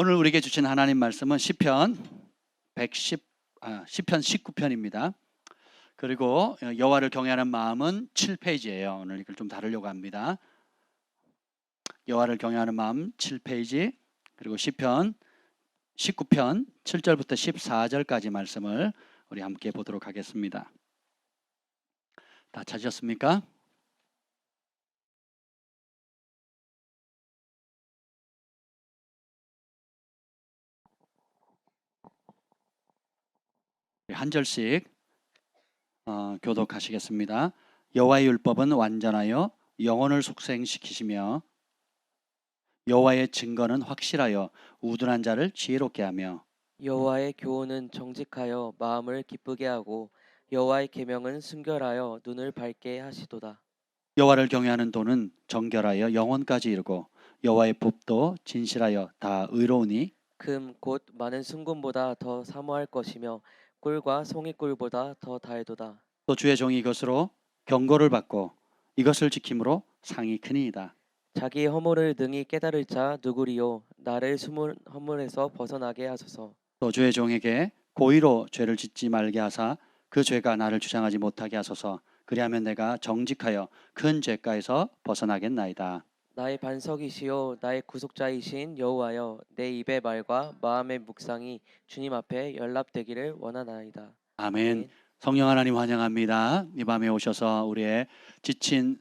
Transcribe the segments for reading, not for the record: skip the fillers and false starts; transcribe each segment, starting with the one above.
오늘 우리에게 주신 하나님 말씀은 시편 19편입니다. 그리고 여호와를 경외하는 마음은 7페이지예요. 오늘 이걸 좀 다루려고 합니다. 여호와를 경외하는 마음 7페이지, 그리고 시편 19편 7절부터 14절까지 말씀을 우리 함께 보도록 하겠습니다. 다 찾으셨습니까? 한 절씩 교독하시겠습니다. 여호와의 율법은 완전하여 영혼을 속생시키시며 여호와의 증거는 확실하여 우둔한 자를 지혜롭게 하며 여호와의 교훈은 정직하여 마음을 기쁘게 하고 여호와의 계명은 순결하여 눈을 밝게 하시도다. 여호와를 경외하는 도는 정결하여 영혼까지 이르고 여호와의 법도 진실하여 다 의로우니 금 곧 많은 순금보다 더 사모할 것이며 꿀과 송이꿀보다 더 달도다. 또 주의 종이 이것으로 경고를 받고 이것을 지킴으로 상이 크니이다. 자기 허물을 능히 깨달을 자 누구리요? 나를 숨은 허물에서 벗어나게 하소서. 또 주의 종에게 고의로 죄를 짓지 말게 하사 그 죄가 나를 주장하지 못하게 하소서. 그리하면 내가 정직하여 큰 죄가에서 벗어나겠나이다. 나의 반석이시요 나의 구속자이신 여호와여, 내 입의 말과 마음의 묵상이 주님 앞에 연락되기를 원하나이다. 아멘. 아멘. 성령 하나님 환영합니다. 이 밤에 오셔서 우리의 지친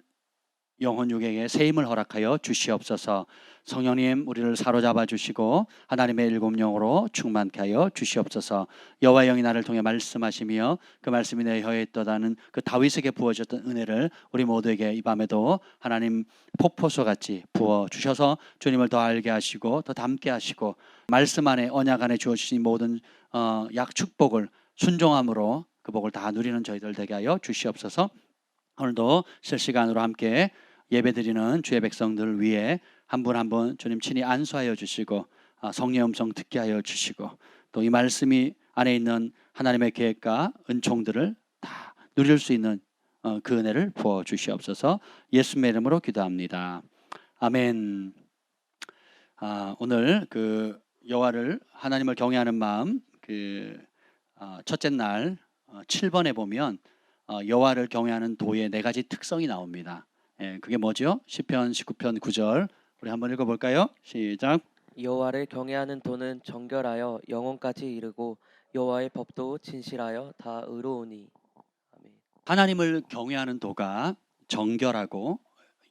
영혼 육에게 새 힘을 허락하여 주시옵소서. 성령님, 우리를 사로잡아 주시고 하나님의 일곱 영으로 충만케 하여 주시옵소서. 여호와의 영이 나를 통해 말씀하시며 그 말씀이 내 혀에 있도다는 그 다윗에게 부어졌던 은혜를 우리 모두에게 이 밤에도 하나님 폭포수같이 부어 주셔서 주님을 더 알게 하시고 더 닮게 하시고 말씀 안에 언약 안에 주어주신 모든 약축복을 순종함으로 그 복을 다 누리는 저희들 되게 하여 주시옵소서. 오늘도 실시간으로 함께 예배드리는 주의 백성들 위해 한 분 한 분 주님 친히 안수하여 주시고 성령의 음성 듣게 하여 주시고 또 이 말씀이 안에 있는 하나님의 계획과 은총들을 다 누릴 수 있는 그 은혜를 부어 주시옵소서. 예수님의 이름으로 기도합니다. 아멘. 오늘 그 여호와를 하나님을 경외하는 마음 첫째 날 7번에 보면 여호와를 경외하는 도의 네 가지 특성이 나옵니다. 그게 뭐죠? 시편 19편 9절 우리 한번 읽어볼까요? 시작. 여호와를 경외하는 도는 정결하여 영혼까지 이르고 여호와의 법도 진실하여 다 의로우니. 아멘. 하나님을 경외하는 도가 정결하고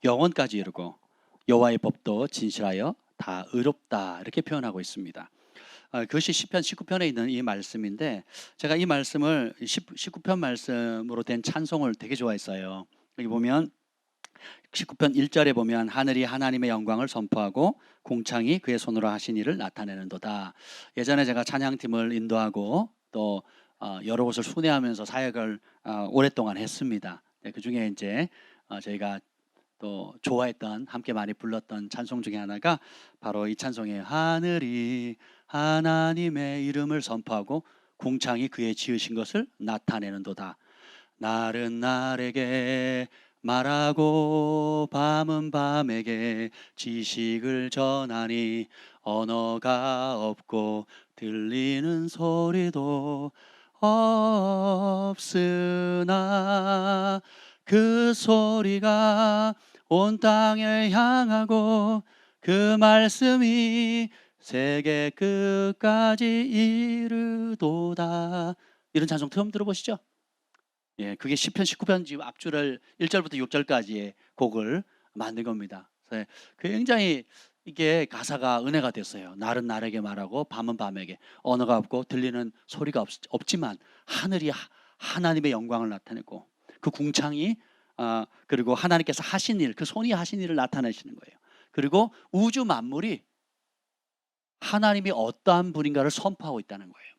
영혼까지 이르고 여호와의 법도 진실하여 다 의롭다, 이렇게 표현하고 있습니다. 그것이 시편 19편에 있는 이 말씀인데 제가 이 말씀을 19편 말씀으로 된 찬송을 되게 좋아했어요. 여기 보면 19편 1절에 보면 하늘이 하나님의 영광을 선포하고 궁창이 그의 손으로 하신 일을 나타내는도다. 예전에 제가 찬양팀을 인도하고 또 여러 곳을 순회하면서 사역을 오랫동안 했습니다. 그 중에 이제 저희가 또 좋아했던, 함께 많이 불렀던 찬송 중에 하나가 바로 이 찬송이에요. 하늘이 하나님의 이름을 선포하고 궁창이 그의 지으신 것을 나타내는도다. 날은 날에게 말하고 밤은 밤에게 지식을 전하니 언어가 없고 들리는 소리도 없으나 그 소리가 온 땅을 향하고 그 말씀이 세계 끝까지 이르도다. 이런 찬송 처음 들어보시죠? 그게 시편 19편 지금 앞줄을 1절부터 6절까지의 곡을 만든 겁니다. 그래서 굉장히 이게 가사가 은혜가 됐어요. 날은 날에게 말하고 밤은 밤에게 언어가 없고 들리는 소리가 없지만 하늘이 하나님의 영광을 나타내고 그 궁창이 그리고 하나님께서 하신 일, 그 손이 하신 일을 나타내시는 거예요. 그리고 우주 만물이 하나님이 어떠한 분인가를 선포하고 있다는 거예요.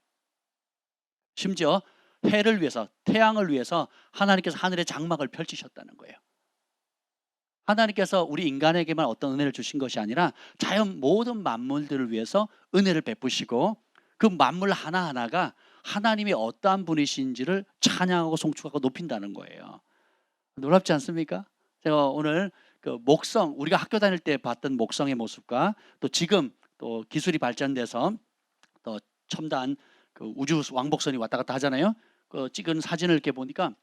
심지어 해를 위해서, 태양을 위해서 하나님께서 하늘의 장막을 펼치셨다는 거예요. 하나님께서 우리 인간에게만 어떤 은혜를 주신 것이 아니라 자연 모든 만물들을 위해서 은혜를 베푸시고 그 만물 하나하나가 하나님이 어떠한 분이신지를 찬양하고 송축하고 높인다는 거예요. 놀랍지 않습니까? 제가 오늘 그 목성, 우리가 학교 다닐 때 봤던 목성의 모습과 또 지금 또 기술이 발전돼서 또 첨단 그 우주 왕복선이 왔다 갔다 하잖아요. 그 찍은 사진을 이렇게 보니까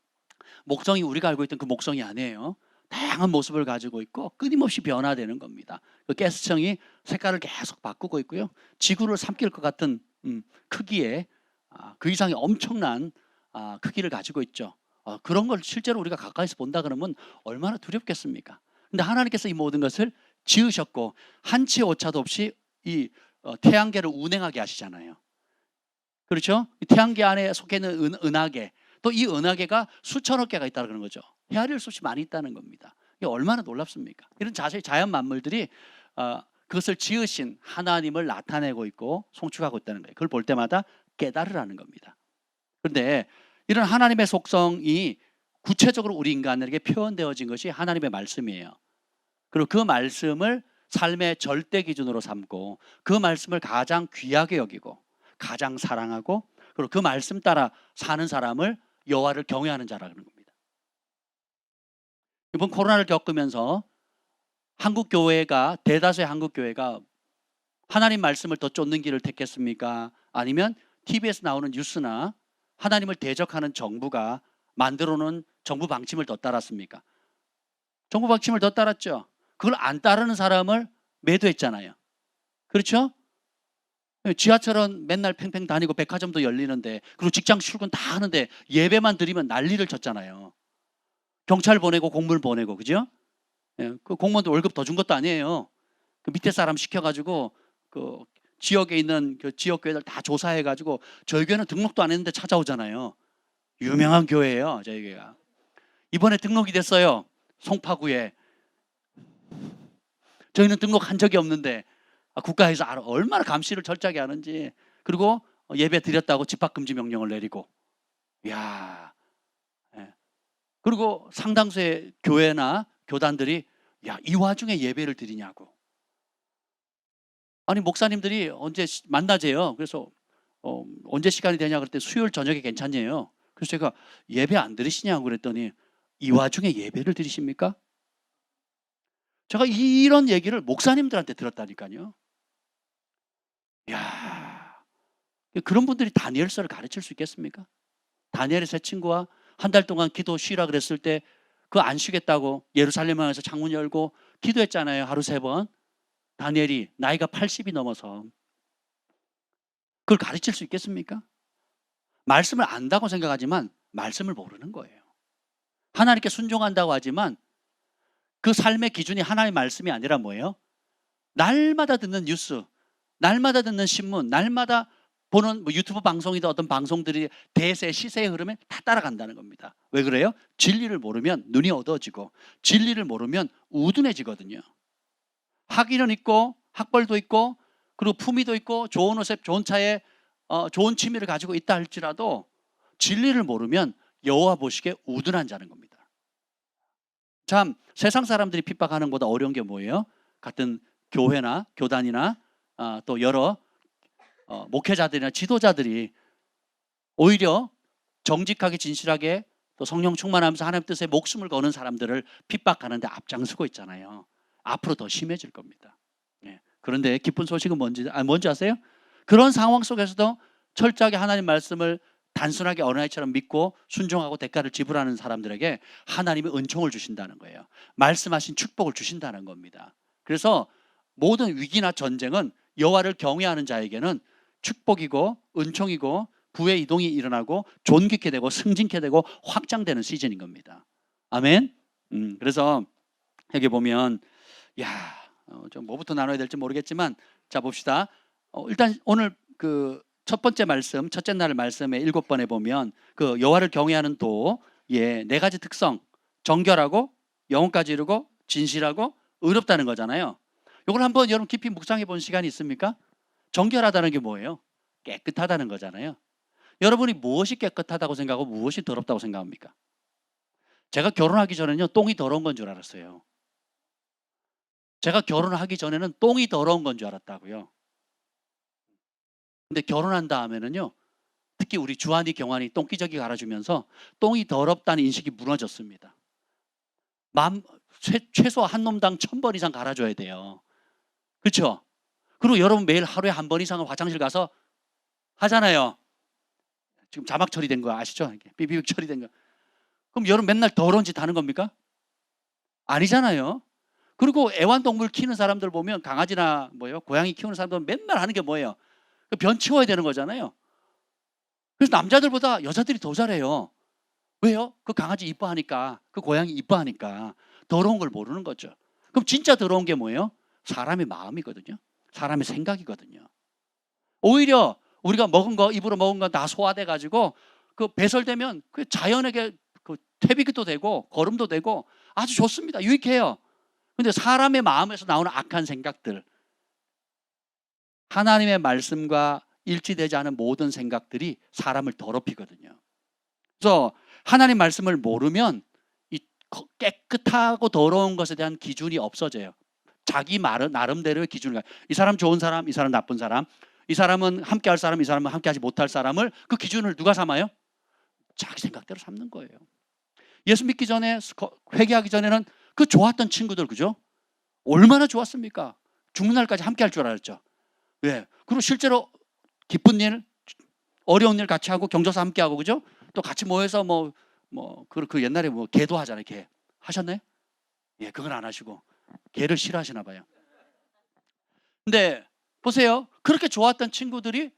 목성이 우리가 알고 있던 그 목성이 아니에요. 다양한 모습을 가지고 있고 끊임없이 변화되는 겁니다. 그 가스청이 색깔을 계속 바꾸고 있고요. 지구를 삼킬 것 같은 크기의 그 이상의 엄청난 크기를 가지고 있죠. 그런 걸 실제로 우리가 가까이서 본다 그러면 얼마나 두렵겠습니까? 근데 하나님께서 이 모든 것을 지으셨고 한치의 오차도 없이 이 태양계를 운행하게 하시잖아요. 그렇죠? 이 태양계 안에 속해 있는 은하계, 또 이 은하계가 수천억 개가 있다는 그런 거죠. 헤아릴 수 없이 많이 있다는 겁니다. 이게 얼마나 놀랍습니까? 이런 자연 만물들이 그것을 지으신 하나님을 나타내고 있고 송축하고 있다는 거예요. 그걸 볼 때마다 깨달으라는 겁니다. 그런데 이런 하나님의 속성이 구체적으로 우리 인간에게 표현되어진 것이 하나님의 말씀이에요. 그리고 그 말씀을 삶의 절대 기준으로 삼고 그 말씀을 가장 귀하게 여기고 가장 사랑하고 그리고 그 말씀 따라 사는 사람을 여호와를 경외하는 자라 그런 겁니다. 이번 코로나를 겪으면서 한국 교회가 대다수의 한국 교회가 하나님 말씀을 더 쫓는 길을 택했습니까? 아니면 TV에서 나오는 뉴스나 하나님을 대적하는 정부가 만들어 놓은 정부 방침을 더 따랐습니까? 정부 방침을 더 따랐죠. 그걸 안 따르는 사람을 매도했잖아요. 그렇죠? 지하철은 맨날 팽팽 다니고 백화점도 열리는데 그리고 직장 출근 다 하는데 예배만 드리면 난리를 쳤잖아요. 경찰 보내고 공무원 보내고 그죠? 그 공무원도 월급 더 준 것도 아니에요. 그 밑에 사람 시켜가지고 그 지역에 있는 그 지역 교회들 다 조사해가지고 저희 교회는 등록도 안 했는데 찾아오잖아요. 유명한 교회예요, 저희 교회가. 이번에 등록이 됐어요. 송파구에. 저희는 등록한 적이 없는데 국가에서 얼마나 감시를 철저하게 하는지. 그리고 예배 드렸다고 집합금지 명령을 내리고. 이야. 그리고 상당수의 교회나 교단들이 이 와중에 예배를 드리냐고. 아니 목사님들이 언제 만나재요. 그래서 언제 시간이 되냐 그랬더니 수요일 저녁에 괜찮냐요. 그래서 제가 예배 안 드리시냐고 그랬더니 이 와중에 예배를 드리십니까? 제가 이런 얘기를 목사님들한테 들었다니까요. 야, 그런 분들이 다니엘서를 가르칠 수 있겠습니까? 다니엘의 세 친구와 한 달 동안 기도 쉬라 그랬을 때 그 안 쉬겠다고 예루살렘에 와서 창문 열고 기도했잖아요. 하루 3번. 다니엘이 나이가 80이 넘어서 그걸 가르칠 수 있겠습니까? 말씀을 안다고 생각하지만 말씀을 모르는 거예요. 하나님께 순종한다고 하지만 그 삶의 기준이 하나님의 말씀이 아니라 뭐예요? 날마다 듣는 뉴스, 날마다 듣는 신문, 날마다 보는 유튜브 방송이든 어떤 방송들이 대세, 시세의 흐름에 다 따라간다는 겁니다. 왜 그래요? 진리를 모르면 눈이 어두워지고 진리를 모르면 우둔해지거든요. 학위는 있고 학벌도 있고 그리고 품위도 있고 좋은 옷에 좋은 차에 좋은 취미를 가지고 있다 할지라도 진리를 모르면 여호와 보시기에 우둔한 자는 겁니다. 참 세상 사람들이 핍박하는 것보다 어려운 게 뭐예요? 같은 교회나 교단이나 또 여러 목회자들이나 지도자들이 오히려 정직하게 진실하게 또 성령 충만하면서 하나님 뜻에 목숨을 거는 사람들을 핍박하는데 앞장서고 있잖아요. 앞으로 더 심해질 겁니다. 그런데 기쁜 소식은 뭔지 아세요? 그런 상황 속에서도 철저하게 하나님 말씀을 단순하게 어린아이처럼 믿고 순종하고 대가를 지불하는 사람들에게 하나님이 은총을 주신다는 거예요. 말씀하신 축복을 주신다는 겁니다. 그래서 모든 위기나 전쟁은 여호와를 경외하는 자에게는 축복이고 은총이고 부의 이동이 일어나고 존귀케 되고 승진케 되고 확장되는 시즌인 겁니다. 아멘. 그래서 여기 보면 좀 뭐부터 나눠야 될지 모르겠지만 자 봅시다. 일단 오늘 그 첫 번째 말씀, 첫째 날 말씀에 7번에 보면 그 여호와를 경외하는 도의 4가지 특성, 정결하고 영혼까지 이루고 진실하고 의롭다는 거잖아요. 이걸 한번 여러분 깊이 묵상해 본 시간이 있습니까? 정결하다는 게 뭐예요? 깨끗하다는 거잖아요. 여러분이 무엇이 깨끗하다고 생각하고 무엇이 더럽다고 생각합니까? 제가 결혼하기 전에는요 똥이 더러운 건 줄 알았어요. 제가 결혼하기 전에는 똥이 더러운 건 줄 알았다고요. 근데 결혼한 다음에는요 특히 우리 주한이 경환이 똥기저귀 갈아주면서 똥이 더럽다는 인식이 무너졌습니다. 최소 한 놈당 1000번 이상 갈아줘야 돼요. 그렇죠? 그리고 여러분 매일 하루에 한 번 이상은 화장실 가서 하잖아요. 지금 자막 처리된 거 아시죠? 삐삐 처리된 거. 그럼 여러분 맨날 더러운 짓 하는 겁니까? 아니잖아요. 그리고 애완동물 키우는 사람들 보면 강아지나 고양이 키우는 사람들 맨날 하는 게 뭐예요? 변 치워야 되는 거잖아요. 그래서 남자들보다 여자들이 더 잘해요. 왜요? 그 강아지 이뻐하니까, 그 고양이 이뻐하니까 더러운 걸 모르는 거죠. 그럼 진짜 더러운 게 뭐예요? 사람의 마음이거든요. 사람의 생각이거든요. 오히려 우리가 먹은 거, 입으로 먹은 거 다 소화돼 가지고 그 배설되면 그 자연에게 그 퇴비기도 되고 거름도 되고 아주 좋습니다. 유익해요. 근데 사람의 마음에서 나오는 악한 생각들, 하나님의 말씀과 일치되지 않은 모든 생각들이 사람을 더럽히거든요. 그래서 하나님 말씀을 모르면 이 깨끗하고 더러운 것에 대한 기준이 없어져요. 자기 나름대로의 기준을 가요. 이 사람 좋은 사람, 이 사람 나쁜 사람, 이 사람은 함께할 사람, 이 사람은 함께하지 못할 사람을 그 기준을 누가 삼아요? 자기 생각대로 삼는 거예요. 예수 믿기 전에, 회개하기 전에는 그 좋았던 친구들, 그죠? 얼마나 좋았습니까? 죽는 날까지 함께할 줄 알았죠. 예. 그리고 실제로 기쁜 일, 어려운 일 같이 하고 경조사 함께하고, 그죠? 또 같이 모여서 그 옛날에 개도 하잖아요. 개 하셨나요? 예, 그건 안 하시고 개를 싫어하시나 봐요. 근데 보세요. 그렇게 좋았던 친구들이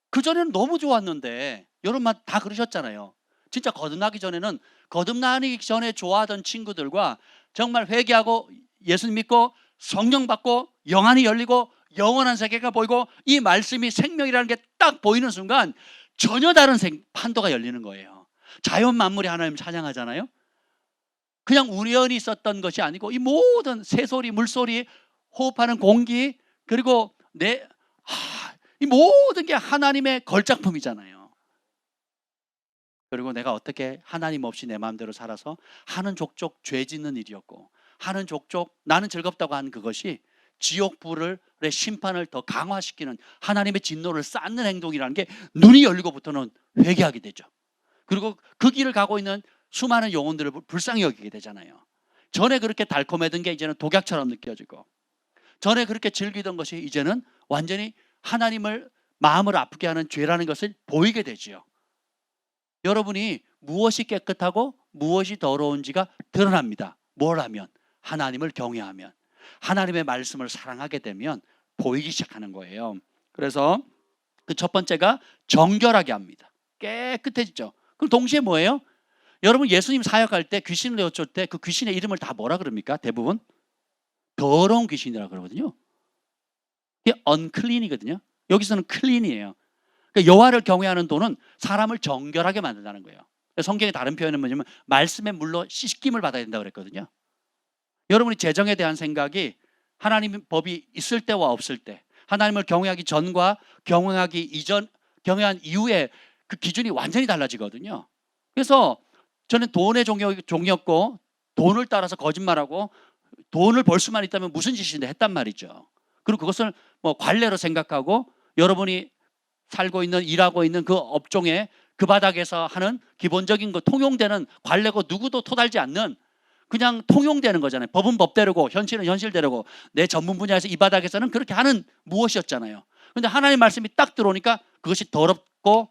그전에는 너무 좋았는데 여러분 다 그러셨잖아요. 진짜 거듭나기 전에는, 거듭나기 전에 좋아하던 친구들과 정말 회개하고 예수님 믿고 성령 받고 영안이 열리고 영원한 세계가 보이고 이 말씀이 생명이라는 게 딱 보이는 순간 전혀 다른 판도가 열리는 거예요. 자연 만물이 하나님 찬양하잖아요. 그냥 우연히 있었던 것이 아니고 이 모든 새소리, 물소리, 호흡하는 공기, 그리고 이 모든 게 하나님의 걸작품이잖아요. 그리고 내가 어떻게 하나님 없이 내 마음대로 살아서 하는 족족 죄 짓는 일이었고, 하는 족족 나는 즐겁다고 하는 그것이 지옥불의 심판을 더 강화시키는 하나님의 진노를 쌓는 행동이라는 게 눈이 열리고부터는 회개하게 되죠. 그리고 그 길을 가고 있는 수많은 영혼들을 불쌍히 여기게 되잖아요. 전에 그렇게 달콤했던 게 이제는 독약처럼 느껴지고, 전에 그렇게 즐기던 것이 이제는 완전히 하나님을 마음을 아프게 하는 죄라는 것을 보이게 되지요. 여러분이 무엇이 깨끗하고 무엇이 더러운지가 드러납니다. 뭘 하면? 하나님을 경외하면, 하나님의 말씀을 사랑하게 되면 보이기 시작하는 거예요. 그래서 그 첫 번째가 정결하게 합니다. 깨끗해지죠. 그럼 동시에 뭐예요? 여러분 예수님 사역할 때 귀신을 내어쫓을 때 그 귀신의 이름을 다 뭐라 그럽니까? 대부분 더러운 귀신이라고 그러거든요. 이게 unclean이거든요. 여기서는 clean이에요. 그러니까 여호와를 경외하는 도는 사람을 정결하게 만든다는 거예요. 성경의 다른 표현은 뭐냐면 말씀의 물로 씻김을 받아야 된다고 그랬거든요. 여러분이 재정에 대한 생각이 하나님의 법이 있을 때와 없을 때, 하나님을 경외하기 전과 경외하기 이전, 경외한 이후에 그 기준이 완전히 달라지거든요. 그래서 저는 돈의 종이었고 돈을 따라서 거짓말하고 돈을 벌 수만 있다면 무슨 짓인데 했단 말이죠. 그리고 그것을 관례로 생각하고 여러분이 살고 있는, 일하고 있는 그 업종에 그 바닥에서 하는 기본적인 거 통용되는 관례고 누구도 토달지 않는 그냥 통용되는 거잖아요. 법은 법대로고 현실은 현실대로고 내 전문 분야에서 이 바닥에서는 그렇게 하는 무엇이었잖아요. 그런데 하나님 말씀이 딱 들어오니까 그것이 더럽고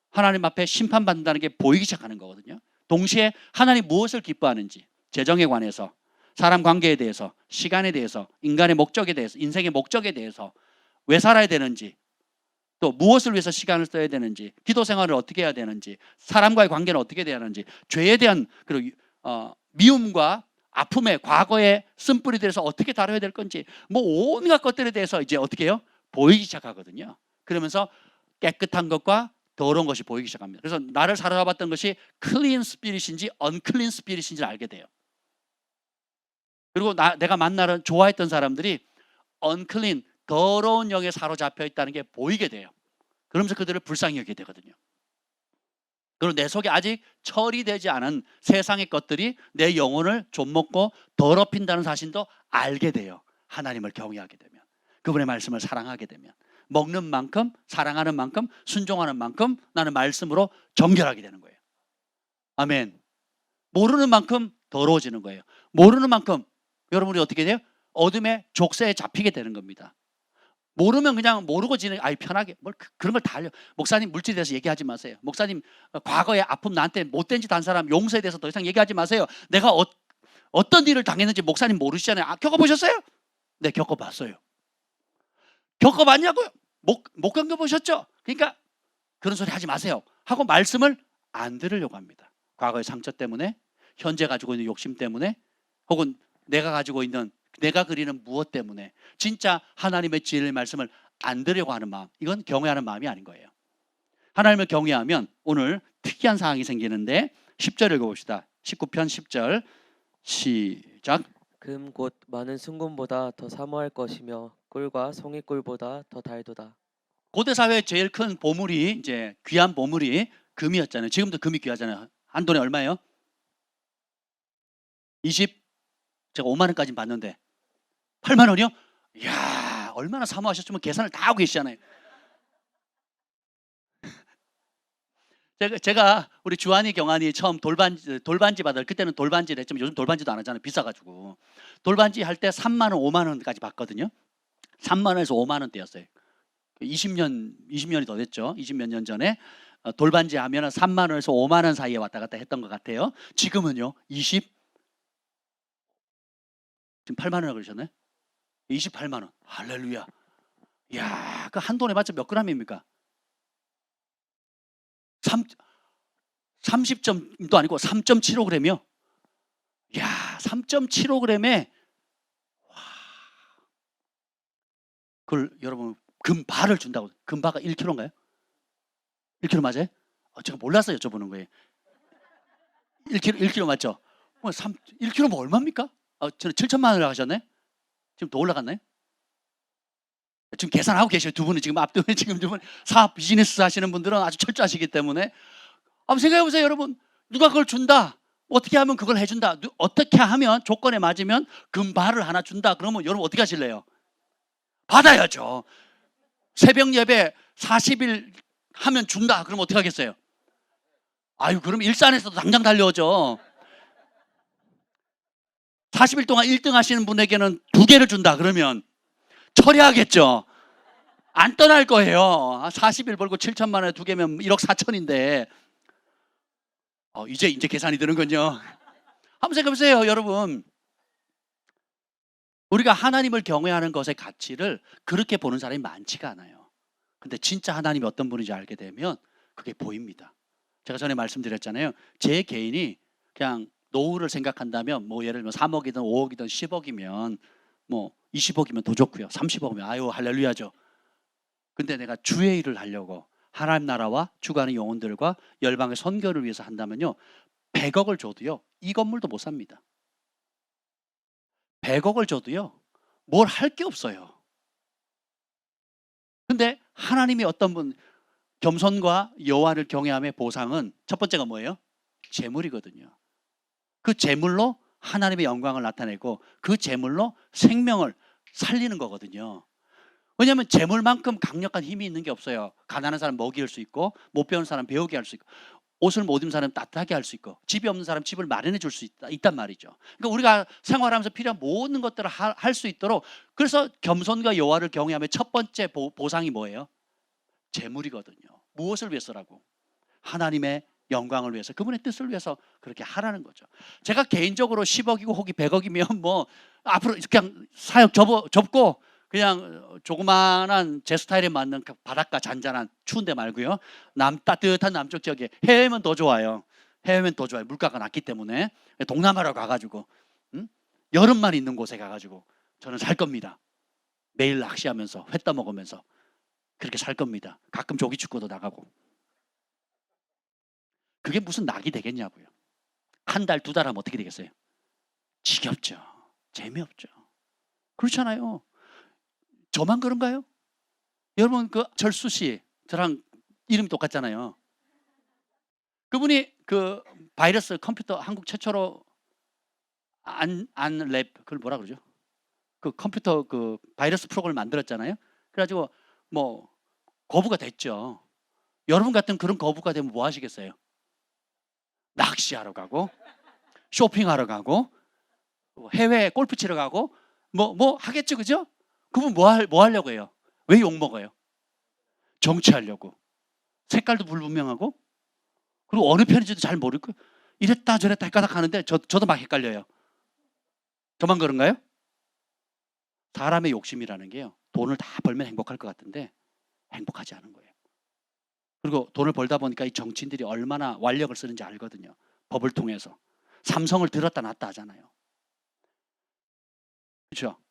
하나님 앞에 심판받는다는 게 보이기 시작하는 거거든요. 동시에 하나님 무엇을 기뻐하는지, 재정에 관해서, 사람 관계에 대해서, 시간에 대해서, 인간의 목적에 대해서, 인생의 목적에 대해서, 왜 살아야 되는지, 또 무엇을 위해서 시간을 써야 되는지, 기도 생활을 어떻게 해야 되는지, 사람과의 관계는 어떻게 돼야 하는지, 죄에 대한 그리고 미움과 아픔의 과거의 쓴뿌리 대해서 어떻게 다뤄야 될 건지, 온갖 것들에 대해서 이제 어떻게 해요? 보이기 시작하거든요. 그러면서 깨끗한 것과 더러운 것이 보이기 시작합니다. 그래서 나를 사로잡았던 것이 clean spirit인지 unclean spirit인지를 알게 돼요. 그리고 내가 만나는 좋아했던 사람들이 unclean, 더러운 영에 사로잡혀 있다는 게 보이게 돼요. 그러면서 그들을 불쌍히 여기게 되거든요. 그리고 내 속에 아직 처리되지 않은 세상의 것들이 내 영혼을 좀먹고 더럽힌다는 사실도 알게 돼요. 하나님을 경외하게 되면, 그분의 말씀을 사랑하게 되면, 먹는 만큼, 사랑하는 만큼, 순종하는 만큼 나는 말씀으로 정결하게 되는 거예요. 아멘. 모르는 만큼 더러워지는 거예요. 모르는 만큼 여러분이 어떻게 돼요? 어둠의 족쇄에 잡히게 되는 겁니다. 모르면 그냥 모르고 지내. 아이 편하게 뭘 그런 걸 다 알려. 목사님 물질에 대해서 얘기하지 마세요. 목사님 과거에 아픔 나한테 못된 짓 한 사람 용서에 대해서 더 이상 얘기하지 마세요. 내가 어떤 일을 당했는지 목사님 모르시잖아요. 겪어보셨어요? 네, 겪어봤어요. 겪어봤냐고요? 못 겪어보셨죠? 그러니까 그런 소리 하지 마세요 하고 말씀을 안 들으려고 합니다. 과거의 상처 때문에, 현재 가지고 있는 욕심 때문에, 혹은 내가 가지고 있는, 내가 그리는 무엇 때문에 진짜 하나님의 진리의 말씀을 안 들으려고 하는 마음, 이건 경외하는 마음이 아닌 거예요. 하나님을 경외하면 오늘 특이한 상황이 생기는데 10절 읽어봅시다. 19편 10절 시작. 금 곧 많은 순금보다 더 사모할 것이며 꿀과 송이꿀보다 더 달도다. 고대 사회의 제일 큰 보물이, 이제 귀한 보물이 금이었잖아요. 지금도 금이 귀하잖아요. 한 돈에 얼마예요? 20, 제가 5만 원까지 받는데 8만 원이요? 이야, 얼마나 사모하셨으면 계산을 다 하고 계시잖아요. 제가 우리 주한이 경한이 처음 돌반지 받을, 그때는 돌반지를 했지만 요즘 돌반지도 안 하잖아요. 비싸가지고. 돌반지 할 때 3만 원, 5만 원까지 받거든요. 3만 원에서 5만 원대였어요. 20년이 더 됐죠. 20 몇 년 전에 돌반지 하면 3만 원에서 5만 원 사이에 왔다 갔다 했던 것 같아요. 지금은요, 지금 8만 원이라고 그러셨네. 28만 원. 할렐루야. 이야, 그 한 돈에 맞춰 몇 그램입니까? 30점도 아니고 3.75g이요. 이야, 3.75g에 그걸 여러분 금바를 준다고. 금바가 1kg인가요? 1kg 맞아요? 제가 몰라서 여쭤보는 거예요. 1kg 맞죠? 1kg 얼마입니까? 저는 7천만 원이라고 하셨네. 지금 더 올라갔나요? 지금 계산하고 계셔요. 두 분은 지금 앞두에 지금 두 분 사업 비즈니스 하시는 분들은 아주 철저하시기 때문에. 한번 생각해 보세요, 여러분. 누가 그걸 준다. 어떻게 하면 그걸 해준다. 어떻게 하면 조건에 맞으면 금발을 하나 준다. 그러면 여러분 어떻게 하실래요? 받아야죠. 새벽 예배 40일 하면 준다. 그럼 어떻게 하겠어요? 아유, 그럼 일산에서도 당장 달려오죠. 40일 동안 1등 하시는 분에게는 2개를 준다. 그러면 처리하겠죠. 안 떠날 거예요. 40일 벌고 7천만 원에 2개면 1억 4천인데. 이제 계산이 되는군요. 한번 생각해 보세요, 여러분. 우리가 하나님을 경외하는 것의 가치를 그렇게 보는 사람이 많지가 않아요. 근데 진짜 하나님이 어떤 분인지 알게 되면 그게 보입니다. 제가 전에 말씀드렸잖아요. 제 개인이 그냥 노후를 생각한다면 뭐 예를 들면 3억이든 5억이든 10억이면 뭐 20억이면 더 좋고요. 30억이면 아유 할렐루야죠. 근데 내가 주의 일을 하려고 하나님 나라와 주가는 영혼들과 열방의 선교를 위해서 한다면요, 100억을 줘도요 이 건물도 못 삽니다. 100억을 줘도요 뭘 할 게 없어요. 근데 하나님이 어떤 분, 겸손과 여호와를 경외함의 보상은 첫 번째가 뭐예요? 재물이거든요. 그 재물로 하나님의 영광을 나타내고 그 재물로 생명을 살리는 거거든요. 왜냐하면 재물만큼 강력한 힘이 있는 게 없어요. 가난한 사람 먹일 수 있고, 못 배우는 사람 배우게 할 수 있고, 옷을 못 입는 사람 따뜻하게 할 수 있고, 집이 없는 사람 집을 마련해 줄 수 있단 말이죠. 그러니까 우리가 생활하면서 필요한 모든 것들을 할 수 있도록, 그래서 겸손과 여호와를 경외하면 첫 번째 보상이 뭐예요? 재물이거든요. 무엇을 위해서라고? 하나님의 영광을 위해서, 그분의 뜻을 위해서 그렇게 하라는 거죠. 제가 개인적으로 10억이고 혹이 100억이면 뭐 앞으로 그냥 사역 접고 그냥 조그만한 제 스타일에 맞는 바닷가 잔잔한 추운 데 말고요, 따뜻한 남쪽 지역에, 해외면 더 좋아요. 해외면 더 좋아요. 물가가 낮기 때문에. 동남아로 가가지고 여름만 있는 곳에 가가지고 저는 살 겁니다. 매일 낚시하면서 회 떠먹으면서 그렇게 살 겁니다. 가끔 조기축구도 나가고. 그게 무슨 낙이 되겠냐고요. 한 달, 2달 하면 어떻게 되겠어요? 지겹죠. 재미없죠. 그렇잖아요. 저만 그런가요? 여러분, 그 철수 씨, 저랑 이름이 똑같잖아요. 그분이 그 바이러스 컴퓨터 한국 최초로 안랩, 그걸 뭐라 그러죠? 그 컴퓨터 그 바이러스 프로그램을 만들었잖아요. 그래가지고 뭐 거부가 됐죠. 여러분 같은 그런 거부가 되면 뭐 하시겠어요? 낚시하러 가고, 쇼핑하러 가고, 해외 골프 치러 가고, 뭐 하겠죠, 그죠? 그분 뭐 하려고 해요? 왜 욕먹어요? 정치하려고. 색깔도 불분명하고, 그리고 어느 편인지도 잘 모르고, 이랬다 저랬다 헷갈락 하는데 저도 막 헷갈려요. 저만 그런가요? 사람의 욕심이라는 게요, 돈을 다 벌면 행복할 것 같은데 행복하지 않은 거예요. 그리고 돈을 벌다 보니까 이 정치인들이 얼마나 완력을 쓰는지 알거든요. 법을 통해서. 삼성을 들었다 놨다 하잖아요. 그렇죠?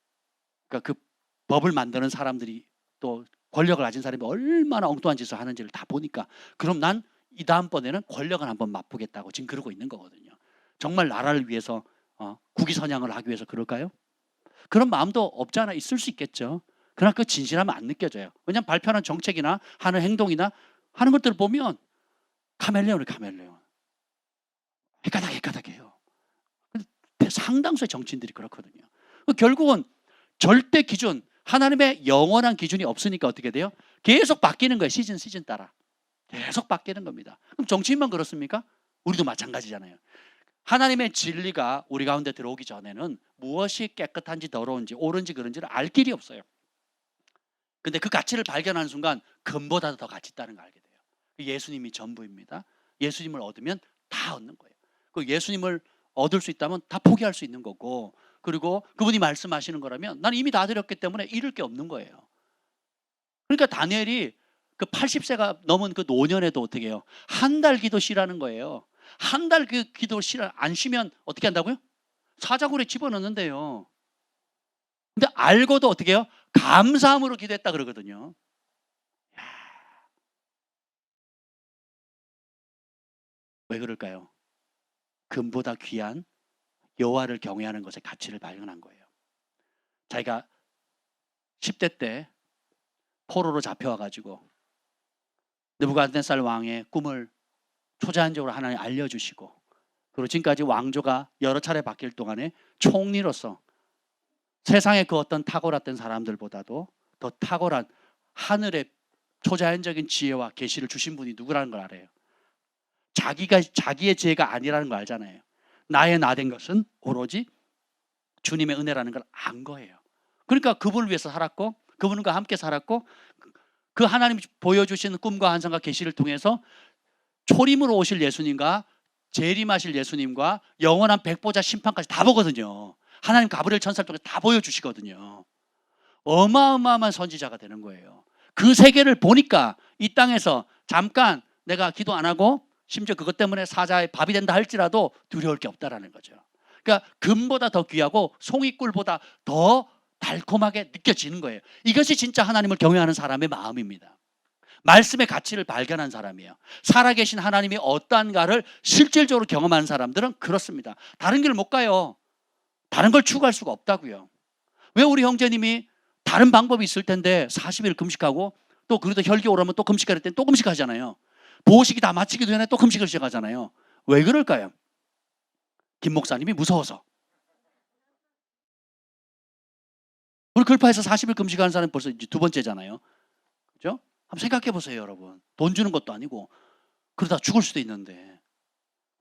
그러니까 그 법을 만드는 사람들이, 또 권력을 가진 사람이 얼마나 엉뚱한 짓을 하는지를 다 보니까, 그럼 난 이 다음번에는 권력을 한번 맛보겠다고 지금 그러고 있는 거거든요. 정말 나라를 위해서 국위선양을 하기 위해서 그럴까요? 그런 마음도 없지 않아 있을 수 있겠죠. 그러나 그 진실함은 안 느껴져요. 왜냐하면 발표하는 정책이나 하는 행동이나 하는 것들을 보면 카멜레온이 카멜레온. 헷가닥해요. 상당수의 정치인들이 그렇거든요. 결국은 절대 기준, 하나님의 영원한 기준이 없으니까 어떻게 돼요? 계속 바뀌는 거예요. 시즌 따라. 계속 바뀌는 겁니다. 그럼 정치인만 그렇습니까? 우리도 마찬가지잖아요. 하나님의 진리가 우리 가운데 들어오기 전에는 무엇이 깨끗한지 더러운지 옳은지 그른지를 알 길이 없어요. 근데 그 가치를 발견하는 순간 금보다도 더 가치 있다는 걸 알게 돼요. 예수님이 전부입니다. 예수님을 얻으면 다 얻는 거예요. 그 예수님을 얻을 수 있다면 다 포기할 수 있는 거고, 그리고 그분이 말씀하시는 거라면 난 이미 다 드렸기 때문에 잃을 게 없는 거예요. 그러니까 다니엘이 그 80세가 넘은 그 노년에도 어떻게 해요? 한 달 기도 쉬라는 거예요. 한 달 그 기도 안 쉬면 어떻게 한다고요? 사자굴에 집어넣는데요. 근데 알고도 어떻게 해요? 감사함으로 기도했다 그러거든요. 왜 그럴까요? 금보다 귀한 여호와를 경외하는 것의 가치를 발견한 거예요. 자기가 10대 때 포로로 잡혀와가지고 느부갓네살 왕의 꿈을 초자연적으로 하나님 알려주시고, 그리고 지금까지 왕조가 여러 차례 바뀔 동안에 총리로서 세상의 그 어떤 탁월했던 사람들보다도 더 탁월한 하늘의 초자연적인 지혜와 계시를 주신 분이 누구라는 걸 알아요. 자기의 지혜가 아니라는 걸 알잖아요. 나의 나된 것은 오로지 주님의 은혜라는 걸 안 거예요. 그러니까 그분을 위해서 살았고, 그분과 함께 살았고, 그 하나님이 보여주시는 꿈과 환상과 계시를 통해서 초림으로 오실 예수님과 재림하실 예수님과 영원한 백보자 심판까지 다 보거든요. 하나님 가브리엘 천사를 통해 다 보여주시거든요. 어마어마한 선지자가 되는 거예요. 그 세계를 보니까 이 땅에서 잠깐 내가 기도 안 하고 심지어 그것 때문에 사자의 밥이 된다 할지라도 두려울 게 없다라는 거죠. 그러니까 금보다 더 귀하고 송이꿀보다 더 달콤하게 느껴지는 거예요. 이것이 진짜 하나님을 경외하는 사람의 마음입니다. 말씀의 가치를 발견한 사람이에요. 살아계신 하나님이 어떠한가를 실질적으로 경험한 사람들은 그렇습니다. 다른 길 못 가요. 다른 걸 추구할 수가 없다고요. 왜 우리 형제님이 다른 방법이 있을 텐데 40일 금식하고, 또 그래도 혈기 오르면 또 금식할 때 또 금식하잖아요. 보호식이 다 마치기 전에 또 금식을 시작하잖아요. 왜 그럴까요? 김 목사님이 무서워서. 우리 글파에서 40일 금식하는 사람이 벌써 이제 두 번째잖아요. 그죠? 한번 생각해 보세요, 여러분. 돈 주는 것도 아니고 그러다 죽을 수도 있는데.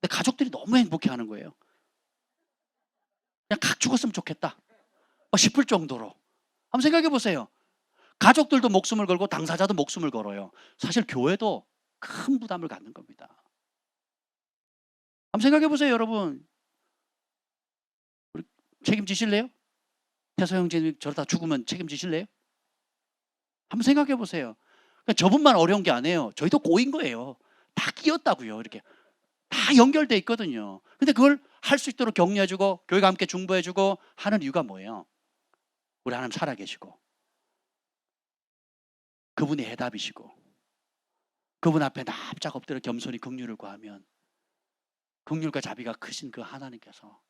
근데 가족들이 너무 행복해 하는 거예요. 그냥 각 죽었으면 좋겠다 싶을 정도로. 한번 생각해 보세요. 가족들도 목숨을 걸고 당사자도 목숨을 걸어요. 사실 교회도 큰 부담을 갖는 겁니다. 한번 생각해 보세요, 여러분. 우리 책임지실래요? 태서 형제님 저러다 죽으면 책임지실래요? 한번 생각해 보세요. 그러니까 저분만 어려운 게 아니에요. 저희도 꼬인 거예요. 다 끼었다고요. 이렇게 다 연결돼 있거든요. 근데 그걸 할 수 있도록 격려해주고 교회가 함께 중보해주고 하는 이유가 뭐예요? 우리 하나님 살아계시고 그분이 해답이시고, 그분 앞에 납작 엎드려 겸손히 긍휼을 구하면 긍휼과 자비가 크신 그 하나님께서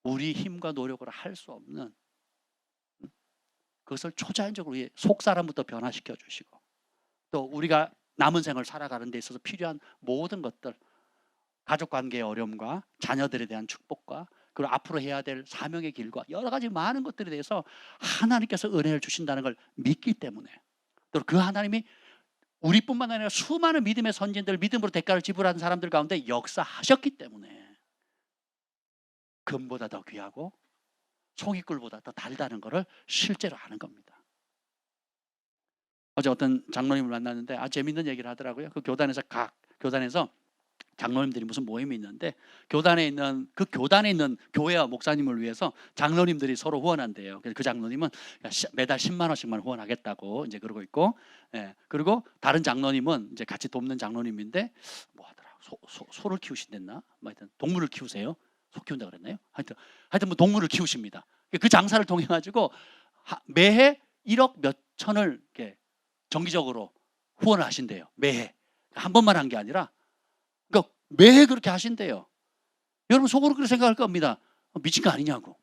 우리 힘과 노력으로 할 수 없는 그것을 초자연적으로 우리 속사람부터 변화시켜 주시고, 또 우리가 남은 생을 살아가는 데 있어서 필요한 모든 것들, 가족관계의 어려움과 자녀들에 대한 축복과 그리고 앞으로 해야 될 사명의 길과 여러 가지 많은 것들에 대해서 하나님께서 은혜를 주신다는 걸 믿기 때문에, 또 그 하나님이 우리뿐만 아니라 수많은 믿음의 선진들, 믿음으로 대가를 지불하는 사람들 가운데 역사하셨기 때문에 금보다 더 귀하고 송이꿀보다 더 달다는 것을 실제로 아는 겁니다. 어제 어떤 장로님을 만났는데 재밌는 얘기를 하더라고요. 그 교단에서 각 교단에서 장로님들이 무슨 모임이 있는데 교단에 있는 교회와 목사님을 위해서 장로님들이 서로 후원한대요. 그래서 그 장로님은 매달 10만 원씩만 후원하겠다고 이제 그러고 있고, 그리고 다른 장로님은 이제 같이 돕는 장로님인데 뭐 하더라, 소를 키우신댔나? 뭐 하여튼 동물을 키우세요? 소 키운다 그랬나요? 하여튼 뭐 동물을 키우십니다. 그 장사를 통해 가지고 매해 1억 몇 천을 이렇게 정기적으로 후원을 하신대요. 매해 한 번만 한 게 아니라. 그러니까 매해 그렇게 하신대요. 여러분 속으로 그렇게 생각할 겁니다. 미친 거 아니냐고.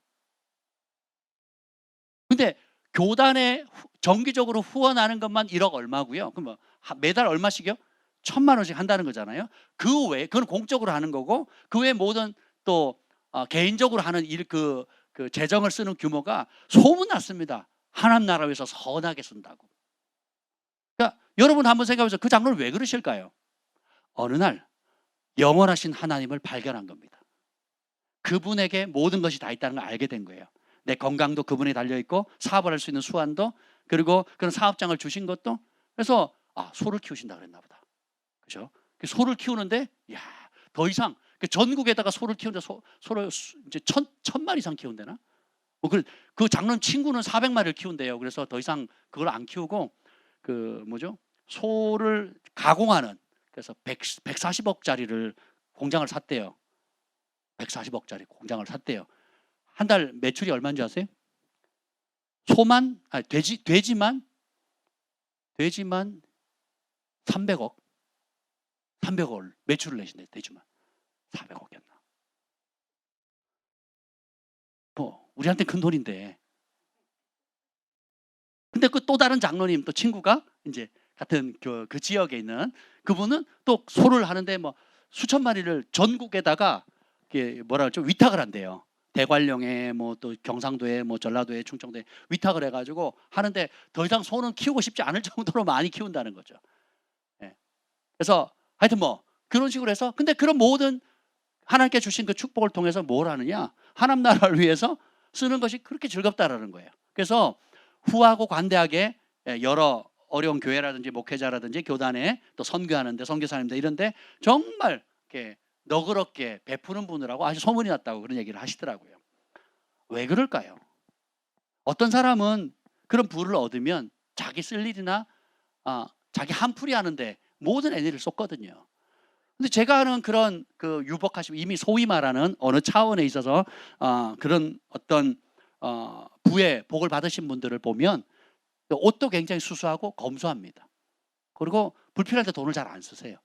근데 교단에 정기적으로 후원하는 것만 1억 얼마고요. 그럼 뭐 매달 얼마씩이요? 1,000만 원씩 한다는 거잖아요. 그 외에 그건 공적으로 하는 거고, 그 외에 모든 또 개인적으로 하는 일, 그 재정을 쓰는 규모가 소문났습니다. 하나님 나라 위해서 선하게 쓴다고. 그러니까 여러분 한번 생각해보세요. 그 장로는 왜 그러실까요? 어느 날 영원하신 하나님을 발견한 겁니다. 그분에게 모든 것이 다 있다는 걸 알게 된 거예요. 내 건강도 그분에 달려있고, 사업을 할 수 있는 수완도, 그리고 그런 사업장을 주신 것도. 그래서 소를 키우신다 그랬나 보다. 그죠? 소를 키우는데 더 이상 전국에다가 소를 키우는데 소를 이제 1,000마리 이상 키운대나? 그 장로님 친구는 400마리를 키운대요. 그래서 더 이상 그걸 안 키우고 소를 가공하는, 그래서 140억짜리를 공장을 샀대요. 140억짜리 공장을 샀대요. 한 달 매출이 얼마인지 아세요? 돼지만 300억을 매출을 내신대. 돼지만 400억이었나? 뭐 우리한테 큰 돈인데. 근데 그 또 다른 장로님 또 친구가 이제 같은 그 지역에 있는 그분은 또 소를 하는데 뭐 수천 마리를 전국에다가 뭐라 그러죠? 위탁을 한대요. 대관령에 뭐 또 경상도에 뭐 전라도에 충청도에 위탁을 해가지고 하는데 더 이상 소는 키우고 싶지 않을 정도로 많이 키운다는 거죠. 그래서 하여튼 뭐 그런 식으로 해서, 근데 그런 모든 하나님께 주신 그 축복을 통해서 뭘 하느냐? 하나님 나라를 위해서 쓰는 것이 그렇게 즐겁다라는 거예요. 그래서 후하고 관대하게 여러 어려운 교회라든지 목회자라든지 교단에 또 선교하는데, 선교사님들 이런데 정말 이렇게 너그럽게 베푸는 분이라고 아주 소문이 났다고 그런 얘기를 하시더라고요. 왜 그럴까요? 어떤 사람은 그런 부를 얻으면 자기 쓸 일이나 자기 한풀이 하는데 모든 에너지를 쏟거든요. 근데 제가 하는 그런 유복하심, 이미 소위 말하는 어느 차원에 있어서 그런 어떤 부의 복을 받으신 분들을 보면 옷도 굉장히 수수하고 검소합니다. 그리고 불필요할 때 돈을 잘 안 쓰세요.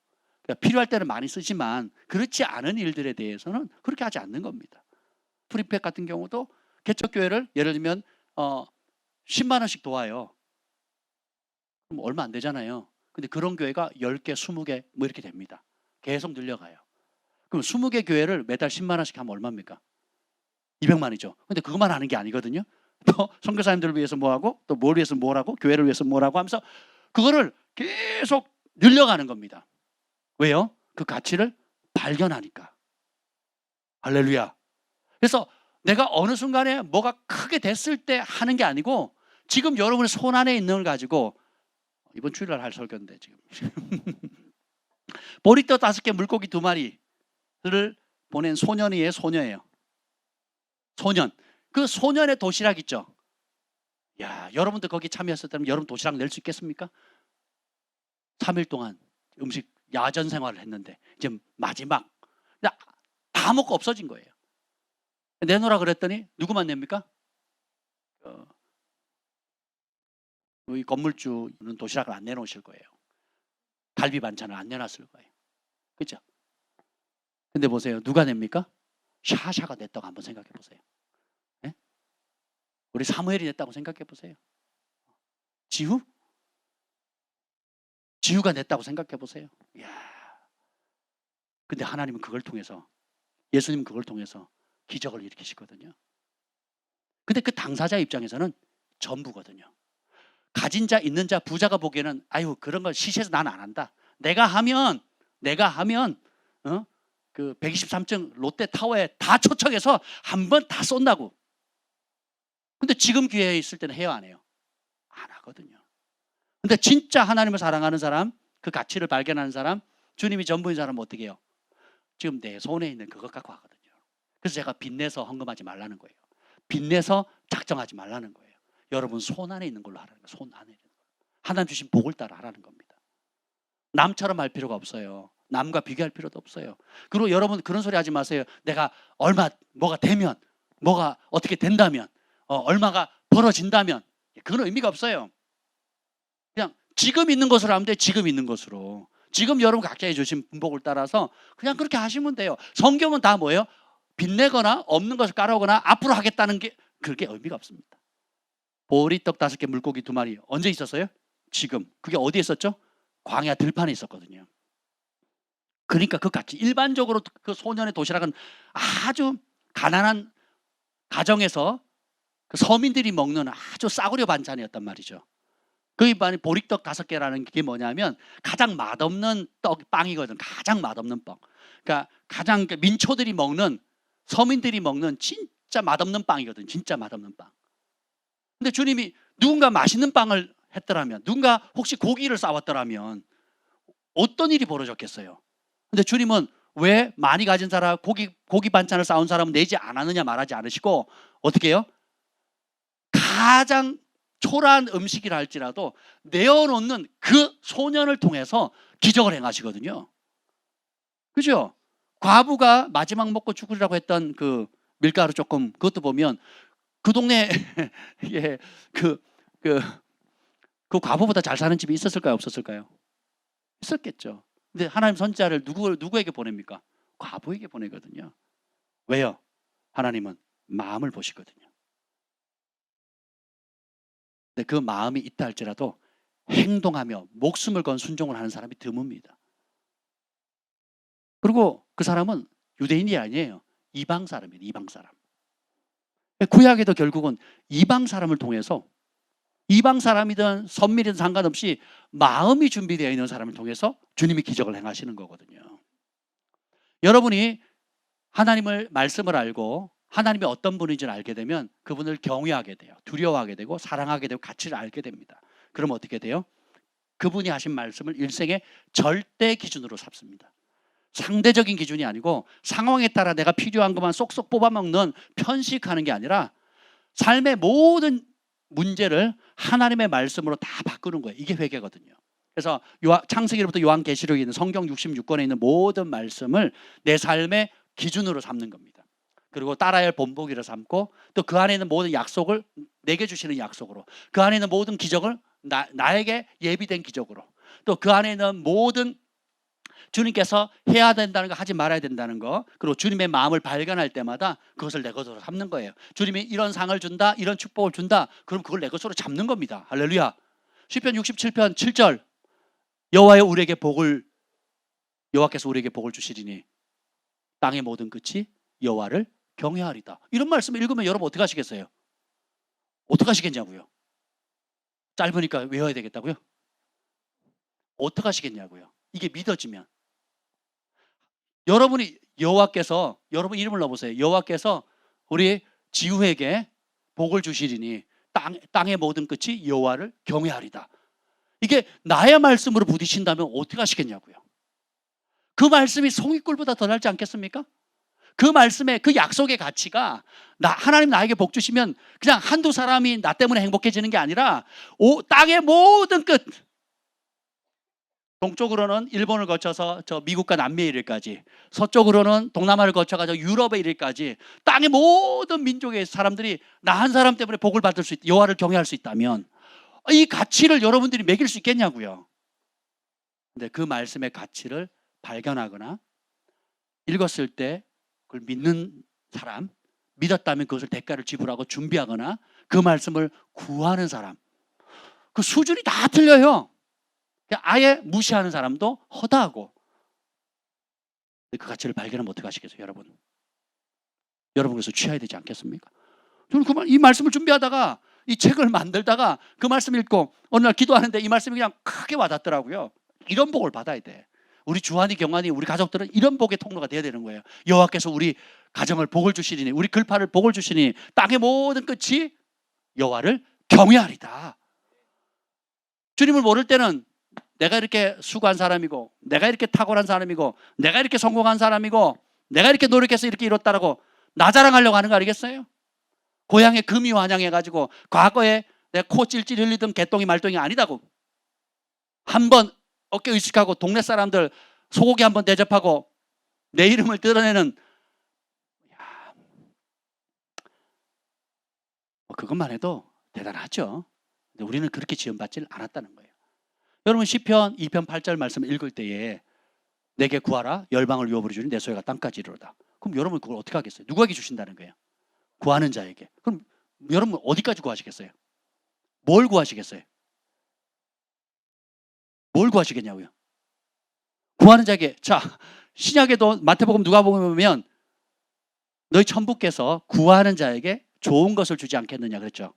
그러니까 필요할 때는 많이 쓰지만 그렇지 않은 일들에 대해서는 그렇게 하지 않는 겁니다. 프리팩 같은 경우도 개척교회를 예를 들면 10만 원씩 도와요. 그럼 얼마 안 되잖아요. 근데 그런 교회가 10개, 20개 뭐 이렇게 됩니다. 계속 늘려가요. 그럼 20개 교회를 매달 10만 원씩 하면 얼마입니까? 200만이죠. 근데 그것만 하는 게 아니거든요. 또 선교사님들을 위해서 뭐하고, 또 뭘 위해서 뭐라고, 교회를 위해서 뭐라고 하면서 그거를 계속 늘려가는 겁니다. 왜요? 그 가치를 발견하니까. 할렐루야. 그래서 내가 어느 순간에 뭐가 크게 됐을 때 하는 게 아니고, 지금 여러분의 손 안에 있는 걸 가지고, 이번 주일날 할 설교인데 지금 보리떡 5개 물고기 2마리를 보낸 소년이의 소녀예요. 소년. 그 소년의 도시락 있죠. 여러분들 거기 참여했었다면 여러분 도시락 낼 수 있겠습니까? 3일 동안 음식 야전 생활을 했는데 이제 마지막 다 먹고 없어진 거예요. 내놓으라 그랬더니 누구만 냅니까? 우리 건물주는 도시락을 안 내놓으실 거예요. 갈비 반찬을 안 내놨을 거예요. 그렇죠? 근데 보세요. 누가 냅니까? 샤샤가 냈다고 한번 생각해 보세요. 네? 우리 사무엘이 냈다고 생각해 보세요. 지후가 냈다고 생각해 보세요. 근데 하나님은 그걸 통해서, 예수님은 그걸 통해서 기적을 일으키시거든요. 근데 그 당사자 입장에서는 전부거든요. 가진 자, 있는 자, 부자가 보기에는 그런 걸 시시해서 나는 안 한다. 내가 하면 그 123층 롯데타워에 다 초청해서 한번 다 쏜다고. 근데 지금 기회에 있을 때는 해요, 안 해요? 안 하거든요. 근데 진짜 하나님을 사랑하는 사람, 그 가치를 발견하는 사람, 주님이 전부인 사람은 어떻게 해요? 지금 내 손에 있는 그것 갖고 하거든요. 그래서 제가 빚내서 헌금하지 말라는 거예요. 빚내서 작정하지 말라는 거예요. 여러분 손 안에 있는 걸로 하라는 거예요. 손 안에 있는 거. 하나님 주신 복을 따라 하라는 겁니다. 남처럼 할 필요가 없어요. 남과 비교할 필요도 없어요. 그리고 여러분 그런 소리 하지 마세요. 내가 뭐가 되면, 뭐가 어떻게 된다면, 얼마가 벌어진다면, 그건 의미가 없어요. 그냥 지금 있는 것으로 하면 돼. 지금 있는 것으로. 지금 여러분 각자의 주신 분복을 따라서 그냥 그렇게 하시면 돼요. 성경은 다 뭐예요? 빚내거나 없는 것을 깔아오거나 앞으로 하겠다는 게 그렇게 의미가 없습니다. 보리떡 5개, 물고기 2마리 언제 있었어요? 지금. 그게 어디에 있었죠? 광야 들판에 있었거든요. 그러니까 그 같이 일반적으로 그 소년의 도시락은 아주 가난한 가정에서 그 서민들이 먹는 아주 싸구려 반찬이었단 말이죠. 그 보리떡 5개라는 게 뭐냐면 가장 맛없는 빵이거든. 가장 맛없는 빵. 그러니까 가장 민초들이 먹는, 서민들이 먹는 진짜 맛없는 빵이거든. 진짜 맛없는 빵. 근데 주님이 누군가 맛있는 빵을 했더라면, 누군가 혹시 고기를 싸웠더라면 어떤 일이 벌어졌겠어요? 근데 주님은 왜 많이 가진 사람, 고기 반찬을 싸운 사람은 내지 않았느냐 말하지 않으시고 어떻게 해요? 가장 초라한 음식이라 할지라도 내어놓는 그 소년을 통해서 기적을 행하시거든요. 그죠? 과부가 마지막 먹고 죽으리라고 했던 그 밀가루 조금, 그것도 보면 그 동네에 예, 그 과부보다 잘 사는 집이 있었을까요? 없었을까요? 있었겠죠. 근데 하나님 선지자를 누구에게 보냅니까? 과부에게 보내거든요. 왜요? 하나님은 마음을 보시거든요. 근데 그 마음이 있다 할지라도 행동하며 목숨을 건 순종을 하는 사람이 드뭅니다. 그리고 그 사람은 유대인이 아니에요. 이방 사람이에요. 이방 사람. 구약에도 결국은 이방 사람을 통해서, 이방 사람이든 선민이든 상관없이 마음이 준비되어 있는 사람을 통해서 주님이 기적을 행하시는 거거든요. 여러분이 하나님을 말씀을 알고 하나님이 어떤 분인지를 알게 되면 그분을 경외하게 돼요. 두려워하게 되고 사랑하게 되고 가치를 알게 됩니다. 그럼 어떻게 돼요? 그분이 하신 말씀을 일생의 절대 기준으로 삼습니다. 상대적인 기준이 아니고 상황에 따라 내가 필요한 것만 쏙쏙 뽑아먹는 편식하는 게 아니라 삶의 모든 문제를 하나님의 말씀으로 다 바꾸는 거예요. 이게 회개거든요. 그래서 창세기로부터 요한계시록에 있는 성경 66권에 있는 모든 말씀을 내 삶의 기준으로 삼는 겁니다. 그리고 따라야 할 본보기를 삼고 또 그 안에 있는 모든 약속을 내게 주시는 약속으로, 그 안에 있는 모든 기적을 나에게 예비된 기적으로, 또 그 안에 있는 모든 주님께서 해야 된다는 거, 하지 말아야 된다는 거, 그리고 주님의 마음을 발견할 때마다 그것을 내 것으로 삼는 거예요. 주님이 이런 상을 준다, 이런 축복을 준다, 그럼 그걸 내 것으로 잡는 겁니다. 할렐루야. 시편 67편 7절 여호와께서 우리에게 복을 주시리니 땅의 모든 끝이 여호와를 경외하리다. 이런 말씀을 읽으면 여러분 어떻게 하시겠어요? 어떻게 하시겠냐고요? 짧으니까 외워야 되겠다고요? 어떻게 하시겠냐고요? 이게 믿어지면. 여러분이 여러분 이름을 넣어보세요. 여호와께서 우리 지우에게 복을 주시리니 땅의 모든 끝이 여호와를 경외하리다. 이게 나의 말씀으로 부딪힌다면 어떻게 하시겠냐고요? 그 말씀이 송이꿀보다 더 낫지 않겠습니까? 그 말씀의 그 약속의 가치가 하나님 나에게 복 주시면 그냥 한두 사람이 나 때문에 행복해지는 게 아니라 땅의 모든 끝, 동쪽으로는 일본을 거쳐서 저 미국과 남미에 이르기까지, 서쪽으로는 동남아를 거쳐가지고 유럽에 이르기까지 땅의 모든 민족의 사람들이 나 한 사람 때문에 복을 받을 수 있다, 여호와를 경외할 수 있다면 이 가치를 여러분들이 매길 수 있겠냐고요. 근데 그 말씀의 가치를 발견하거나 읽었을 때 그걸 믿는 사람, 믿었다면 그것을 대가를 지불하고 준비하거나 그 말씀을 구하는 사람, 그 수준이 다 틀려요. 아예 무시하는 사람도 허다하고. 그 가치를 발견하면 어떻게 하시겠어요, 여러분? 여러분 그래서 취해야 되지 않겠습니까? 저는 이 말씀을 준비하다가 이 책을 만들다가 그 말씀 읽고 어느 날 기도하는데 이 말씀이 그냥 크게 와닿더라고요. 이런 복을 받아야 돼. 우리 주한이, 경한이, 우리 가족들은 이런 복의 통로가 돼야 되는 거예요. 여호와께서 우리 가정을 복을 주시니, 우리 글파를 복을 주시니 땅의 모든 끝이 여호와를 경외하리다. 주님을 모를 때는 내가 이렇게 수고한 사람이고, 내가 이렇게 탁월한 사람이고, 내가 이렇게 성공한 사람이고, 내가 이렇게 노력해서 이렇게 이뤘다라고 나 자랑하려고 하는 거 아니겠어요? 고향에 금이 환영해가지고 과거에 내가 코 찔찔 흘리던 개똥이 말똥이 아니다고, 한번 어깨 의식하고 동네 사람들 소고기 한번 대접하고 내 이름을 드러내는, 그것만 해도 대단하죠. 근데 우리는 그렇게 지원받지 않았다는 거예요. 여러분 시편 2편 8절 말씀을 읽을 때에 내게 구하라 열방을 위협으로 주니 내 소유가 땅까지 이르로다. 그럼 여러분 그걸 어떻게 하겠어요? 누구에게 주신다는 거예요? 구하는 자에게. 그럼 여러분 어디까지 구하시겠어요? 뭘 구하시겠어요? 뭘 구하시겠냐고요? 구하는 자에게. 자, 신약에도 마태복음 누가복음 보면 너희 천부께서 구하는 자에게 좋은 것을 주지 않겠느냐 그랬죠.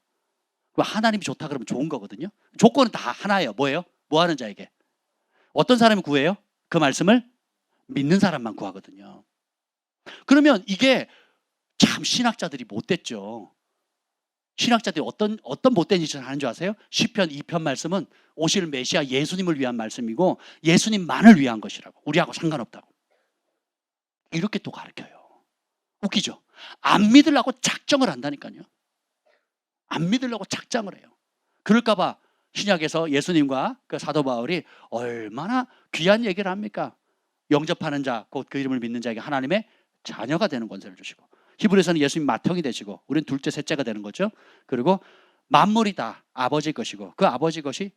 하나님이 좋다 그러면 좋은 거거든요. 조건은 다 하나예요. 뭐예요? 뭐 하는 자에게. 어떤 사람이 구해요? 그 말씀을 믿는 사람만 구하거든요. 그러면 이게 참 신학자들이 못됐죠. 신학자들이 어떤 못된 짓을 하는 줄 아세요? 시편 2편 말씀은 오실 메시아 예수님을 위한 말씀이고 예수님만을 위한 것이라고, 우리하고 상관없다고 이렇게 또 가르쳐요. 웃기죠? 안 믿으려고 작정을 한다니까요. 안 믿으려고 작정을 해요. 그럴까 봐 신약에서 예수님과 그 사도 바울이 얼마나 귀한 얘기를 합니까? 영접하는 자, 곧 그 이름을 믿는 자에게 하나님의 자녀가 되는 권세를 주시고, 히브리서는 예수님 맏형이 되시고 우리는 둘째 셋째가 되는 거죠. 그리고 만물이 다 아버지 것이고 그 아버지 것이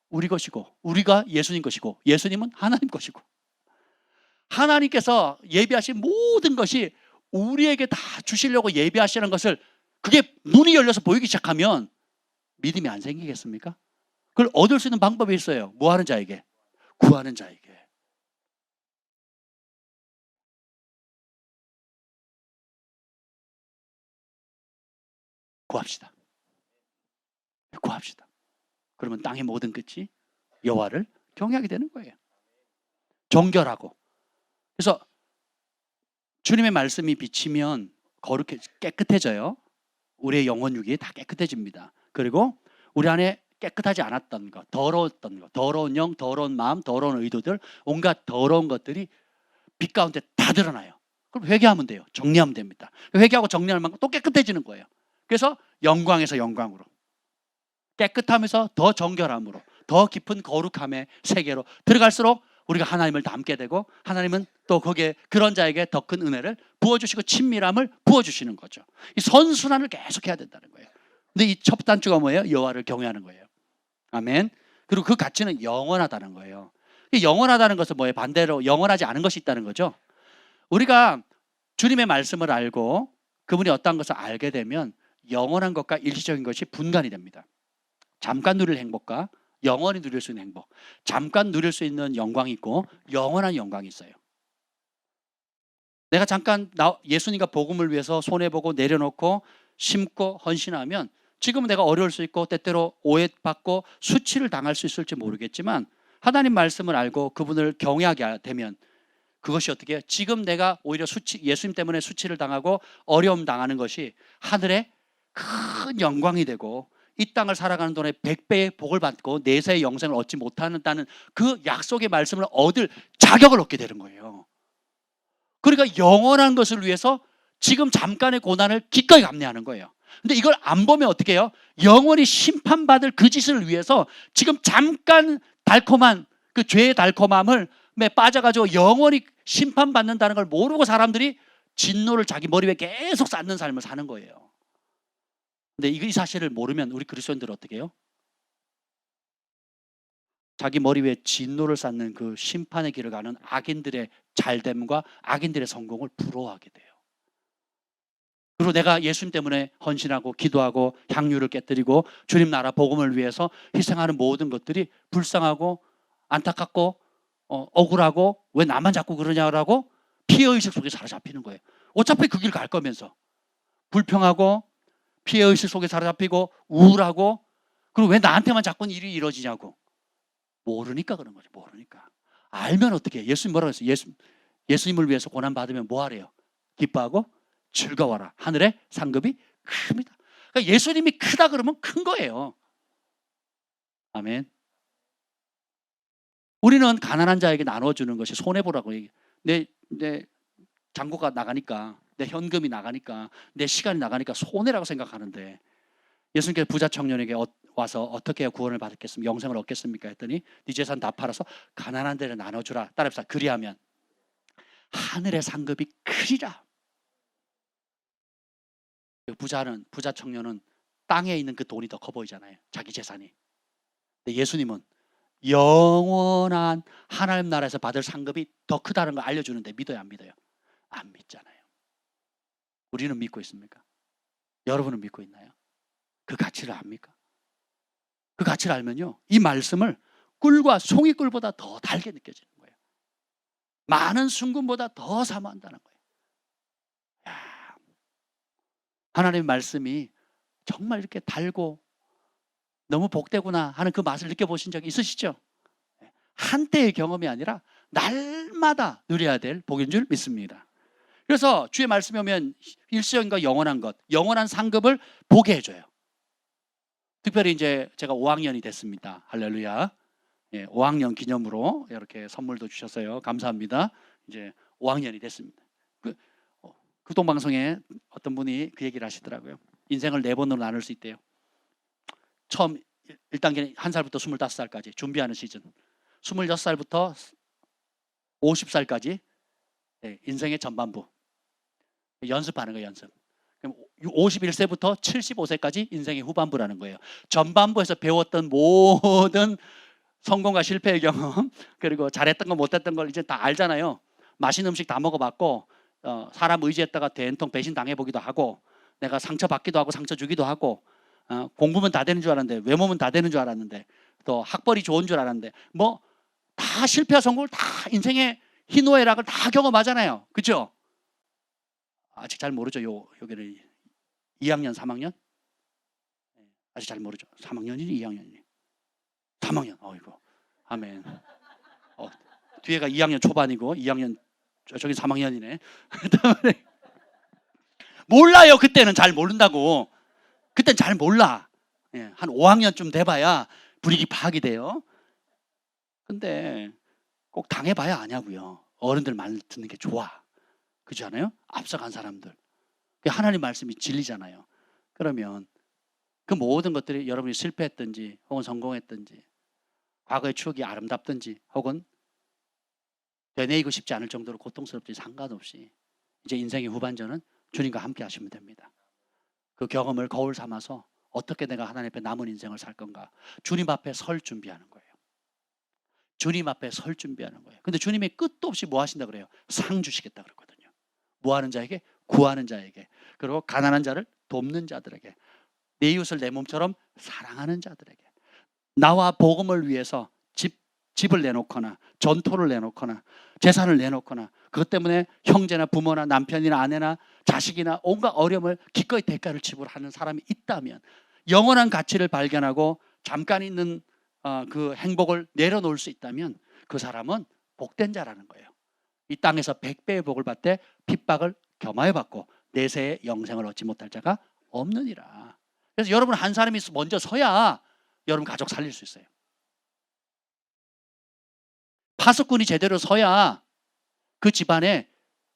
우리 것이고 우리가 예수님 것이고 예수님은 하나님 것이고, 하나님께서 예비하신 모든 것이 우리에게 다 주시려고 예비하시는 것을, 그게 눈이 열려서 보이기 시작하면 믿음이 안 생기겠습니까? 그걸 얻을 수 있는 방법이 있어요. 뭐 하는 자에게? 구하는 자에게. 구합시다. 구합시다. 그러면 땅의 모든 끝이 여호와를 경외하게 되는 거예요. 정결하고. 그래서 주님의 말씀이 비치면 거룩해 깨끗해져요. 우리의 영혼 육이 다 깨끗해집니다. 그리고 우리 안에 깨끗하지 않았던 것, 더러웠던 것, 더러운 영, 더러운 마음, 더러운 의도들, 온갖 더러운 것들이 빛 가운데 다 드러나요. 그럼 회개하면 돼요. 정리하면 됩니다. 회개하고 정리할 만큼 또 깨끗해지는 거예요. 그래서 영광에서 영광으로, 깨끗하면서 더 정결함으로, 더 깊은 거룩함의 세계로 들어갈수록 우리가 하나님을 닮게 되고, 하나님은 또 거기에 그런 자에게 더 큰 은혜를 부어주시고 친밀함을 부어주시는 거죠. 이 선순환을 계속 해야 된다는 거예요. 근데 이 첫 단추가 뭐예요? 여호와를 경외하는 거예요. 아멘. 그리고 그 가치는 영원하다는 거예요. 영원하다는 것은 뭐예요? 반대로 영원하지 않은 것이 있다는 거죠. 우리가 주님의 말씀을 알고 그분이 어떤 것을 알게 되면 영원한 것과 일시적인 것이 분간이 됩니다. 잠깐 누릴 행복과 영원히 누릴 수 있는 행복, 잠깐 누릴 수 있는 영광이 있고 영원한 영광이 있어요. 내가 잠깐 예수님과 복음을 위해서 손해보고 내려놓고 심고 헌신하면 지금은 내가 어려울 수 있고 때때로 오해받고 수치를 당할 수 있을지 모르겠지만, 하나님 말씀을 알고 그분을 경외하게 되면 그것이 어떻게 해요? 지금 내가 오히려 예수님 때문에 수치를 당하고 어려움 당하는 것이 하늘의 큰 영광이 되고 이 땅을 살아가는 동안에 100배의 복을 받고 내세의 영생을 얻지 못한다는 그 약속의 말씀을 얻을 자격을 얻게 되는 거예요. 그러니까 영원한 것을 위해서 지금 잠깐의 고난을 기꺼이 감내하는 거예요. 근데 이걸 안 보면 어떻게 해요? 영원히 심판받을 그 짓을 위해서 지금 잠깐 달콤한 그 죄의 달콤함을 빠져가지고 영원히 심판받는다는 걸 모르고 사람들이 진노를 자기 머리 위에 계속 쌓는 삶을 사는 거예요. 근데 이 사실을 모르면 우리 그리스도인들은 어떻게 해요? 자기 머리 위에 진노를 쌓는 그 심판의 길을 가는 악인들의 잘됨과 악인들의 성공을 부러워하게 돼요. 그리고 내가 예수님 때문에 헌신하고 기도하고 향유를 깨뜨리고 주님 나라 복음을 위해서 희생하는 모든 것들이 불쌍하고 안타깝고 억울하고 왜 나만 자꾸 그러냐라고 피해의식 속에 사로잡히는 거예요. 어차피 그 길 갈 거면서 불평하고 피해의식 속에 사로잡히고 우울하고, 그리고 왜 나한테만 자꾸 일이 이루어지냐고. 모르니까 그런 거죠. 모르니까. 알면 어떻게 해요? 예수님 뭐라고 했어요? 예수님을 위해서 고난받으면 뭐 하래요? 기뻐하고 즐거워라. 하늘의 상급이 큽니다. 그러니까 예수님이 크다 그러면 큰 거예요. 아멘. 우리는 가난한 자에게 나눠주는 것이 손해보라고 얘기해. 내 잔고가 나가니까, 내 현금이 나가니까, 내 시간이 나가니까 손해라고 생각하는데, 예수님께서 부자 청년에게 와서 어떻게 구원을 받겠습니까? 영생을 얻겠습니까? 했더니 네 재산 다 팔아서 가난한 데를 나눠주라. 따라합시다. 그리하면 하늘의 상급이 크리라. 부자 청년은 땅에 있는 그 돈이 더 커 보이잖아요. 자기 재산이. 근데 예수님은 영원한 하나님 나라에서 받을 상급이 더 크다는 걸 알려주는데 믿어요, 안 믿어요? 안 믿잖아요. 우리는 믿고 있습니까? 여러분은 믿고 있나요? 그 가치를 압니까? 그 가치를 알면요, 이 말씀을 꿀과 송이꿀보다 더 달게 느껴지는 거예요. 많은 순금보다 더 사모한다는 거예요. 야, 하나님의 말씀이 정말 이렇게 달고 너무 복되구나 하는 그 맛을 느껴보신 적이 있으시죠? 한때의 경험이 아니라 날마다 누려야 될 복인 줄 믿습니다. 그래서 주의 말씀이 오면 일시적인과 영원한 것, 영원한 상급을 보게 해줘요. 특별히 이제 제가 5학년이 됐습니다. 할렐루야. 5학년 기념으로 이렇게 선물도 주셨어요. 감사합니다. 이제 5학년이 됐습니다. 극동방송에 어떤 분이 그 얘기를 하시더라고요. 인생을 4번으로 나눌 수 있대요. 처음 1단계는 1살부터 25살까지 준비하는 시즌, 26살부터 50살까지 인생의 전반부 연습하는 거예요. 연습. 51세부터 75세까지 인생의 후반부라는 거예요. 전반부에서 배웠던 모든 성공과 실패의 경험, 그리고 잘했던 거 못했던 걸 이제 다 알잖아요. 맛있는 음식 다 먹어봤고, 사람 의지했다가 된통 배신 당해보기도 하고, 내가 상처받기도 하고 상처 주기도 하고, 공부면 다 되는 줄 알았는데, 외모면 다 되는 줄 알았는데, 또 학벌이 좋은 줄 알았는데, 뭐 다 실패와 성공을 다 인생의 희노애락을 다 경험하잖아요. 그렇죠? 아직 잘 모르죠. 여기를 2학년, 3학년? 아직 잘 모르죠. 3학년이니 2학년이니? 3학년. 어이구. 아멘. 뒤에가 2학년 초반이고 2학년 저기 3학년이네. 몰라요. 그때는 잘 모른다고. 그때는 잘 몰라. 한 5학년쯤 돼봐야 분위기 파악이 돼요. 근데 꼭 당해봐야 아냐고요. 어른들 말 듣는 게 좋아. 그렇지 않아요? 앞서간 사람들. 하나님 말씀이 진리잖아요. 그러면 그 모든 것들이 여러분이 실패했든지 혹은 성공했든지 과거의 추억이 아름답든지 혹은 되뇌이고 싶지 않을 정도로 고통스럽든지 상관없이 이제 인생의 후반전은 주님과 함께 하시면 됩니다. 그 경험을 거울 삼아서 어떻게 내가 하나님 앞에 남은 인생을 살 건가, 주님 앞에 설 준비하는 거예요. 주님 앞에 설 준비하는 거예요. 근데 주님이 끝도 없이 뭐 하신다 그래요? 상 주시겠다 그러거든요. 뭐 하는 자에게? 구하는 자에게. 그리고 가난한 자를 돕는 자들에게, 내 이웃을 내 몸처럼 사랑하는 자들에게, 나와 복음을 위해서 집을 내놓거나 전토를 내놓거나 재산을 내놓거나 그것 때문에 형제나 부모나 남편이나 아내나 자식이나 온갖 어려움을 기꺼이 대가를 지불하는 사람이 있다면, 영원한 가치를 발견하고 잠깐 있는 그 행복을 내려놓을 수 있다면 그 사람은 복된 자라는 거예요. 이 땅에서 100배의 복을 받되 핍박을 겸하여 받고 내세의 영생을 얻지 못할 자가 없느니라. 그래서 여러분 한 사람이 먼저 서야 여러분 가족 살릴 수 있어요. 파수꾼이 제대로 서야 그 집안에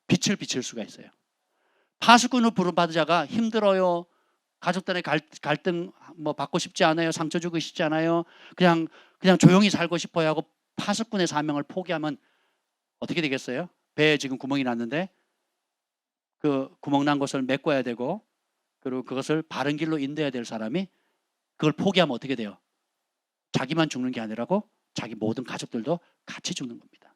빛을 비칠 수가 있어요. 파수꾼을 부름받은 자가 힘들어요, 가족들의 갈등 뭐 받고 싶지 않아요, 상처 주고 싶지 않아요, 그냥 조용히 살고 싶어요 하고 파수꾼의 사명을 포기하면 어떻게 되겠어요? 배에 지금 구멍이 났는데 그 구멍 난 것을 메꿔야 되고, 그리고 그것을 바른 길로 인도해야 될 사람이 그걸 포기하면 어떻게 돼요? 자기만 죽는 게 아니라고 자기 모든 가족들도 같이 죽는 겁니다.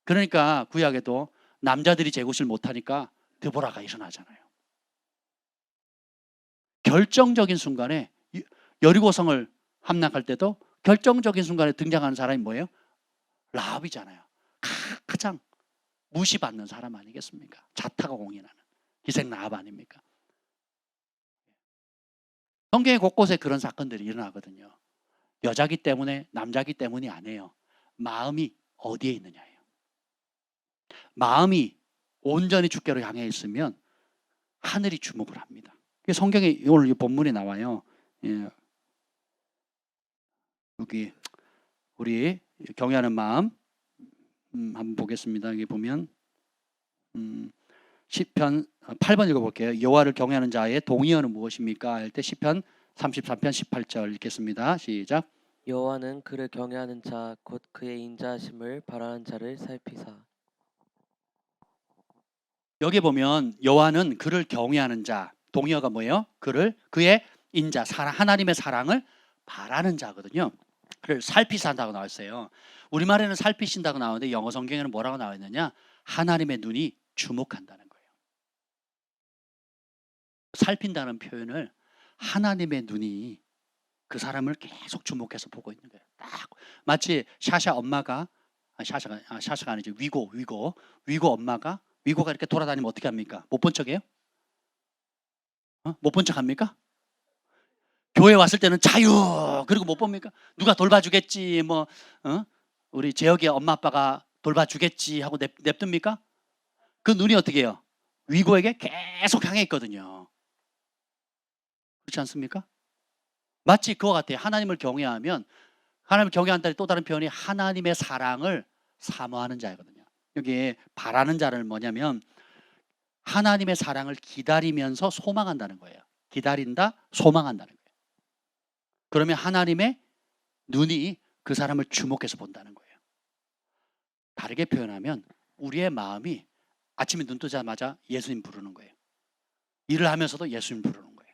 그러니까 구약에도 남자들이 제굿을 못하니까 드보라가 일어나잖아요. 결정적인 순간에 여리고성을 함락할 때도 결정적인 순간에 등장하는 사람이 뭐예요? 라합이잖아요. 가장 무시받는 사람 아니겠습니까? 자타가 공인하는 희생 라합 아닙니까? 성경의 곳곳에 그런 사건들이 일어나거든요. 여자기 때문에, 남자기 때문이 아니에요. 마음이 어디에 있느냐예요. 마음이 온전히 주께로 향해 있으면 하늘이 주목을 합니다. 성경에 오늘 이 본문에 나와요. 여기 우리 경외하는 마음 한번 보겠습니다. 여기 보면 시편 8번 읽어볼게요. 여호와를 경외하는 자의 동의어는 무엇입니까? 할 때 시편 33편 18절 읽겠습니다. 시작. 여호와는 그를 경외하는 자 곧 그의 인자하심을 바라는 자를 살피사. 여기 보면 여호와는 그를 경외하는 자, 동의어가 뭐예요? 그의 인자, 하나님의 사랑을 바라는 자거든요. 그를 살피산다고 나와 있어요. 우리말에는 살피신다고 나오는데 영어 성경에는 뭐라고 나와 있느냐? 하나님의 눈이 주목한다는 거예요. 살핀다는 표현을 하나님의 눈이 그 사람을 계속 주목해서 보고 있는 거예요. 딱 마치 샤샤 엄마가 샤샤가 아니죠. 위고 엄마가 위고가 이렇게 돌아다니면 어떻게 합니까? 못 본 척해요? 못 본 척 합니까? 교회 왔을 때는 자유 그리고 못 봅니까? 누가 돌봐주겠지 뭐 우리 재혁이 엄마 아빠가 돌봐주겠지 하고 냅둡니까? 그 눈이 어떻게 해요? 위고에게 계속 향해 있거든요. 그렇지 않습니까? 마치 그와 같아요. 하나님을 경외하면 하나님을 경외한다는 또 다른 표현이 하나님의 사랑을 사모하는 자거든요. 여기에 바라는 자를 뭐냐면 하나님의 사랑을 기다리면서 소망한다는 거예요. 기다린다, 소망한다는 거예요. 그러면 하나님의 눈이 그 사람을 주목해서 본다는 거예요. 다르게 표현하면 우리의 마음이 아침에 눈 뜨자마자 예수님 부르는 거예요. 일을 하면서도 예수님 부르는 거예요.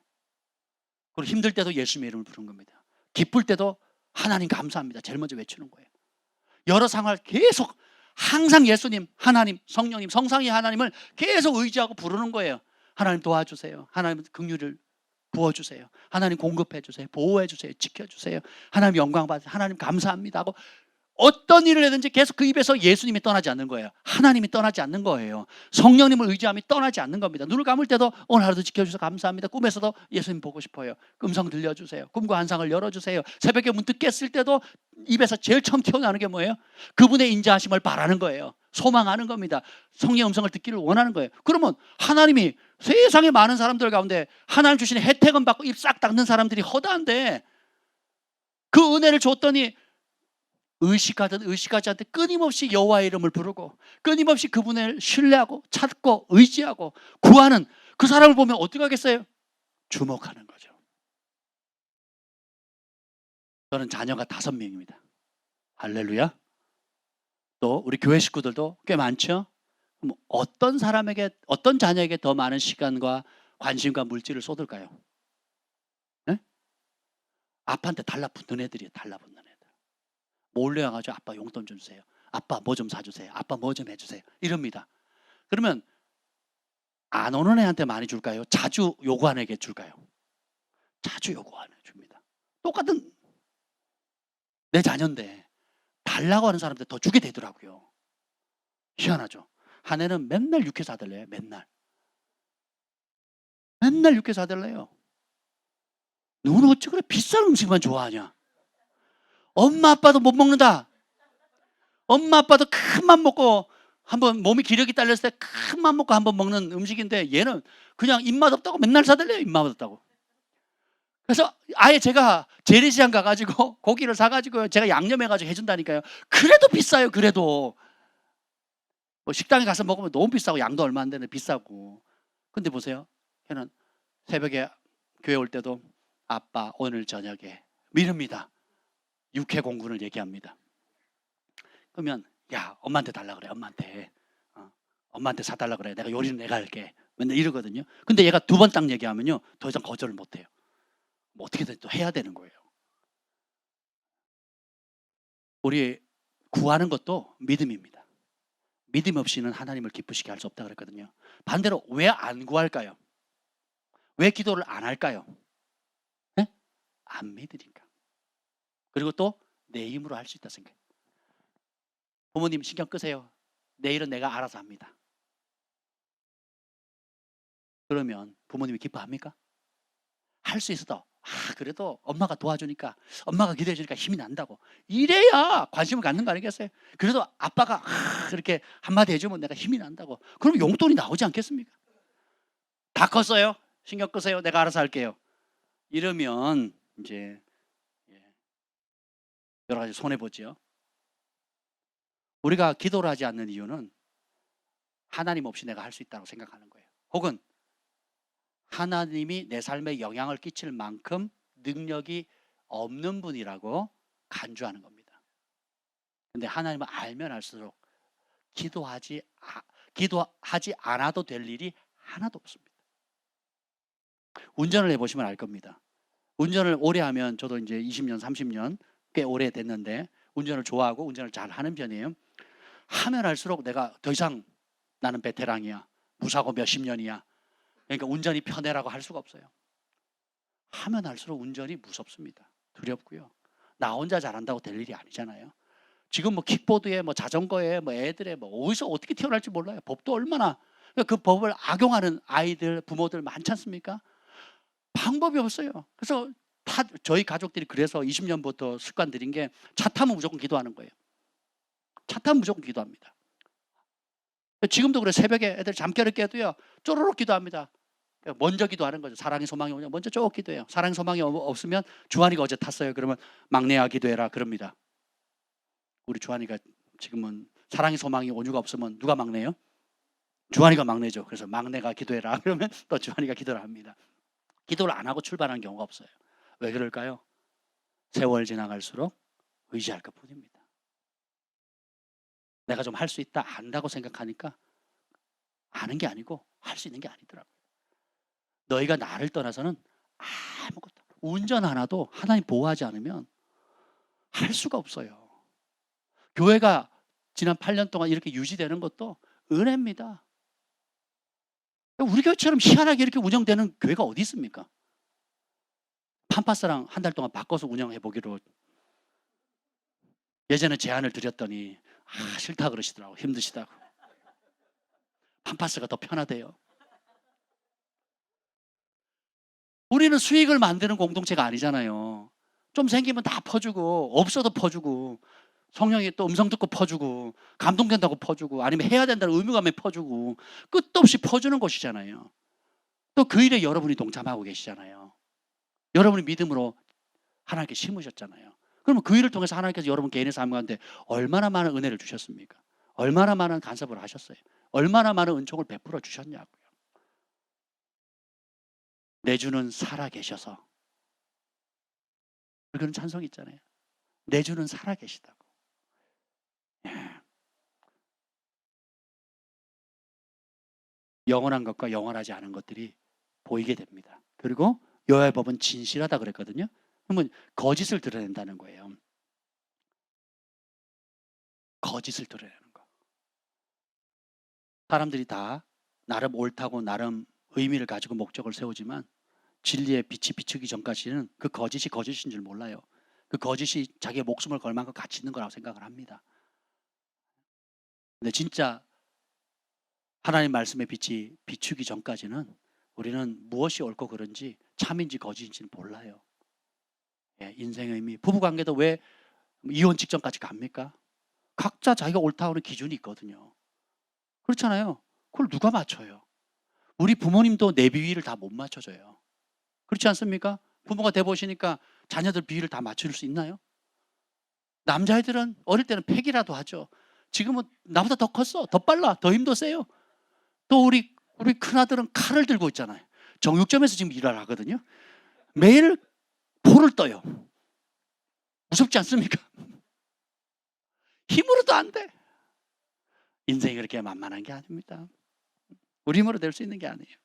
그리고 힘들 때도 예수님의 이름을 부르는 겁니다. 기쁠 때도 하나님 감사합니다. 제일 먼저 외치는 거예요. 여러 상황을 계속 항상 예수님, 하나님, 성령님, 성삼위 하나님을 계속 의지하고 부르는 거예요. 하나님 도와주세요. 하나님 긍휼을 부어주세요. 하나님 공급해주세요. 보호해주세요. 지켜주세요. 하나님 영광 받으세요. 하나님 감사합니다 하고 어떤 일을 하든지 계속 그 입에서 예수님이 떠나지 않는 거예요. 하나님이 떠나지 않는 거예요. 성령님을 의지함이 떠나지 않는 겁니다. 눈을 감을 때도 오늘 하루도 지켜주셔서 감사합니다. 꿈에서도 예수님 보고 싶어요. 음성 들려주세요. 꿈과 환상을 열어주세요. 새벽에 문득 깼을 때도 입에서 제일 처음 튀어나오는 게 뭐예요? 그분의 인자하심을 바라는 거예요. 소망하는 겁니다. 성령 음성을 듣기를 원하는 거예요. 그러면 하나님이 세상에 많은 사람들 가운데 하나님 주신 혜택은 받고 입 싹 닦는 사람들이 허다한데 그 은혜를 줬더니 의식하든 의식하지 않든 끊임없이 여호와의 이름을 부르고 끊임없이 그분을 신뢰하고 찾고 의지하고 구하는 그 사람을 보면 어떻게 하겠어요? 주목하는 거죠. 저는 자녀가 5명입니다. 할렐루야. 또 우리 교회 식구들도 꽤 많죠. 어떤 사람에게 어떤 자녀에게 더 많은 시간과 관심과 물질을 쏟을까요? 네? 아빠한테 달라붙는 애들이에요. 달라붙는 애들. 몰래 와가지고 아빠 용돈 좀 주세요. 아빠 뭐 좀 사주세요. 아빠 뭐 좀 해주세요. 이럽니다. 그러면 안 오는 애한테 많이 줄까요? 자주 요구하는 애에게 줄까요? 자주 요구하는 애 줍니다. 똑같은 내 자녀인데 달라고 하는 사람한테 더 주게 되더라고요. 희한하죠. 한 애는 맨날 육회 사달래요. 맨날 육회 사달래요. 너는 어찌 그래 비싼 음식만 좋아하냐? 엄마 아빠도 못 먹는다. 엄마 아빠도 큰 맘 먹고 한번 몸이 기력이 딸렸을 때 큰 맘 먹고 한번 먹는 음식인데 얘는 그냥 입맛 없다고 맨날 사달래요. 입맛 없다고. 그래서 아예 제가 재래시장 가가지고 고기를 사가지고 제가 양념해가지고 해준다니까요. 그래도 비싸요. 그래도 뭐 식당에 가서 먹으면 너무 비싸고 양도 얼마 안 되는데 비싸고. 근데 보세요. 걔는 새벽에 교회 올 때도 아빠 오늘 저녁에 미릅니다. 육회 공군을 얘기합니다. 그러면 야 엄마한테 달라 그래. 엄마한테 사달라 그래. 내가 요리는 내가 할게. 맨날 이러거든요. 근데 얘가 2번 딱 얘기하면요 더 이상 거절을 못해요. 뭐 어떻게든 또 해야 되는 거예요. 우리 구하는 것도 믿음입니다. 믿음 없이는 하나님을 기쁘시게 할 수 없다 그랬거든요. 반대로 왜 안 구할까요? 왜 기도를 안 할까요? 네? 안 믿으니까. 그리고 또 내 힘으로 할 수 있다 생각. 부모님 신경 끄세요. 내일은 내가 알아서 합니다. 그러면 부모님이 기뻐합니까? 할 수 있어도 그래도 엄마가 도와주니까 엄마가 기대해 주니까 힘이 난다고 이래야 관심을 갖는 거 아니겠어요? 그래도 아빠가 그렇게 한마디 해주면 내가 힘이 난다고 그럼 용돈이 나오지 않겠습니까? 다 컸어요. 신경 끄세요. 내가 알아서 할게요. 이러면 이제 여러 가지 손해보죠. 우리가 기도를 하지 않는 이유는 하나님 없이 내가 할 수 있다고 생각하는 거예요. 혹은 하나님이 내 삶에 영향을 끼칠 만큼 능력이 없는 분이라고 간주하는 겁니다. 근데 하나님은 알면 알수록 기도하지 않아도 될 일이 하나도 없습니다. 운전을 해보시면 알 겁니다. 운전을 오래 하면, 저도 이제 20년, 30년 꽤 오래 됐는데 운전을 좋아하고 운전을 잘 하는 편이에요. 하면 할수록 내가 더 이상 나는 베테랑이야, 무사고 몇십 년이야, 그러니까 운전이 편해라고 할 수가 없어요. 하면 할수록 운전이 무섭습니다. 두렵고요. 나 혼자 잘한다고 될 일이 아니잖아요. 지금 뭐 킥보드에 뭐 자전거에 뭐 애들에 뭐 어디서 어떻게 튀어나올지 몰라요. 법도 얼마나, 그 법을 악용하는 아이들, 부모들 많지 않습니까? 방법이 없어요. 그래서 저희 가족들이 그래서 20년부터 습관 들인 게, 차 타면 무조건 기도하는 거예요. 차 타면 무조건 기도합니다. 지금도 그래. 새벽에 애들 잠결에 깨도요, 쪼르륵 기도합니다. 먼저 기도하는 거죠. 사랑의 소망이 오냐, 먼저 쭉 기도해요. 사랑의 소망이 없으면, 주한이가 어제 탔어요, 그러면 막내야 기도해라 그럽니다. 우리 주한이가 지금은 사랑의 소망이 온유가 없으면 누가 막내예요? 주한이가 막내죠. 그래서 막내가 기도해라 그러면 또 주한이가 기도를 합니다. 기도를 안 하고 출발하는 경우가 없어요. 왜 그럴까요? 세월 지나갈수록 의지할 것뿐입니다. 내가 좀 할 수 있다, 안다고 생각하니까 아는 게 아니고 할 수 있는 게 아니더라고요. 너희가 나를 떠나서는 아무것도, 운전 하나도 하나님 보호하지 않으면 할 수가 없어요. 교회가 지난 8년 동안 이렇게 유지되는 것도 은혜입니다. 우리 교회처럼 희한하게 이렇게 운영되는 교회가 어디 있습니까? 팜파스랑 한 달 동안 바꿔서 운영해 보기로 예전에 제안을 드렸더니 싫다 그러시더라고. 힘드시다고. 팜파스가 더 편하대요. 우리는 수익을 만드는 공동체가 아니잖아요. 좀 생기면 다 퍼주고, 없어도 퍼주고, 성령이 또 음성 듣고 퍼주고, 감동된다고 퍼주고, 아니면 해야 된다는 의무감에 퍼주고, 끝도 없이 퍼주는 곳이잖아요. 또 그 일에 여러분이 동참하고 계시잖아요. 여러분이 믿음으로 하나님께 심으셨잖아요. 그러면 그 일을 통해서 하나님께서 여러분 개인의 삶 가운데 얼마나 많은 은혜를 주셨습니까? 얼마나 많은 간섭을 하셨어요? 얼마나 많은 은총을 베풀어 주셨냐고요. 내 주는 살아 계셔서. 그런 찬송이 있잖아요. 내 주는 살아 계시다고. 예. 영원한 것과 영원하지 않은 것들이 보이게 됩니다. 그리고 여호와의 법은 진실하다 그랬거든요. 그러면 거짓을 드러낸다는 거예요. 거짓을 드러내는 거. 사람들이 다 나름 옳다고 나름 의미를 가지고 목적을 세우지만, 진리의 빛이 비추기 전까지는 그 거짓이 거짓인 줄 몰라요. 그 거짓이 자기의 목숨을 걸 만큼 가치 있는 거라고 생각을 합니다. 근데 진짜 하나님 말씀의 빛이 비추기 전까지는 우리는 무엇이 옳고 그른지, 참인지 거짓인지는 몰라요. 예, 인생의 의미. 부부관계도 왜 이혼 직전까지 갑니까? 각자 자기가 옳다고 하는 기준이 있거든요. 그렇잖아요. 그걸 누가 맞춰요? 우리 부모님도 내 비위를 다 못 맞춰줘요. 그렇지 않습니까? 부모가 돼보시니까 자녀들 비위를 다 맞출 수 있나요? 남자애들은 어릴 때는 패기라도 하죠. 지금은 나보다 더 컸어, 더 빨라, 더 힘도 세요. 또 우리 큰아들은 칼을 들고 있잖아요. 정육점에서 지금 일을 하거든요. 매일 포를 떠요. 무섭지 않습니까? 힘으로도 안 돼. 인생이 그렇게 만만한 게 아닙니다. 우리 힘으로 될 수 있는 게 아니에요.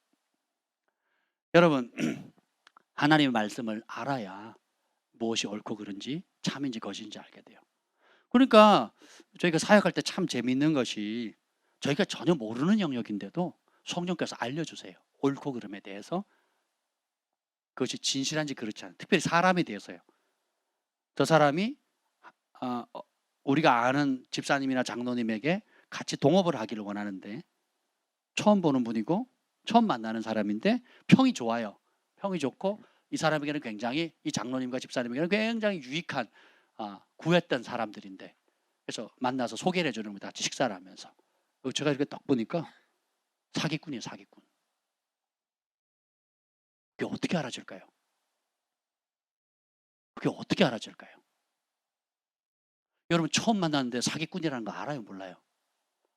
여러분, 하나님의 말씀을 알아야 무엇이 옳고 그른지, 참인지 거짓인지 알게 돼요. 그러니까 저희가 사역할 때 참 재미있는 것이, 저희가 전혀 모르는 영역인데도 성령께서 알려주세요. 옳고 그름에 대해서. 그것이 진실한지 그렇지 않은지, 특별히 사람에 대해서요. 저 사람이 우리가 아는 집사님이나 장로님에게 같이 동업을 하기를 원하는데, 처음 보는 분이고 처음 만나는 사람인데 평이 좋아요. 평이 좋고 이 사람에게는 굉장히, 이 장로님과 집사님에게는 굉장히 유익한 구했던 사람들인데, 그래서 만나서 소개를 해주는 겁니다. 같이 식사를 하면서. 제가 이렇게 딱 보니까 사기꾼이에요, 사기꾼. 그게 어떻게 알아질까요? 그게 어떻게 알아질까요? 여러분 처음 만났는데 사기꾼이라는 거 알아요, 몰라요?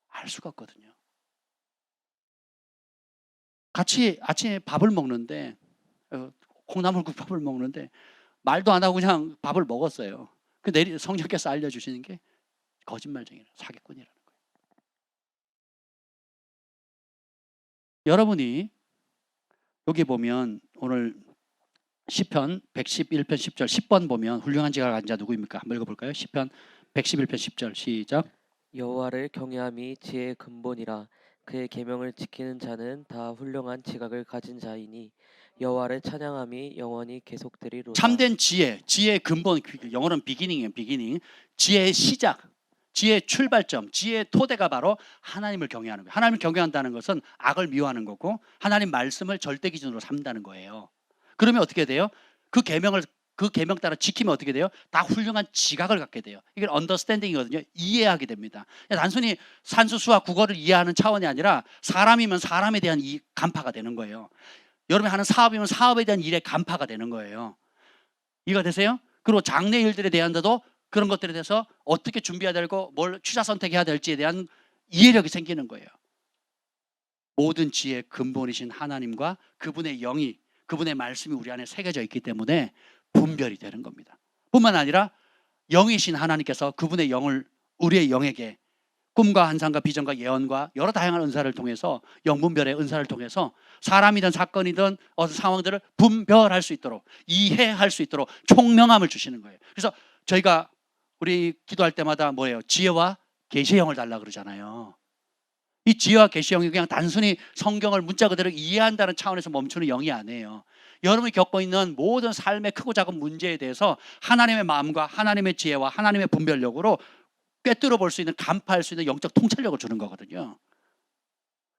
알 수가 없거든요. 같이 아침에 밥을 먹는데 콩나물국밥을 먹는데 말도 안 하고 그냥 밥을 먹었어요. 그 성령께서 알려주시는 게 거짓말쟁이라 사기꾼이라는 거예요. 여러분이 여기 보면 오늘 시편 111편 10절 10번 보면 훌륭한 지각을 가진 자 누구입니까? 한번 읽어볼까요? 시편 111편 10절 시작. 여호와를 경외함이 지혜의 근본이라 그의 계명을 지키는 자는 다 훌륭한 지각을 가진 자이니 여호와를 찬양함이 영원히 계속되리로다. 참된 지혜의 근본, 영어로는 비기닝이에요. 비기닝. 지혜의 시작, 지혜의 출발점, 지혜의 토대가 바로 하나님을 경외하는 거예요. 하나님을 경외한다는 것은 악을 미워하는 거고 하나님 말씀을 절대 기준으로 삼다는 거예요. 그러면 어떻게 돼요? 그 계명 따라 지키면 어떻게 돼요? 다 훌륭한 지각을 갖게 돼요. 이게 언더스탠딩이거든요. 이해하게 됩니다. 단순히 산수수와 국어를 이해하는 차원이 아니라 사람이면 사람에 대한 간파가 되는 거예요. 여러분이 하는 사업이면 사업에 대한 일의 간파가 되는 거예요. 이해가 되세요? 그리고 장래 일들에 대한데도 그런 것들에 대해서 어떻게 준비해야 되고 뭘 취사 선택해야 될지에 대한 이해력이 생기는 거예요. 모든 지혜의 근본이신 하나님과 그분의 영이, 그분의 말씀이 우리 안에 새겨져 있기 때문에 분별이 되는 겁니다. 뿐만 아니라 영이신 하나님께서 그분의 영을 우리의 영에게 꿈과 환상과 비전과 예언과 여러 다양한 은사를 통해서 영분별의 은사를 통해서 사람이든 사건이든 어떤 상황들을 분별할 수 있도록 이해할 수 있도록 총명함을 주시는 거예요. 그래서 저희가 우리 기도할 때마다 뭐예요? 지혜와 계시의 영을 달라 그러잖아요. 이 지혜와 계시의 영이 그냥 단순히 성경을 문자 그대로 이해한다는 차원에서 멈추는 영이 아니에요. 여러분이 겪고 있는 모든 삶의 크고 작은 문제에 대해서 하나님의 마음과 하나님의 지혜와 하나님의 분별력으로 꿰뚫어 볼 수 있는, 간파할 수 있는 영적 통찰력을 주는 거거든요.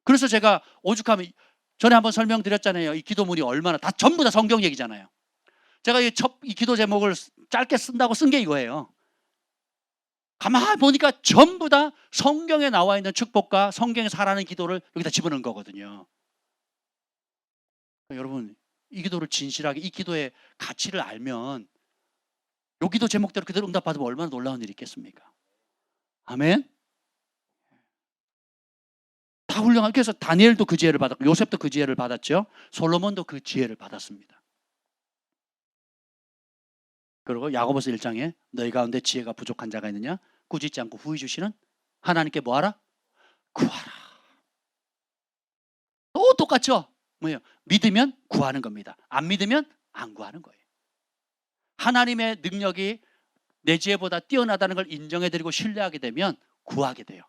그래서 제가 오죽하면 전에 한번 설명드렸잖아요. 이 기도문이 얼마나 전부 다 성경 얘기잖아요. 제가 이 기도 제목을 짧게 쓴다고 쓴 게 이거예요. 가만히 보니까 전부 다 성경에 나와 있는 축복과 성경에서 하라는 기도를 여기다 집어넣은 거거든요. 여러분, 이 기도를 진실하게, 이 기도의 가치를 알면 이 기도 제목대로 그대로 응답받으면 얼마나 놀라운 일이 있겠습니까? 아멘. 다 훌륭한. 그래서 다니엘도 그 지혜를 받았고 요셉도 그 지혜를 받았죠. 솔로몬도 그 지혜를 받았습니다. 그리고 야고보서 1장에 너희 가운데 지혜가 부족한 자가 있느냐? 꾸짖지 않고 후히 주시는 하나님께 뭐하라? 구하라. 또 똑같죠? 뭐예요? 믿으면 구하는 겁니다. 안 믿으면 안 구하는 거예요. 하나님의 능력이 내 지혜보다 뛰어나다는 걸 인정해드리고 신뢰하게 되면 구하게 돼요.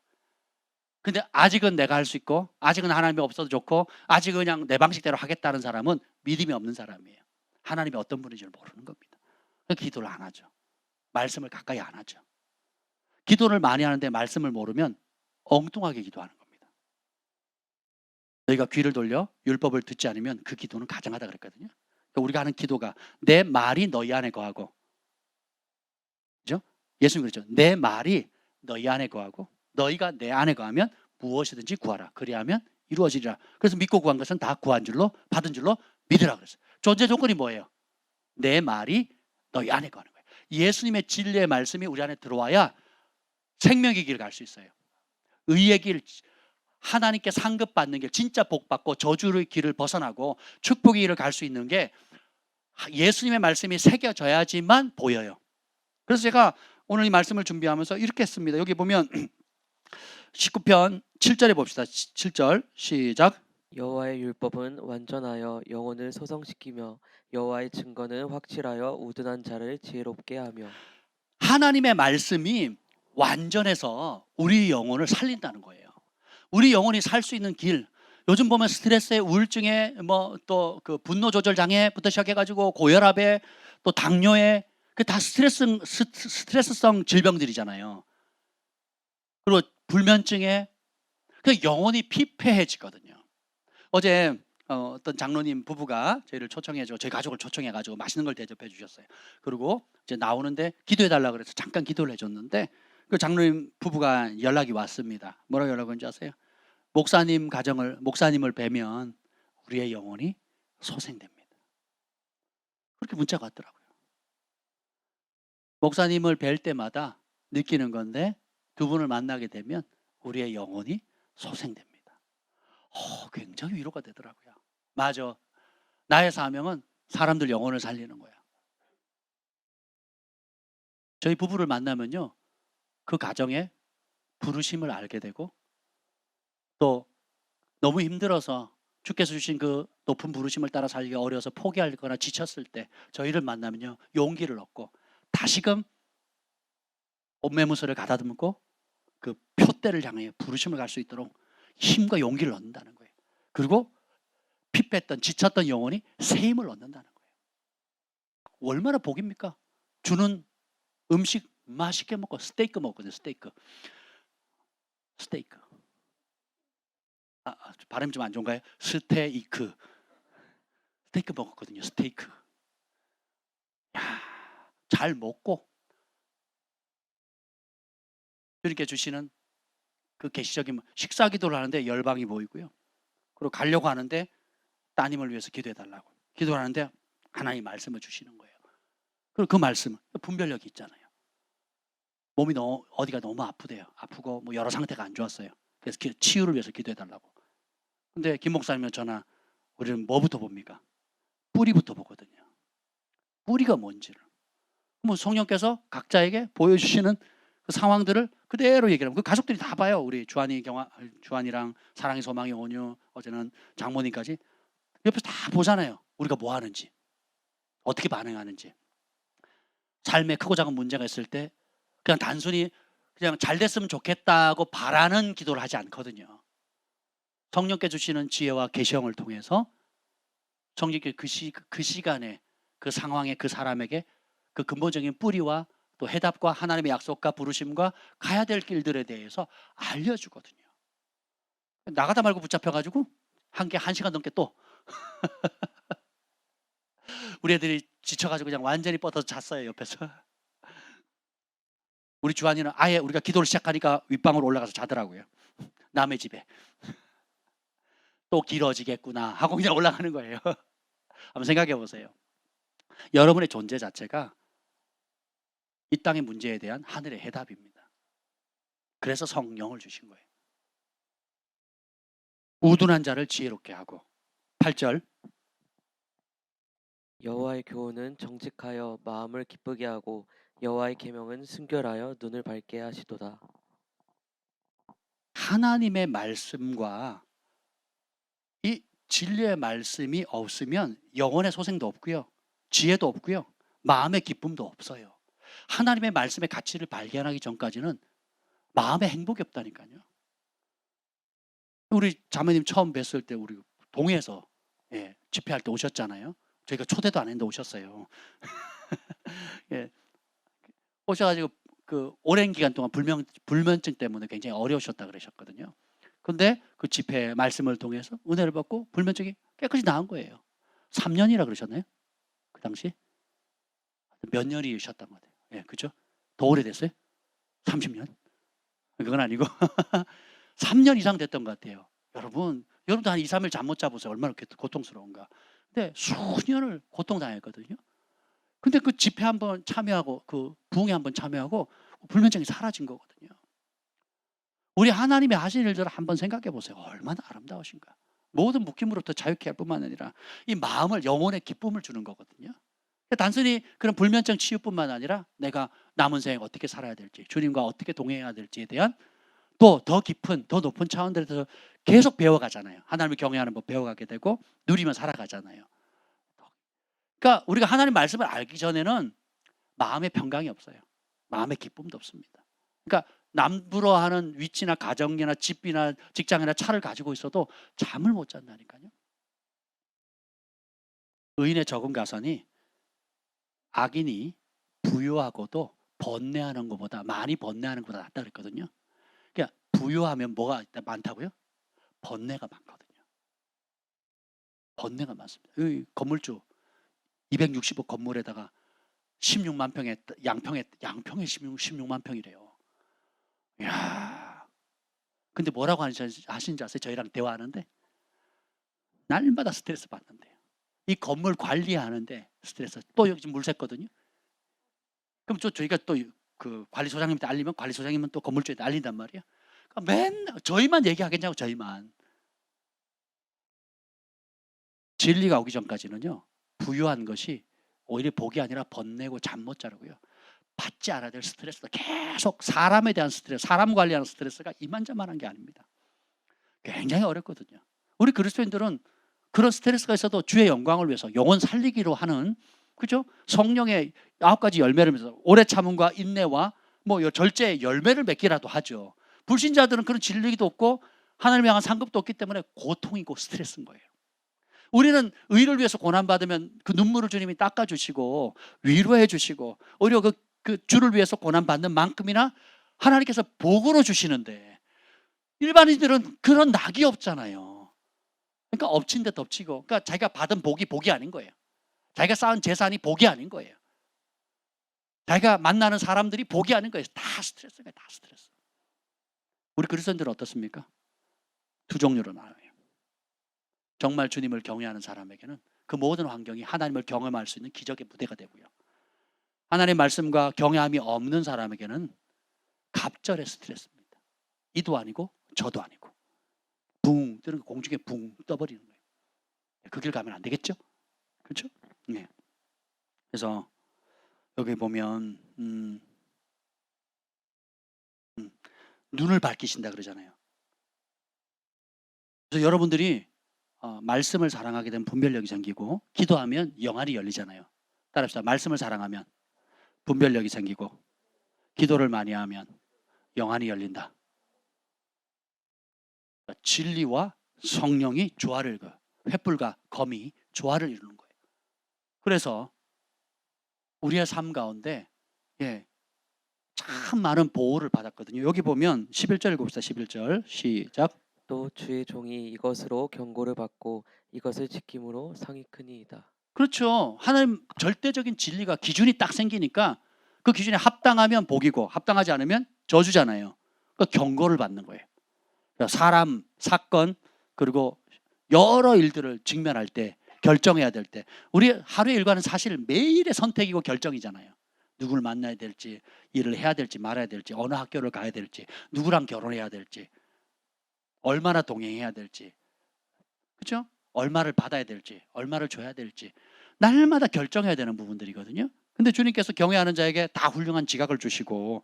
근데 아직은 내가 할 수 있고 아직은 하나님이 없어도 좋고 아직은 그냥 내 방식대로 하겠다는 사람은 믿음이 없는 사람이에요. 하나님이 어떤 분인지 모르는 겁니다. 기도를 안 하죠. 말씀을 가까이 안 하죠. 기도를 많이 하는데 말씀을 모르면 엉뚱하게 기도하는 겁니다. 너희가 귀를 돌려 율법을 듣지 않으면 그 기도는 가증하다 그랬거든요. 그러니까 우리가 하는 기도가 내 말이 너희 안에 거하고, 그죠? 예수님 그랬죠. 내 말이 너희 안에 거하고 너희가 내 안에 거하면 무엇이든지 구하라. 그리하면 이루어지리라. 그래서 믿고 구한 것은 다 구한 줄로 받은 줄로 믿으라 그랬어요. 존재 조건이 뭐예요? 내 말이 너희 안에 거하는 거예요. 예수님의 진리의 말씀이 우리 안에 들어와야 생명의 길을 갈 수 있어요. 의의 길, 하나님께 상급받는 길, 진짜 복받고 저주의 길을 벗어나고 축복의 길을 갈 수 있는 게 예수님의 말씀이 새겨져야지만 보여요. 그래서 제가 오늘 이 말씀을 준비하면서 이렇게 했습니다. 여기 보면 19편 7절에 봅시다. 7절 시작. 여호와의 율법은 완전하여 영혼을 소성시키며 여호와의 증거는 확실하여 우둔한 자를 지혜롭게 하며. 하나님의 말씀이 완전해서 우리 영혼을 살린다는 거예요. 우리 영혼이 살 수 있는 길. 요즘 보면 스트레스에, 우울증에, 뭐 또 그 분노 조절 장애부터 시작해가지고 고혈압에 또 당뇨에 그 다 스트레스성 질병들이잖아요. 그리고 불면증에 그 영혼이 피폐해지거든요. 어제 어떤 장로님 부부가 저희를 초청해줘, 저희 가족을 초청해가지고 맛있는 걸 대접해 주셨어요. 그리고 이제 나오는데 기도해 달라 그래서 잠깐 기도를 해줬는데 그 장로님 부부가 연락이 왔습니다. 뭐라고 연락 온지 아세요? 목사님을 뵈면 우리의 영혼이 소생됩니다. 그렇게 문자가 왔더라고요. 목사님을 뵐 때마다 느끼는 건데 두 분을 만나게 되면 우리의 영혼이 소생됩니다. 굉장히 위로가 되더라고요. 맞아. 나의 사명은 사람들 영혼을 살리는 거야. 저희 부부를 만나면요, 그 가정에 부르심을 알게 되고 또 너무 힘들어서 주께서 주신 그 높은 부르심을 따라 살기가 어려워서 포기하거나 지쳤을 때 저희를 만나면요, 용기를 얻고 다시금 옷매무새를 가다듬고 그 표대를 향해 부르심을 갈 수 있도록 힘과 용기를 얻는다는 거예요. 그리고 피 뺐던 지쳤던 영혼이 새 힘을 얻는다는 거예요. 얼마나 복입니까? 주는 음식 맛있게 먹고 스테이크 먹거든요. 스테이크. 발음 좀 안 좋은가요? 스테이크 먹었거든요. 스테이크. 잘 먹고 주님께 주시는 그 계시적인 식사 기도를 하는데 열방이 보이고요. 그리고 가려고 하는데 따님을 위해서 기도해 달라고. 기도를 하는데 하나님 말씀을 주시는 거예요. 그리고 그 말씀은 분별력이 있잖아요. 몸이 어디가 너무 아프대요. 아프고 뭐 여러 상태가 안 좋았어요. 그래서 치유를 위해서 기도해 달라고. 근데 김 목사님은 저나 우리는 뭐부터 봅니까? 뿌리부터 보거든요. 뿌리가 뭔지를. 뭐 성령께서 각자에게 보여주시는 그 상황들을 그대로 얘기를 하면 그 가족들이 다 봐요. 우리 주한이랑 사랑의 소망의 온유, 어제는 장모님까지 옆에서 다 보잖아요. 우리가 뭐 하는지, 어떻게 반응하는지. 삶에 크고 작은 문제가 있을 때 그냥 단순히 그냥 잘 됐으면 좋겠다고 바라는 기도를 하지 않거든요. 성령께 주시는 지혜와 계시형을 통해서 성령께 그 시간에 그 상황에 그 사람에게 그 근본적인 뿌리와 또 해답과 하나님의 약속과 부르심과 가야 될 길들에 대해서 알려주거든요. 나가다 말고 붙잡혀가지고 한 시간 넘게 또 우리 애들이 지쳐가지고 그냥 완전히 뻗어서 잤어요. 옆에서. 우리 주한이는 아예 우리가 기도를 시작하니까 윗방으로 올라가서 자더라고요. 남의 집에. 또 길어지겠구나 하고 그냥 올라가는 거예요. 한번 생각해 보세요. 여러분의 존재 자체가 이 땅의 문제에 대한 하늘의 해답입니다. 그래서 성령을 주신 거예요. 우둔한 자를 지혜롭게 하고. 8절. 여호와의 교훈은 정직하여 마음을 기쁘게 하고 여호와의 계명은 순결하여 눈을 밝게 하시도다. 하나님의 말씀과 이 진리의 말씀이 없으면 영혼의 소생도 없고요. 지혜도 없고요. 마음의 기쁨도 없어요. 하나님의 말씀의 가치를 발견하기 전까지는 마음의 행복이 없다니까요. 우리 자매님 처음 뵀을 때 우리 동해에서 집회할 때 오셨잖아요. 저희가 초대도 안 했는데 오셨어요. 예, 오셔가지고 그 오랜 기간 동안 불면증 때문에 굉장히 어려우셨다 그러셨거든요. 근데 그 집회 말씀을 통해서 은혜를 받고 불면증이 깨끗이 나은 거예요. 3년이라 그러셨나요? 그 당시 몇 년이셨던 것 같아요. 예, 그죠? 더 오래됐어요? 30년? 그건 아니고 3년 이상 됐던 것 같아요. 여러분도 한 2, 3일 잠 못 자보세요. 얼마나 고통스러운가. 근데 수년을 고통당했거든요. 근데 그 집회 한번 참여하고 그 부흥회 한번 참여하고 불면증이 사라진 거거든요. 우리 하나님이 하신 일들을 한번 생각해 보세요. 얼마나 아름다우신가. 모든 묶임으로부터 자유케 할 뿐만 아니라 이 마음을 영혼의 기쁨을 주는 거거든요. 단순히 그런 불면증 치유뿐만 아니라 내가 남은 생에 어떻게 살아야 될지, 주님과 어떻게 동행해야 될지에 대한 또 더 깊은, 더 높은 차원들에서 계속 배워가잖아요. 하나님을 경외하는 법 배워가게 되고 누리며 살아가잖아요. 그러니까 우리가 하나님 말씀을 알기 전에는 마음의 평강이 없어요. 마음의 기쁨도 없습니다. 그러니까 남부러 하는 위치나 가정이나 집이나 직장이나 차를 가지고 있어도 잠을 못 잔다니까요. 의인의 적은 가선이 악인이 부유하고도 번뇌하는 것보다 많이 번뇌하는 것보다 낫다 그랬거든요. 그러니까 부유하면 뭐가 많다고요? 번뇌가 많거든요. 번뇌가 많습니다. 이 건물주 260억 건물에다가 16만 평에 양평에 16만 평이래요. 이야. 근데 뭐라고 하시는지 아세요? 저희랑 대화하는데 날마다 스트레스 받는데요. 이 건물 관리하는데 스트레스. 또 여기 지금 물 샜거든요. 그럼 저희가 또 그 관리소장님한테 알리면 관리소장님은 또 건물주한테 알린단 말이야. 그러니까 맨날 저희만 얘기하겠냐고. 저희만. 진리가 오기 전까지는요, 부유한 것이 오히려 복이 아니라 번뇌고 잠 못 자라고요. 받지 않아야 될 스트레스가 계속 사람에 대한 스트레스, 사람 관리하는 스트레스가 이만저만한 게 아닙니다. 굉장히 어렵거든요. 우리 그리스도인들은 그런 스트레스가 있어도 주의 영광을 위해서 영혼 살리기로 하는, 그죠? 성령의 9가지 열매를 위해서 오래 참음과 인내와 뭐 절제의 열매를 맺기라도 하죠. 불신자들은 그런 진리도 없고 하나님을 향한 상급도 없기 때문에 고통이고 스트레스인 거예요. 우리는 의를 위해서 고난받으면 그 눈물을 주님이 닦아주시고 위로해 주시고 오히려 그 주를 위해서 고난받는 만큼이나 하나님께서 복으로 주시는데, 일반인들은 그런 낙이 없잖아요. 그러니까 엎친 데 덮치고, 그러니까 자기가 받은 복이 아닌 거예요. 자기가 쌓은 재산이 복이 아닌 거예요. 자기가 만나는 사람들이 복이 아닌 거예요. 다 스트레스가, 다 스트레스. 우리 그리스도인들은 어떻습니까? 두 종류로 나눠요. 정말 주님을 경외하는 사람에게는 그 모든 환경이 하나님을 경험할 수 있는 기적의 무대가 되고요. 하나님의 말씀과 경외함이 없는 사람에게는 갑절의 스트레스입니다. 이도 아니고 저도 아니고 붕 뜨는, 공중에 붕 떠버리는 거예요. 그 길 가면 안 되겠죠? 그렇죠? 네. 그래서 여기 보면 눈을 밝히신다 그러잖아요. 그래서 여러분들이 말씀을 사랑하게 되면 분별력이 생기고, 기도하면 영안이 열리잖아요. 따라합시다. 말씀을 사랑하면 분별력이 생기고, 기도를 많이 하면 영안이 열린다. 진리와 성령이 조화를, 횃불과 검이 조화를 이루는 거예요. 그래서 우리의 삶 가운데 참 많은 보호를 받았거든요. 여기 보면 11절 읽읍시다. 11절 시작. 또 주의 종이 이것으로 경고를 받고 이것을 지킴으로 상이 크니이다. 그렇죠. 하나님 절대적인 진리가 기준이 딱 생기니까 그 기준에 합당하면 복이고 합당하지 않으면 저주잖아요. 그러니까 경고를 받는 거예요. 사람, 사건, 그리고 여러 일들을 직면할 때, 결정해야 될 때, 우리 하루의 일과는 사실 매일의 선택이고 결정이잖아요. 누구를 만나야 될지, 일을 해야 될지 말아야 될지, 어느 학교를 가야 될지, 누구랑 결혼해야 될지, 얼마나 동행해야 될지, 그렇죠? 얼마를 받아야 될지, 얼마를 줘야 될지 날마다 결정해야 되는 부분들이거든요. 근데 주님께서 경외하는 자에게 다 훌륭한 지각을 주시고,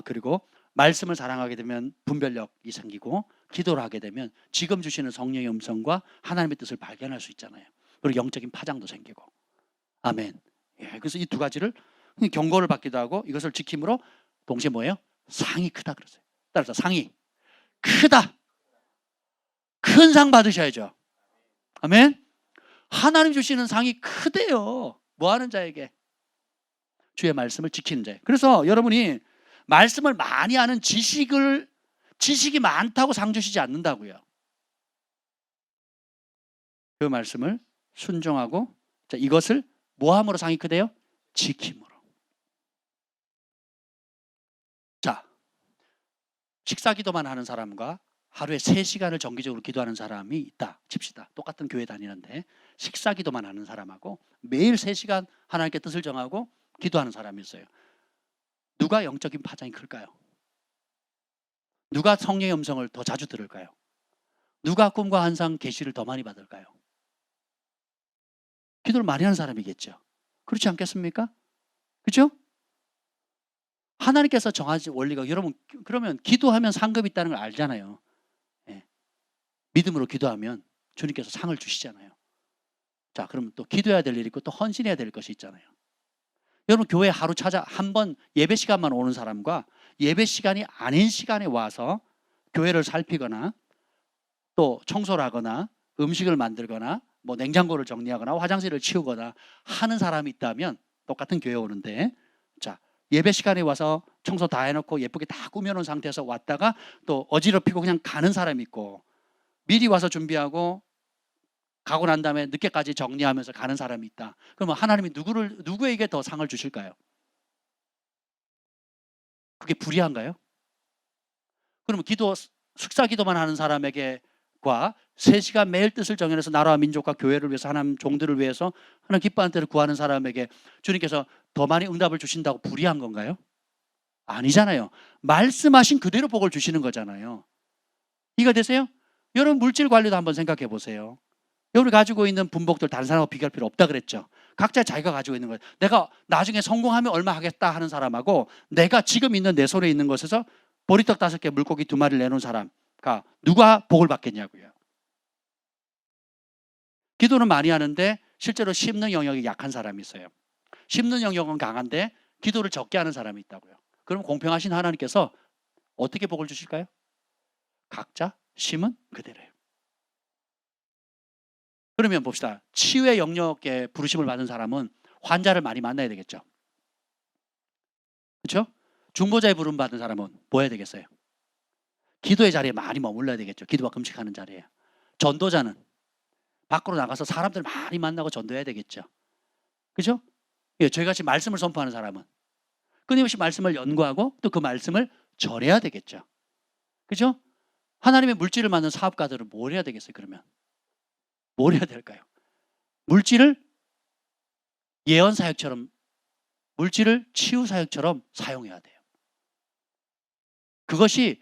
그리고 말씀을 사랑하게 되면 분별력이 생기고, 기도를 하게 되면 지금 주시는 성령의 음성과 하나님의 뜻을 발견할 수 있잖아요. 그리고 영적인 파장도 생기고. 아멘. 그래서 이 두 가지를, 경고를 받기도 하고 이것을 지킴으로 동시에 뭐예요? 상이 크다 그랬어요. 따라서 상이 크다. 큰 상 받으셔야죠. 아멘. 하나님 주시는 상이 크대요. 뭐 하는 자에게? 주의 말씀을 지키는 자에. 그래서 여러분이 말씀을 많이 아는 지식이 많다고 상 주시지 않는다고요. 그 말씀을 순종하고, 이것을 뭐함으로 상이 크대요? 지킴으로. 자, 식사 기도만 하는 사람과 하루에 3시간을 정기적으로 기도하는 사람이 있다 칩시다. 똑같은 교회 다니는데 식사 기도만 하는 사람하고 매일 3시간 하나님께 뜻을 정하고 기도하는 사람이 있어요. 누가 영적인 파장이 클까요? 누가 성령의 음성을 더 자주 들을까요? 누가 꿈과 환상 계시를 더 많이 받을까요? 기도를 많이 하는 사람이겠죠. 그렇지 않겠습니까? 그렇죠? 하나님께서 정하신 원리가, 여러분 그러면 기도하면 상급이 있다는 걸 알잖아요. 믿음으로 기도하면 주님께서 상을 주시잖아요. 자, 그러면 또 기도해야 될 일이 있고 또 헌신해야 될 것이 있잖아요. 여러분 교회 하루 한 번 예배 시간만 오는 사람과 예배 시간이 아닌 시간에 와서 교회를 살피거나 또 청소를 하거나 음식을 만들거나 뭐 냉장고를 정리하거나 화장실을 치우거나 하는 사람이 있다면 똑같은 교회 오는데, 자, 예배 시간에 와서 청소 다 해놓고 예쁘게 다 꾸며놓은 상태에서 왔다가 또 어지럽히고 그냥 가는 사람이 있고, 미리 와서 준비하고 가고 난 다음에 늦게까지 정리하면서 가는 사람이 있다. 그러면 하나님이 누구에게 더 상을 주실까요? 그게 불의한가요? 그러면 숙사 기도만 하는 사람에게과 3시간 매일 뜻을 정해서 나라와 민족과 교회를 위해서, 하나님 종들을 위해서 하나님 기뻐하는 때를 구하는 사람에게 주님께서 더 많이 응답을 주신다고 불의한 건가요? 아니잖아요. 말씀하신 그대로 복을 주시는 거잖아요. 이해가 되세요? 여러분 물질 관리도 한번 생각해 보세요. 여러분이 가지고 있는 분복들 다른 사람하고 비교할 필요 없다 그랬죠. 각자 자기가 가지고 있는 거예요. 내가 나중에 성공하면 얼마 하겠다 하는 사람하고 내가 지금 있는 내 손에 있는 것에서 보리떡 5개 물고기 2마리를 내놓은 사람과 누가 복을 받겠냐고요. 기도는 많이 하는데 실제로 심는 영역이 약한 사람이 있어요. 심는 영역은 강한데 기도를 적게 하는 사람이 있다고요. 그럼 공평하신 하나님께서 어떻게 복을 주실까요? 각자 심은 그대로예요. 그러면 봅시다. 치유의 영역에 부르심을 받은 사람은 환자를 많이 만나야 되겠죠. 그렇죠? 중보자의 부름 받은 사람은 뭐 해야 되겠어요? 기도의 자리에 많이 머물러야 되겠죠. 기도와 금식하는 자리에. 전도자는 밖으로 나가서 사람들 많이 만나고 전도해야 되겠죠. 그죠? 예, 저희같이 말씀을 선포하는 사람은 끊임없이 말씀을 연구하고 또 그 말씀을 전해야 되겠죠. 그죠? 하나님의 물질을 만든 사업가들은 뭘 해야 되겠어요, 그러면? 뭘 해야 될까요? 물질을 예언 사역처럼, 물질을 치유 사역처럼 사용해야 돼요. 그것이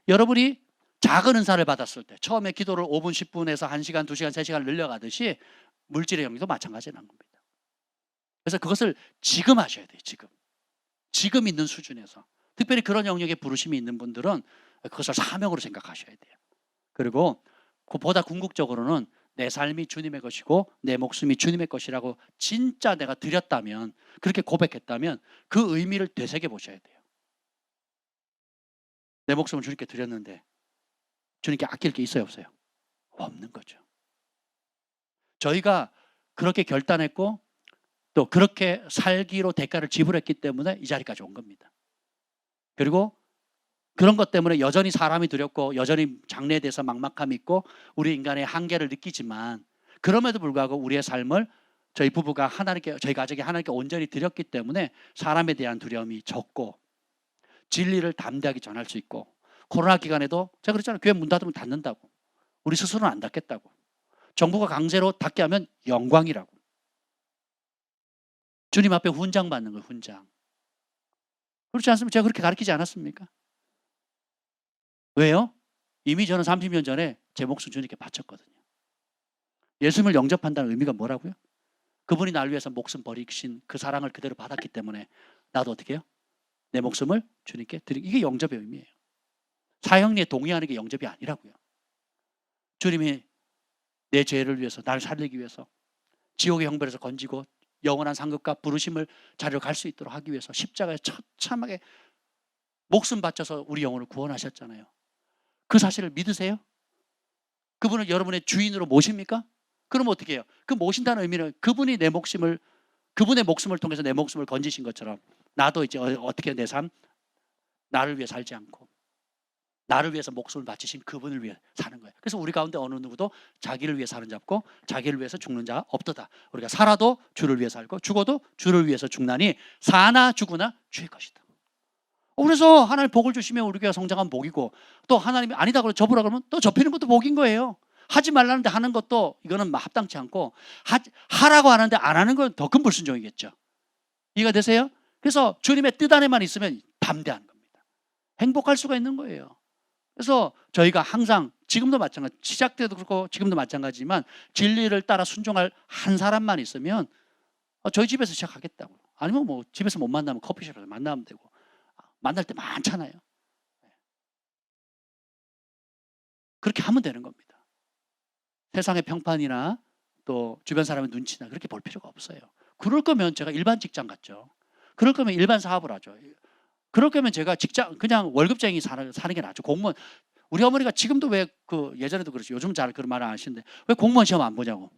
여러분이 작은 은사를 받았을 때 처음에 기도를 5분, 10분에서 1시간, 2시간, 3시간 늘려가듯이 물질의 영역도 마찬가지라는 겁니다. 그래서 그것을 지금 하셔야 돼요. 지금 있는 수준에서. 특별히 그런 영역에 부르심이 있는 분들은 그것을 사명으로 생각하셔야 돼요. 그리고 그보다 궁극적으로는 내 삶이 주님의 것이고 내 목숨이 주님의 것이라고 진짜 내가 드렸다면, 그렇게 고백했다면 그 의미를 되새겨 보셔야 돼요. 내 목숨을 주님께 드렸는데 주님께 아낄 게 있어요, 없어요? 없는 거죠. 저희가 그렇게 결단했고 또 그렇게 살기로 대가를 지불했기 때문에 이 자리까지 온 겁니다. 그리고 그런 것 때문에 여전히 사람이 두렵고 여전히 장래에 대해서 막막함이 있고 우리 인간의 한계를 느끼지만, 그럼에도 불구하고 우리의 삶을 저희 부부가 하나님께, 저희 가족이 하나님께 온전히 드렸기 때문에 사람에 대한 두려움이 적고 진리를 담대하게 전할 수 있고, 코로나 기간에도 제가 그랬잖아요. 교회 문 닫으면 닫는다고. 우리 스스로는 안 닫겠다고. 정부가 강제로 닫게 하면 영광이라고. 주님 앞에 훈장 받는 거예요, 훈장. 그렇지 않습니까? 제가 그렇게 가르치지 않았습니까? 왜요? 이미 저는 30년 전에 제 목숨 주님께 바쳤거든요. 예수님을 영접한다는 의미가 뭐라고요? 그분이 나를 위해서 목숨 버리신 그 사랑을 그대로 받았기 때문에 나도 어떻게 해요? 내 목숨을 주님께 드리기. 이게 영접의 의미예요. 사형리에 동의하는 게 영접이 아니라고요. 주님이 내 죄를 위해서, 나를 살리기 위해서 지옥의 형벌에서 건지고 영원한 상급과 부르심을 자리로 갈 수 있도록 하기 위해서 십자가에 처참하게 목숨 바쳐서 우리 영혼을 구원하셨잖아요. 그 사실을 믿으세요? 그분을 여러분의 주인으로 모십니까? 그럼 어떻게 해요? 그 모신다는 의미는 그분이 그분의 목숨을 통해서 내 목숨을 건지신 것처럼 나도 이제 어떻게 내 삶, 나를 위해 살지 않고 나를 위해서 목숨을 바치신 그분을 위해 사는 거예요. 그래서 우리 가운데 어느 누구도 자기를 위해 사는 잡고 자기를 위해서 죽는 자가 없도다. 우리가 살아도 주를 위해 살고 죽어도 주를 위해서 죽나니 사나 죽으나 주의 것이다. 그래서 하나님 복을 주시면 우리 교회가 성장한 복이고, 또 하나님이 아니다 그러고 접으라 그러면 또 접히는 것도 복인 거예요. 하지 말라는데 하는 것도 이거는 합당치 않고, 하라고 하는데 안 하는 건 더 큰 불순종이겠죠. 이해가 되세요? 그래서 주님의 뜻 안에만 있으면 담대한 겁니다. 행복할 수가 있는 거예요. 그래서 저희가 항상 지금도 마찬가지, 시작 때도 그렇고 지금도 마찬가지지만 진리를 따라 순종할 한 사람만 있으면 저희 집에서 시작하겠다고. 아니면 뭐 집에서 못 만나면 커피숍에서 만나면 되고, 만날 때 많잖아요. 그렇게 하면 되는 겁니다. 세상의 평판이나 또 주변 사람의 눈치나 그렇게 볼 필요가 없어요. 그럴 거면 제가 일반 직장 갔죠. 그럴 거면 일반 사업을 하죠. 그럴 거면 제가 직장 그냥 월급쟁이 사는 게 낫죠. 공무원. 우리 어머니가 지금도 왜 예전에도 그렇죠. 요즘 잘 그런 말 안 하시는데 왜 공무원 시험 안 보냐고.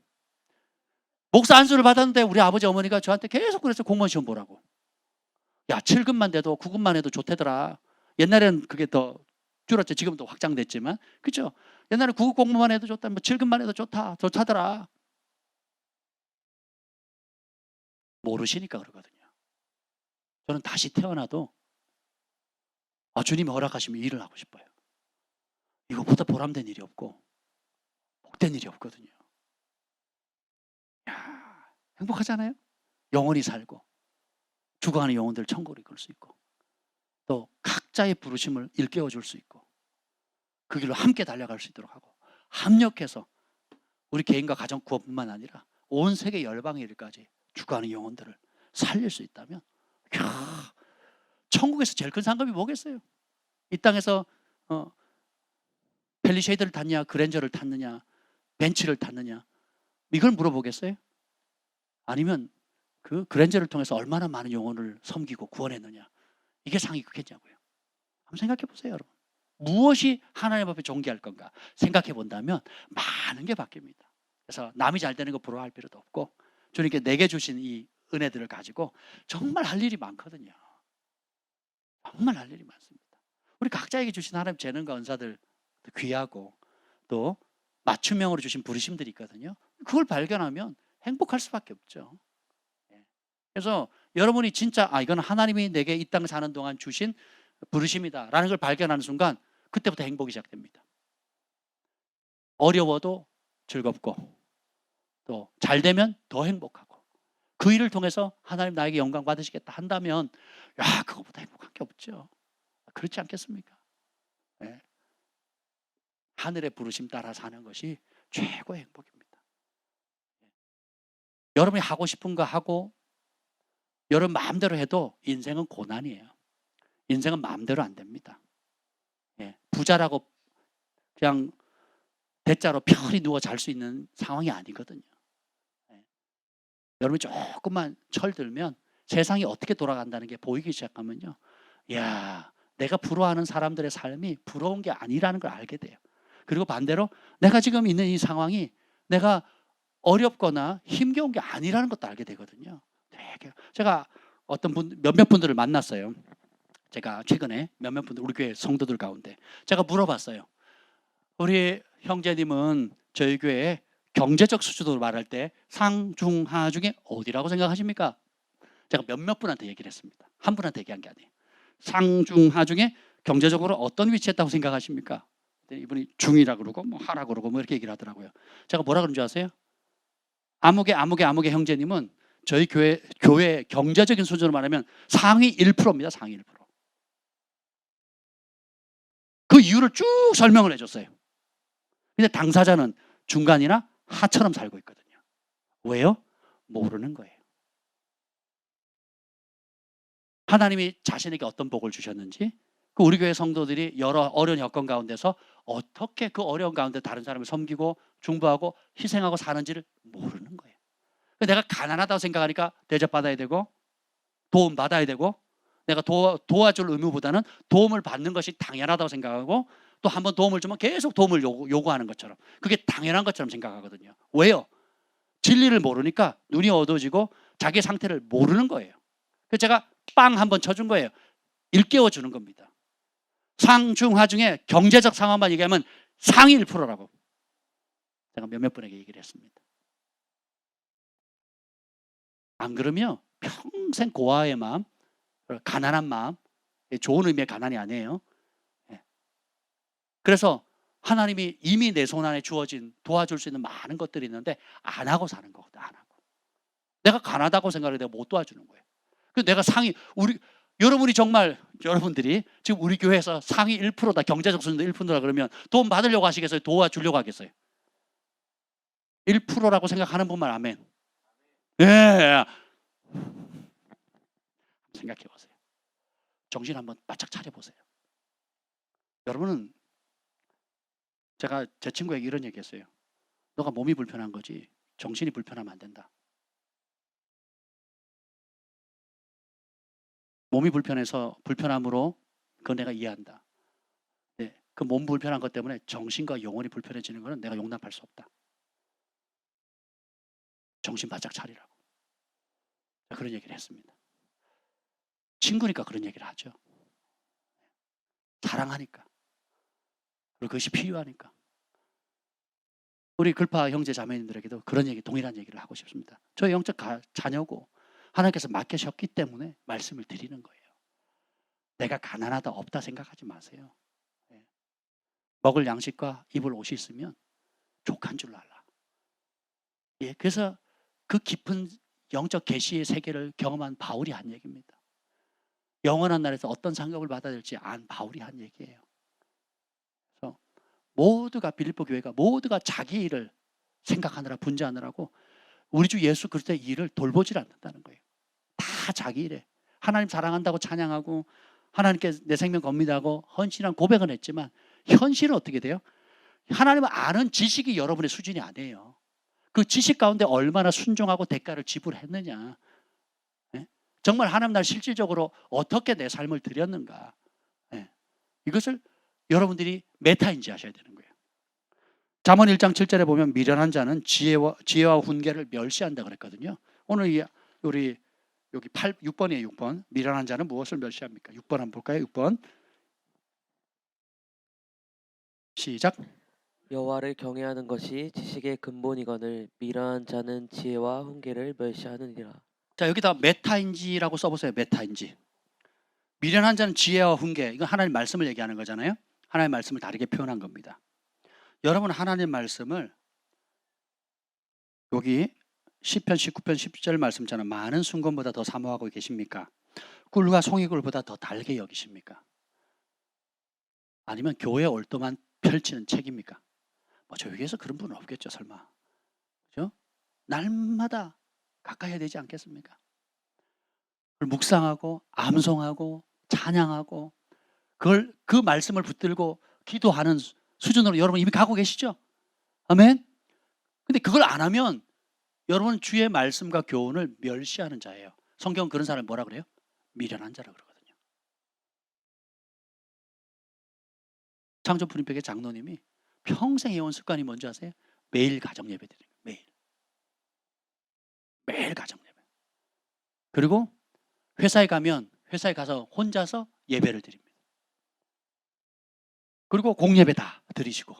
목사 안수를 받았는데 우리 아버지 어머니가 저한테 계속 그랬어요. 공무원 시험 보라고. 야, 7급만 돼도 9급만 해도 좋대더라. 옛날에는 그게 더 줄었죠. 지금도 확장됐지만. 그렇죠? 옛날에 9급 공무만 해도 좋다. 뭐 7급만 해도 좋다더라. 모르시니까 그러거든요. 저는 다시 태어나도 주님이 허락하시면 일을 하고 싶어요. 이거보다 보람된 일이 없고 복된 일이 없거든요. 야, 행복하잖아요? 영원히 살고 죽어가는 영혼들 천국을 이끌 수 있고. 또 각자의 부르심을 일깨워 줄 수 있고 그 길로 함께 달려갈 수 있도록 하고 합력해서 우리 개인과 가정 구원뿐만 아니라 온 세계 열방의 일까지 죽어가는 영혼들을 살릴 수 있다면 이야, 천국에서 제일 큰 상급이 뭐겠어요? 이 땅에서 펠리쉐이드를 탔냐 그랜저를 탔느냐 벤츠를 탔느냐 이걸 물어보겠어요? 아니면 그 그랜저를 통해서 얼마나 많은 영혼을 섬기고 구원했느냐 이게 상이 크겠냐고요. 한번 생각해 보세요 여러분. 무엇이 하나님 앞에 존귀할 건가 생각해 본다면 많은 게 바뀝니다. 그래서 남이 잘 되는 거 부러워할 필요도 없고 주님께 내게 주신 이 은혜들을 가지고 정말 할 일이 많거든요. 정말 할 일이 많습니다. 우리 각자에게 주신 하나님 재능과 은사들 귀하고 또 맞춤형으로 주신 부르심들이 있거든요. 그걸 발견하면 행복할 수밖에 없죠. 그래서 여러분이 진짜 이건 하나님이 내게 이 땅 사는 동안 주신 부르심이다 라는 걸 발견하는 순간 그때부터 행복이 시작됩니다. 어려워도 즐겁고 또 잘 되면 더 행복하고 그 일을 통해서 하나님 나에게 영광 받으시겠다 한다면 그거보다 행복한 게 없죠. 그렇지 않겠습니까? 네. 하늘의 부르심 따라 사는 것이 최고의 행복입니다. 여러분이 하고 싶은 거 하고 여러분 마음대로 해도 인생은 고난이에요. 인생은 마음대로 안 됩니다. 부자라고 그냥 대자로 편히 누워 잘 수 있는 상황이 아니거든요. 여러분이 조금만 철들면 세상이 어떻게 돌아간다는 게 보이기 시작하면요. 내가 부러워하는 사람들의 삶이 부러운 게 아니라는 걸 알게 돼요. 그리고 반대로 내가 지금 있는 이 상황이 내가 어렵거나 힘겨운 게 아니라는 것도 알게 되거든요. 제가 몇몇 분들을 만났어요. 제가 최근에 몇몇 분들 우리 교회 성도들 가운데 제가 물어봤어요. 우리 형제님은 저희 교회에 경제적 수준으로 말할 때 상중하 중에 어디라고 생각하십니까? 제가 몇몇 분한테 얘기를 했습니다. 한 분한테 얘기한 게 아니에요. 상중하 중에 경제적으로 어떤 위치에 있다고 생각하십니까? 이분이 중이라고 그러고 하라고 그러고 이렇게 얘기를 하더라고요. 제가 뭐라 그런 줄 아세요? 아무개 형제님은 저희 교회 경제적인 수준으로 말하면 상위 1%입니다. 상위 1%. 그 이유를 쭉 설명을 해줬어요. 근데 당사자는 중간이나 하처럼 살고 있거든요. 왜요? 모르는 거예요. 하나님이 자신에게 어떤 복을 주셨는지 우리 교회 성도들이 여러 어려운 여건 가운데서 어떻게 그 어려운 가운데 다른 사람을 섬기고 중보하고 희생하고 사는지를 모르는 거예요. 내가 가난하다고 생각하니까 대접받아야 되고 도움 받아야 되고 내가 도와줄 의무보다는 도움을 받는 것이 당연하다고 생각하고 또 한번 도움을 주면 계속 도움을 요구하는 것처럼 그게 당연한 것처럼 생각하거든요. 왜요? 진리를 모르니까 눈이 어두워지고 자기 상태를 모르는 거예요. 그래서 제가 빵 한번 쳐준 거예요. 일깨워 주는 겁니다. 상중하 중에 경제적 상황만 얘기하면 상위 1%라고 제가 몇몇 분에게 얘기를 했습니다. 안 그러면 평생 고아의 마음, 가난한 마음, 좋은 의미의 가난이 아니에요. 그래서 하나님이 이미 내 손 안에 주어진 도와줄 수 있는 많은 것들이 있는데 안 하고 사는 거거든. 안 하고. 내가 가난하다고 생각을 내가 못 도와주는 거예요. 그래서 내가 여러분이 정말 여러분들이 지금 우리 교회에서 상위 1%다 경제적 수준도 1%다 그러면 돈 받으려고 하시겠어요? 도와주려고 하겠어요? 1%라고 생각하는 분만 아멘. 예. 생각해 보세요. 정신 한번 바짝 차려 보세요. 여러분은 제가 제 친구에게 이런 얘기했어요. 너가 몸이 불편한 거지 정신이 불편하면 안 된다. 몸이 불편해서 불편함으로 그건 내가 이해한다. 네, 그 몸 불편한 것 때문에 정신과 영혼이 불편해지는 것은 내가 용납할 수 없다. 정신 바짝 차리라고. 그런 얘기를 했습니다. 친구니까 그런 얘기를 하죠. 사랑하니까. 그리고 그것이 필요하니까. 우리 글파 형제 자매님들에게도 그런 얘기, 동일한 얘기를 하고 싶습니다. 저희 영적 자녀고 하나님께서 맡기셨기 때문에 말씀을 드리는 거예요. 내가 가난하다 없다 생각하지 마세요. 먹을 양식과 입을 옷이 있으면 족한 줄 알라. 그래서 그 깊은 영적 계시의 세계를 경험한 바울이 한 얘기입니다. 영원한 날에서 어떤 상급을 받아야 될지 안 바울이 한 얘기예요. 그래서 모두가 빌립보 교회가 모두가 자기 일을 생각하느라 분주하느라고 우리 주 예수 그리스도의 일을 돌보질 않는다는 거예요. 다 자기 일에 하나님 사랑한다고 찬양하고 하나님께 내 생명 겁니다고 헌신한 고백은 했지만 현실은 어떻게 돼요? 하나님을 아는 지식이 여러분의 수준이 아니에요. 그 지식 가운데 얼마나 순종하고 대가를 지불했느냐. 예? 정말 하나님 날 실질적으로 어떻게 내 삶을 드렸는가. 예? 이것을 여러분들이 메타인지 하셔야 되는 거예요. 잠언 1장 7절에 보면 미련한 자는 지혜와 훈계를 멸시한다 그랬거든요. 오늘 우리 여기 6번이에요. 6번. 미련한 자는 무엇을 멸시합니까? 6번 한번 볼까요? 6번. 시작. 여호와를 경외하는 것이 지식의 근본이거늘 미련한 자는 지혜와 훈계를 멸시하느니라. 자, 여기다 메타인지라고 써보세요. 메타인지. 미련한 자는 지혜와 훈계. 이건 하나님 말씀을 얘기하는 거잖아요. 하나님 말씀을 다르게 표현한 겁니다. 여러분 하나님 말씀을 여기 시편 19편 10절 말씀처럼 많은 순금보다 더 사모하고 계십니까? 꿀과 송이굴보다 더 달게 여기십니까? 아니면 교회 올도만 펼치는 책입니까? 뭐 저에게서 그런 분은 없겠죠, 설마. 그죠? 날마다 가까이 해야 되지 않겠습니까? 묵상하고 암송하고 찬양하고 그걸 그 말씀을 붙들고 기도하는 수준으로 여러분 이미 가고 계시죠? 아멘. 근데 그걸 안 하면 여러분 주의 말씀과 교훈을 멸시하는 자예요. 성경은 그런 사람을 뭐라 그래요? 미련한 자라 그러거든요. 창조 프린백의 장로님이 평생 해온 습관이 뭔지 아세요? 매일 가정 예배 드리는 거예요. 매일 가정 예배. 그리고 회사에 가면 회사에 가서 혼자서 예배를 드립니다. 그리고 공예배 다 드리시고.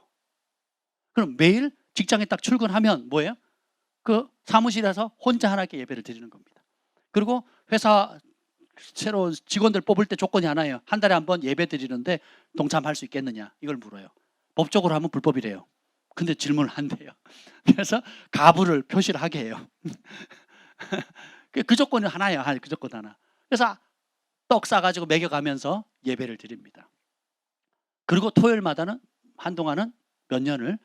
그럼 매일 직장에 딱 출근하면 뭐예요? 그 사무실에서 혼자 하나님께 예배를 드리는 겁니다. 그리고 회사 새로 직원들 뽑을 때 조건이 하나예요. 한 달에 한 번 예배 드리는데 동참할 수 있겠느냐 이걸 물어요. 법적으로 하면 불법이래요. 근데 질문을 한대요. 그래서 가부를 표시를 하게 해요. 그 조건이 하나예요. 그 조건 하나. 그래서 떡 싸가지고 먹여가면서 예배를 드립니다. 그리고 토요일마다는 한동안은 몇 년을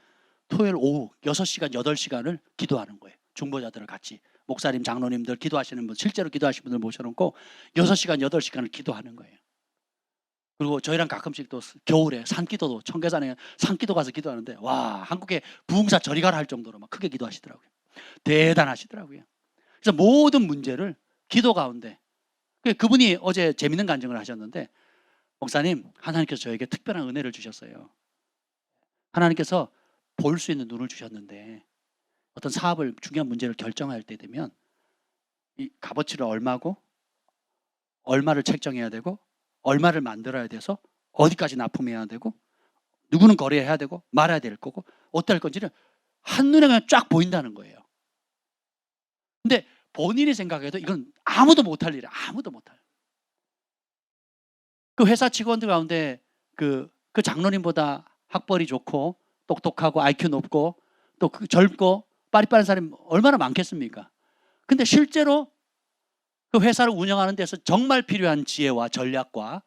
토요일 오후 6시간, 8시간을 기도하는 거예요. 중보자들을 같이 목사님, 장로님들 기도하시는 분, 실제로 기도하시는 분들 모셔놓고 6시간, 8시간을 기도하는 거예요. 그리고 저희랑 가끔씩 또 겨울에 산기도도 청계산에 산기도 가서 기도하는데 와 한국에 부흥사 저리 가라 할 정도로 막 크게 기도하시더라고요. 대단하시더라고요. 그래서 모든 문제를 기도 가운데 그분이 어제 재밌는 간증을 하셨는데 목사님 하나님께서 저에게 특별한 은혜를 주셨어요. 하나님께서 볼 수 있는 눈을 주셨는데 어떤 사업을 중요한 문제를 결정할 때 되면 이 값어치를 얼마고 얼마를 책정해야 되고 얼마를 만들어야 돼서 어디까지 납품해야 되고 누구는 거래해야 되고 말아야 될 거고 어떻게 할 건지를 한눈에 그냥 쫙 보인다는 거예요. 근데 본인이 생각해도 이건 아무도 못할 일이야. 아무도 못할. 그 회사 직원들 가운데 그 장로님보다 학벌이 좋고 똑똑하고 IQ 높고 또 젊고 빠릿빠릿한 사람이 얼마나 많겠습니까? 근데 실제로 그 회사를 운영하는 데서 정말 필요한 지혜와 전략과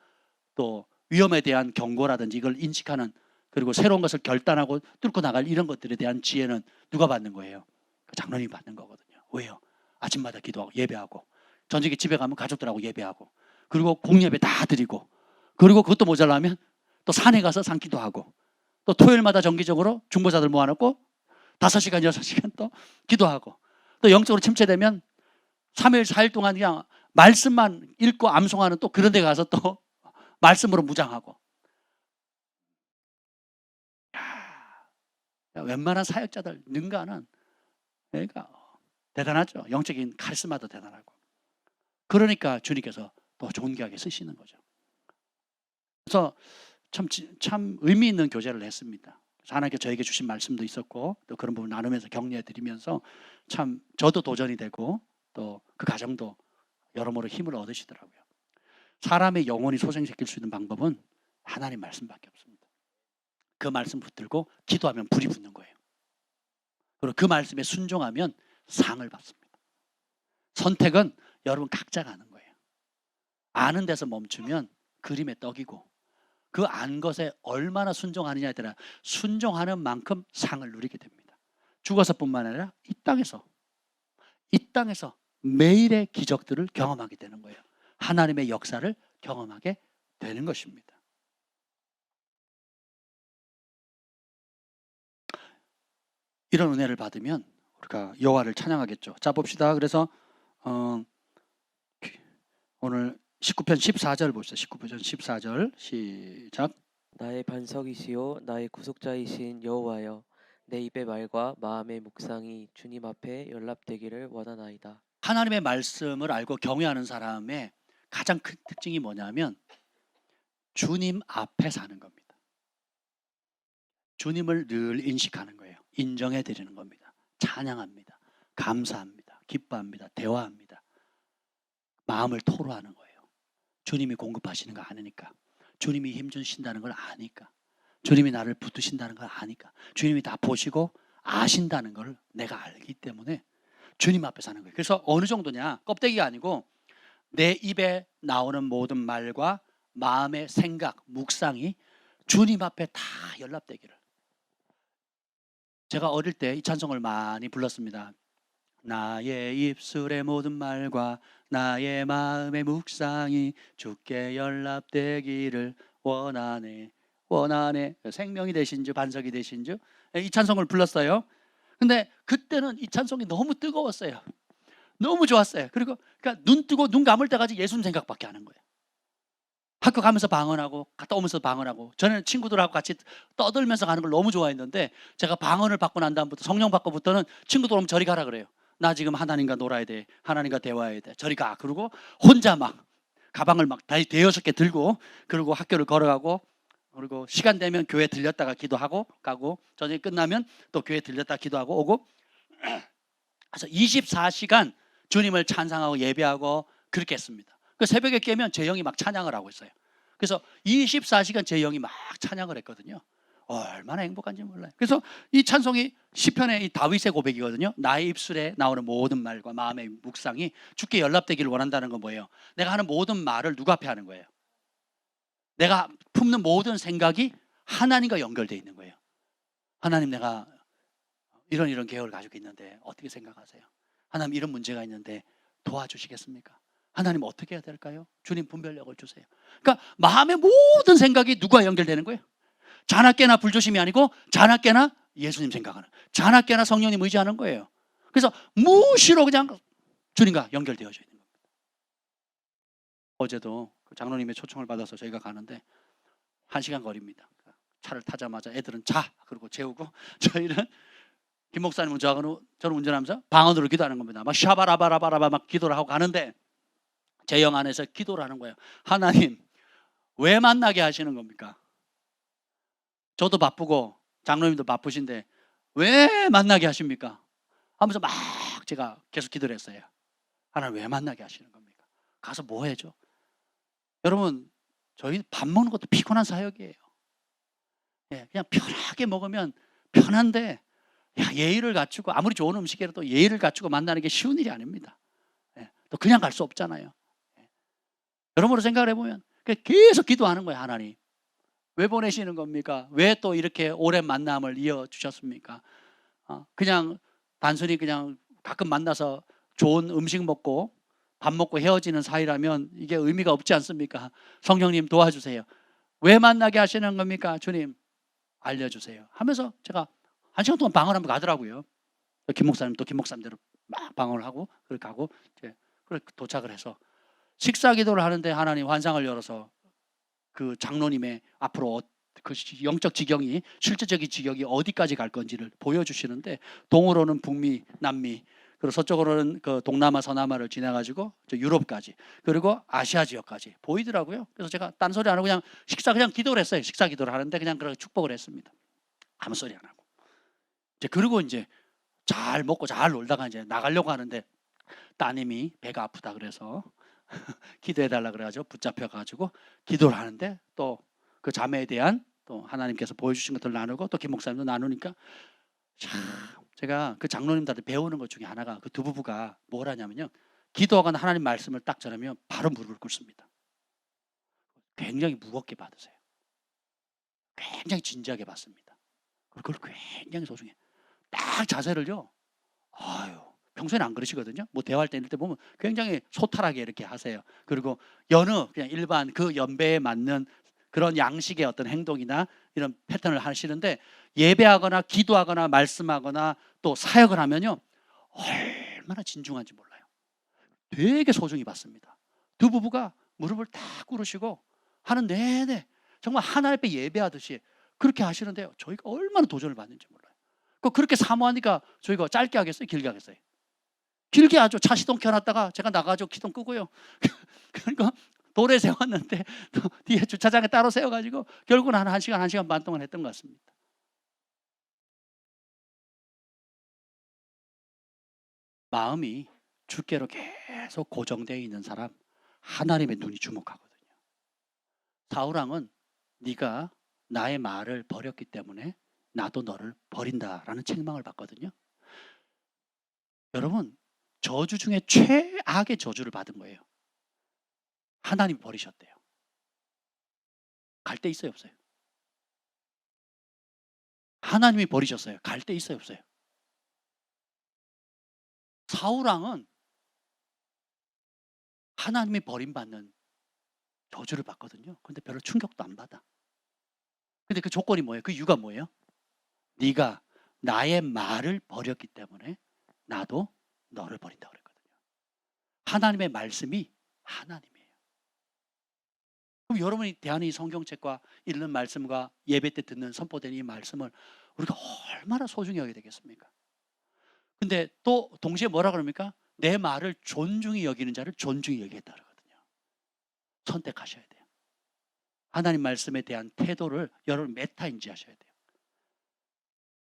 또 위험에 대한 경고라든지 이걸 인식하는 그리고 새로운 것을 결단하고 뚫고 나갈 이런 것들에 대한 지혜는 누가 받는 거예요? 그 장로님이 받는 거거든요. 왜요? 아침마다 기도하고 예배하고 저녁에 집에 가면 가족들하고 예배하고 그리고 공예배 다 드리고 그리고 그것도 모자라면 또 산에 가서 산기도하고 또 토요일마다 정기적으로 중보자들 모아놓고 5시간, 6시간 또 기도하고 또 영적으로 침체되면 3일, 4일 동안 그냥 말씀만 읽고 암송하는 또 그런 데 가서 또 말씀으로 무장하고 웬만한 사역자들 능가는 그러니까 대단하죠. 영적인 카리스마도 대단하고 그러니까 주님께서 더 존귀하게 쓰시는 거죠. 그래서 참 의미 있는 교제를 했습니다. 하나님께 저에게 주신 말씀도 있었고 또 그런 부분 나누면서 격려해 드리면서 참 저도 도전이 되고 또 그 가정도 여러모로 힘을 얻으시더라고요. 사람의 영혼이 소생시킬 수 있는 방법은 하나님 말씀밖에 없습니다. 그 말씀 붙들고 기도하면 불이 붙는 거예요. 그리고 그 말씀에 순종하면 상을 받습니다. 선택은 여러분 각자가 하는 거예요. 아는 데서 멈추면 그림의 떡이고 그 안 것에 얼마나 순종하느냐에 따라 순종하는 만큼 상을 누리게 됩니다. 죽어서뿐만 아니라 이 땅에서 매일의 기적들을 경험하게 되는 거예요. 하나님의 역사를 경험하게 되는 것입니다. 이런 은혜를 받으면 우리가 여호와를 찬양하겠죠. 자 봅시다. 그래서 오늘 19편 14절 봅시다. 19편 14절 시작. 나의 반석이시요 나의 구속자이신 여호와여, 내 입의 말과 마음의 묵상이 주님 앞에 연락되기를 원하나이다. 하나님의 말씀을 알고 경외하는 사람의 가장 큰 특징이 뭐냐면 주님 앞에 사는 겁니다. 주님을 늘 인식하는 거예요. 인정해 드리는 겁니다. 찬양합니다. 감사합니다. 기뻐합니다. 대화합니다. 마음을 토로하는 거예요. 주님이 공급하시는 거 아니니까. 주님이 힘주신다는 걸 아니까. 주님이 나를 붙드신다는 걸 아니까. 주님이 다 보시고 아신다는 걸 내가 알기 때문에 주님 앞에 사는 거예요. 그래서 어느 정도냐? 껍데기가 아니고 내 입에 나오는 모든 말과 마음의 생각, 묵상이 주님 앞에 다 연락되기를. 제가 어릴 때 이 찬송을 많이 불렀습니다. 나의 입술의 모든 말과 나의 마음의 묵상이 주께 연락되기를 원하네. 생명이 되신 주, 반석이 되신 주. 이 찬송을 불렀어요. 근데 그때는 이 찬송이 너무 뜨거웠어요. 너무 좋았어요. 그리고 그러니까 눈 뜨고 눈 감을 때까지 예수님 생각밖에 안 한 거예요. 학교 가면서 방언하고 갔다 오면서 방언하고, 저는 친구들하고 같이 떠들면서 가는 걸 너무 좋아했는데 제가 방언을 받고 난 다음부터, 성령 받고부터는 친구들 오면 저리 가라 그래요. 나 지금 하나님과 놀아야 돼. 하나님과 대화해야 돼. 저리 가. 그러고 혼자 막 가방을 막 대여섯 개 들고, 그리고 학교를 걸어가고, 그리고 시간 되면 교회 들렸다가 기도하고 가고, 저녁에 끝나면 또 교회 들렸다가 기도하고 오고. 그래서 24시간 주님을 찬양하고 예배하고 그렇게 했습니다. 그 새벽에 깨면 제 영이 막 찬양을 하고 있어요. 그래서 24시간 제 영이 막 찬양을 했거든요. 얼마나 행복한지 몰라요. 그래서 이 찬송이 시편의 이 다윗의 고백이거든요. 나의 입술에 나오는 모든 말과 마음의 묵상이 주께 연락되기를 원한다는 건 뭐예요? 내가 하는 모든 말을 누구 앞에 하는 거예요? 내가 품는 모든 생각이 하나님과 연결되어 있는 거예요. 하나님, 내가 이런 계획을 가지고 있는데 어떻게 생각하세요? 하나님, 이런 문제가 있는데 도와주시겠습니까? 하나님, 어떻게 해야 될까요? 주님, 분별력을 주세요. 그러니까 마음의 모든 생각이 누구와 연결되는 거예요? 자나깨나 불조심이 아니고 자나깨나 예수님 생각하는, 자나깨나 성령님 의지하는 거예요. 그래서 무시로 그냥 주님과 연결되어져 있는 겁니다. 어제도 그 장로님의 초청을 받아서 저희가 가는데 1시간 거리입니다. 차를 타자마자 애들은 자 그러고 재우고, 저희는 김 목사님 운전하고 저는 운전하면서 방언으로 기도하는 겁니다. 막 샤바라바라바라바 막 기도를 하고 가는데 제 영 안에서 기도를 하는 거예요. 하나님, 왜 만나게 하시는 겁니까? 저도 바쁘고 장로님도 바쁘신데 왜 만나게 하십니까? 하면서 막 제가 계속 기도를 했어요. 하나님, 왜 만나게 하시는 겁니까? 가서 뭐 해줘? 여러분, 저희 밥 먹는 것도 피곤한 사역이에요. 그냥 편하게 먹으면 편한데, 예의를 갖추고, 아무리 좋은 음식이라도 예의를 갖추고 만나는 게 쉬운 일이 아닙니다. 또 그냥 갈 수 없잖아요. 여러모로 생각을 해보면 계속 기도하는 거예요. 하나님, 왜 보내시는 겁니까? 왜 또 이렇게 오랜 만남을 이어주셨습니까? 그냥 단순히 그냥 가끔 만나서 좋은 음식 먹고 밥 먹고 헤어지는 사이라면 이게 의미가 없지 않습니까? 성령님, 도와주세요. 왜 만나게 하시는 겁니까? 주님, 알려주세요. 하면서 제가 1시간 동안 방언하면 가더라고요. 김 목사님 또 김 목사님대로 막 방언을 하고 그렇게 가고, 이제 도착을 해서 식사 기도를 하는데 하나님 환상을 열어서 그 장로님의 앞으로 그 영적 지경이, 실제적인 지경이 어디까지 갈 건지를 보여주시는데, 동으로는 북미, 남미, 그리고 서쪽으로는 그 동남아, 서남아를 지나가지고 저 유럽까지, 그리고 아시아 지역까지 보이더라고요. 그래서 제가 딴 소리 안 하고 그냥 그냥 기도를 했어요. 식사 기도를 하는데 그냥 그렇게 축복을 했습니다. 아무 소리 안 하고. 그리고 이제 잘 먹고 잘 놀다가 이제 나가려고 하는데 따님이 배가 아프다 그래서 기도해달라 그래가지고 붙잡혀가지고 기도를 하는데, 또 그 자매에 대한 또 하나님께서 보여주신 것들을 나누고 또 김 목사님도 나누니까, 참 제가 그 장로님들한테 배우는 것 중에 하나가, 그 두 부부가 뭘 하냐면요, 기도하거나 하나님 말씀을 딱 전하면 바로 무릎을 꿇습니다. 굉장히 무겁게 받으세요. 굉장히 진지하게 받습니다. 그걸 굉장히 소중해. 딱 자세를요. 아유, 평소에는 안 그러시거든요. 뭐 대화할 때 이럴 때 보면 굉장히 소탈하게 이렇게 하세요. 그리고 여느 그냥 일반 그 연배에 맞는 그런 양식의 어떤 행동이나 이런 패턴을 하시는데, 예배하거나 기도하거나 말씀하거나 또 사역을 하면요, 얼마나 진중한지 몰라요. 되게 소중히 받습니다. 두 부부가 무릎을 딱 꿇으시고 하는 내내 정말 하나님 앞에 예배하듯이 그렇게 하시는데요, 저희가 얼마나 도전을 받는지 몰라요. 그렇게 사모하니까 저희가 짧게 하겠어요, 길게 하겠어요? 길게 하죠. 차 시동 켜놨다가 제가 나가죠. 기동 끄고요. 그러니까 도로에 세웠는데 또 뒤에 주차장에 따로 세워가지고 결국은 한 1시간, 1시간 반 동안 했던 것 같습니다. 마음이 주께로 계속 고정되어 있는 사람, 하나님의 눈이 주목하거든요. 사울왕은 네가 나의 말을 버렸기 때문에 나도 너를 버린다라는 책망을 받거든요. 여러분, 저주 중에 최악의 저주를 받은 거예요. 하나님이 버리셨대요. 갈 데 있어요, 없어요? 하나님이 버리셨어요. 갈 데 있어요, 없어요? 사울왕은 하나님이 버림받는 저주를 받거든요. 근데 별로 충격도 안 받아. 근데 그 조건이 뭐예요? 그 이유가 뭐예요? 네가 나의 말을 버렸기 때문에 나도 너를 버린다고 그랬거든요. 하나님의 말씀이 하나님이에요. 그럼 여러분이 대하는 이 성경책과 읽는 말씀과 예배 때 듣는 선포되는 이 말씀을 우리가 얼마나 소중히 여겨야 되겠습니까? 근데 또 동시에 뭐라 그럽니까? 내 말을 존중히 여기는 자를 존중히 여기겠다 그러거든요. 선택하셔야 돼요. 하나님 말씀에 대한 태도를 여러분 메타인지하셔야 돼요.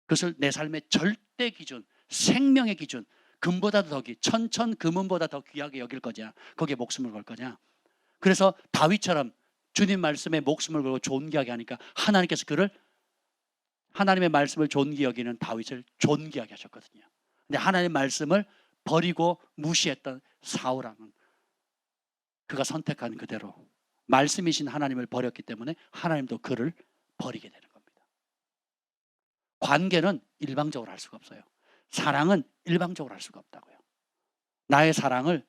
그것을 내 삶의 절대 기준, 생명의 기준, 금보다 더 천천 금은보다 더 귀하게 여길 거냐, 거기에 목숨을 걸 거냐. 그래서 다윗처럼 주님 말씀에 목숨을 걸고 존귀하게 하니까 하나님께서 그를, 하나님의 말씀을 존귀 여기는 다윗을 존귀하게 하셨거든요. 근데 하나님의 말씀을 버리고 무시했던 사울왕은 그가 선택한 그대로 말씀이신 하나님을 버렸기 때문에 하나님도 그를 버리게 되는 겁니다. 관계는 일방적으로 할 수가 없어요. 사랑은 일방적으로 할 수가 없다고요. 나의 사랑을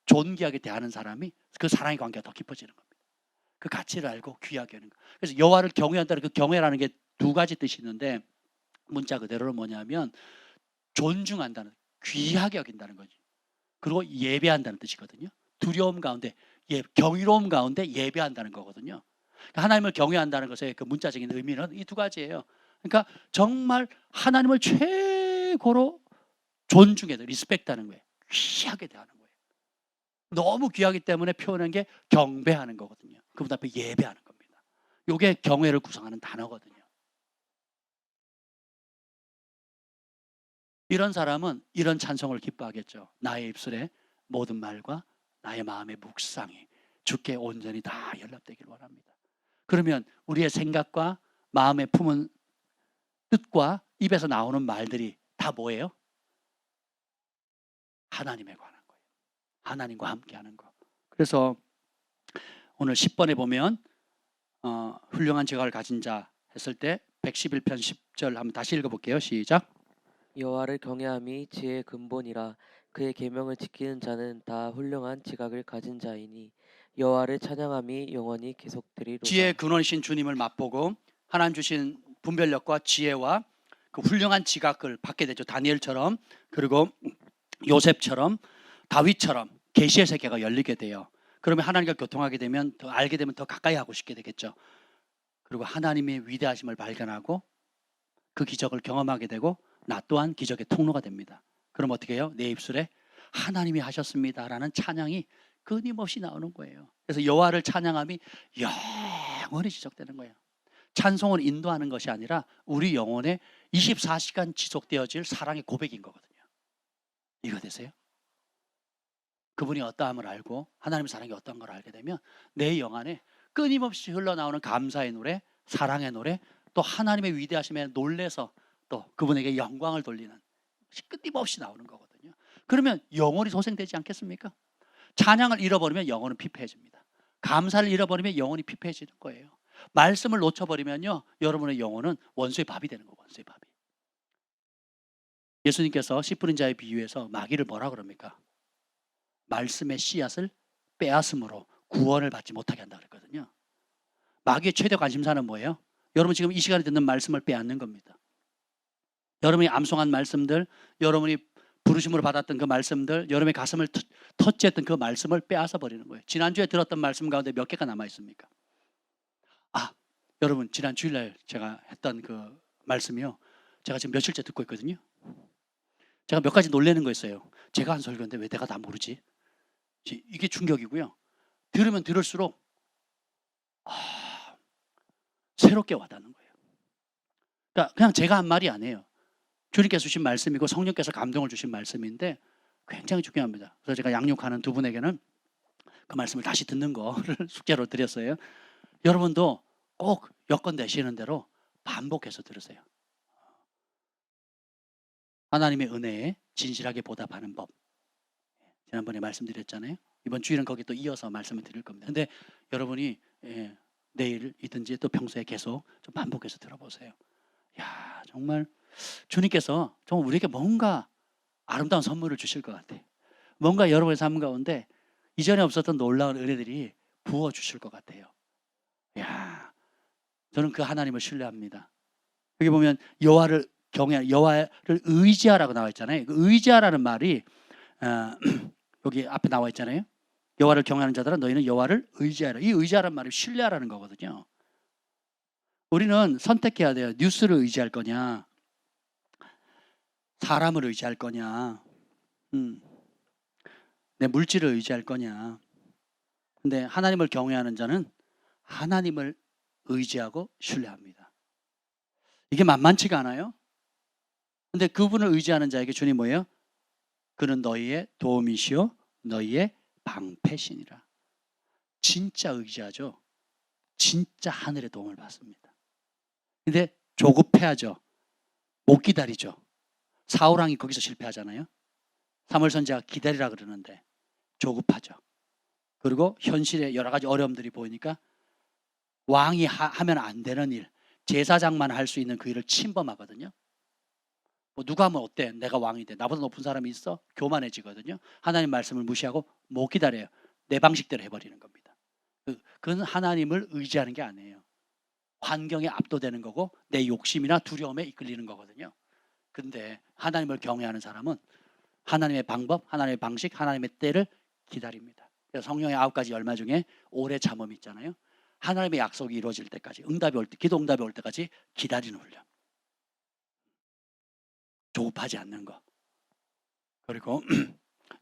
존귀하게 대하는 사람이 그 사랑의 관계가 더 깊어지는 겁니다. 그 가치를 알고 귀하게 하는 거. 그래서 여호와를 경외한다는 그 경외라는 게 두 가지 뜻이 있는데, 문자 그대로는 뭐냐면 존중한다는, 귀하게 여긴다는 거지. 그리고 예배한다는 뜻이거든요. 두려움 가운데, 경이로움 가운데 예배한다는 거거든요. 그러니까 하나님을 경외한다는 것의 그 문자적인 의미는 이 두 가지예요. 그러니까 정말 하나님을 최고로 존중해야 돼, 리스펙트하는 거예요. 귀하게 대하는 거예요. 너무 귀하기 때문에 표현한 게 경배하는 거거든요. 그분 앞에 예배하는 겁니다. 이게 경외를 구성하는 단어거든요. 이런 사람은 이런 찬송을 기뻐하겠죠. 나의 입술에 모든 말과 나의 마음의 묵상이 주께 온전히 다 연락되길 원합니다. 그러면 우리의 생각과 마음에 품은 뜻과 입에서 나오는 말들이 다 뭐예요? 하나님에 관한 거예요. 하나님과 함께하는 거. 그래서 오늘 10번에 보면 훌륭한 지각을 가진 자 했을 때 111편 10절 한번 다시 읽어볼게요. 시작. 여호와를 경외함이 지혜의 근본이라 그의 계명을 지키는 자는 다 훌륭한 지각을 가진 자이니 여호와를 찬양함이 영원히 계속되리로다. 지혜의 근원이신 주님을 맛보고 하나님 주신 분별력과 지혜와 그 훌륭한 지각을 받게 되죠. 다니엘처럼, 그리고 요셉처럼, 다윗처럼 계시의 세계가 열리게 돼요. 그러면 하나님과 교통하게 되면, 더 알게 되면 더 가까이 하고 싶게 되겠죠. 그리고 하나님의 위대하심을 발견하고 그 기적을 경험하게 되고 나 또한 기적의 통로가 됩니다. 그럼 어떻게 해요? 내 입술에 하나님이 하셨습니다라는 찬양이 끊임없이 나오는 거예요. 그래서 여호와를 찬양함이 영원히 지속되는 거예요. 찬송을 인도하는 것이 아니라 우리 영혼에 24시간 지속되어질 사랑의 고백인 거거든요. 이거 되세요? 그분이 어떠함을 알고 하나님의 사랑이 어떤 걸 알게 되면 내 영 안에 끊임없이 흘러나오는 감사의 노래, 사랑의 노래, 또 하나님의 위대하심에 놀래서 또 그분에게 영광을 돌리는 것이 끊임없이 나오는 거거든요. 그러면 영혼이 소생되지 않겠습니까? 찬양을 잃어버리면 영혼은 피폐해집니다. 감사를 잃어버리면 영혼이 피폐해지는 거예요. 말씀을 놓쳐버리면요, 여러분의 영혼은 원수의 밥이 되는 거예요. 원수의 밥이. 예수님께서 씨 뿌린 자의 비유에서 마귀를 뭐라 그럽니까? 말씀의 씨앗을 빼앗음으로 구원을 받지 못하게 한다 그랬거든요. 마귀의 최대 관심사는 뭐예요? 여러분 지금 이 시간에 듣는 말씀을 빼앗는 겁니다. 여러분이 암송한 말씀들, 여러분이 부르심으로 받았던 그 말씀들, 여러분의 가슴을 터치했던 그 말씀을 빼앗아 버리는 거예요. 지난주에 들었던 말씀 가운데 몇 개가 남아 있습니까? 여러분 지난 주일날 제가 했던 그 말씀이요, 제가 지금 며칠째 듣고 있거든요. 제가 몇 가지 놀라는 거 있어요. 제가 한 설교인데 왜 내가 다 모르지? 이게 충격이고요. 들으면 들을수록 새롭게 와닿는 거예요. 그러니까 그냥 제가 한 말이 아니에요. 주님께서 주신 말씀이고 성령께서 감동을 주신 말씀인데 굉장히 중요합니다. 그래서 제가 양육하는 두 분에게는 그 말씀을 다시 듣는 거를 숙제로 드렸어요. 여러분도 꼭 여건 되시는 대로 반복해서 들으세요. 하나님의 은혜에 진실하게 보답하는 법. 지난번에 말씀드렸잖아요. 이번 주일은 거기 또 이어서 말씀을 드릴 겁니다. 근데 여러분이 내일이든지 또 평소에 계속 좀 반복해서 들어보세요. 야, 정말 주님께서 정말 우리에게 뭔가 아름다운 선물을 주실 것 같아요. 뭔가 여러분의 삶 가운데 이전에 없었던 놀라운 은혜들이 부어 주실 것 같아요. 야, 저는 그 하나님을 신뢰합니다. 여기 보면 여호와를 경외, 여호와를 의지하라고 나와 있잖아요. 그 의지하라는 말이 여기 앞에 나와 있잖아요. 여호와를 경외하는 자들아 너희는 여호와를 의지하라. 이 의지하라는 말이 신뢰하라는 거거든요. 우리는 선택해야 돼요. 뉴스를 의지할 거냐, 사람을 의지할 거냐, 내 물질을 의지할 거냐. 근데 하나님을 경외하는 자는 하나님을 의지하고 신뢰합니다. 이게 만만치가 않아요. 근데 그분을 의지하는 자에게 주님 뭐예요? 그는 너희의 도움이시요 너희의 방패시니라. 진짜 의지하죠. 진짜 하늘의 도움을 받습니다. 근데 조급해하죠. 못 기다리죠. 사울왕이 거기서 실패하잖아요. 사무엘 선지자가 기다리라 그러는데 조급하죠. 그리고 현실에 여러 가지 어려움들이 보이니까 왕이 하면 안 되는 일, 제사장만 할 수 있는 그 일을 침범하거든요. 뭐 누가 하면 어때? 내가 왕이 돼. 나보다 높은 사람이 있어? 교만해지거든요. 하나님 말씀을 무시하고 못 기다려요. 내 방식대로 해버리는 겁니다. 그건 하나님을 의지하는 게 아니에요. 환경에 압도되는 거고 내 욕심이나 두려움에 이끌리는 거거든요. 근데 하나님을 경외하는 사람은 하나님의 방법, 하나님의 방식, 하나님의 때를 기다립니다. 그래서 성령의 9가지 열마 중에 오래 참음이 있잖아요. 하나님의 약속이 이루어질 때까지, 응답이 올 때, 기도 응답이 올 때까지 기다리는 훈련. 조급하지 않는 거. 그리고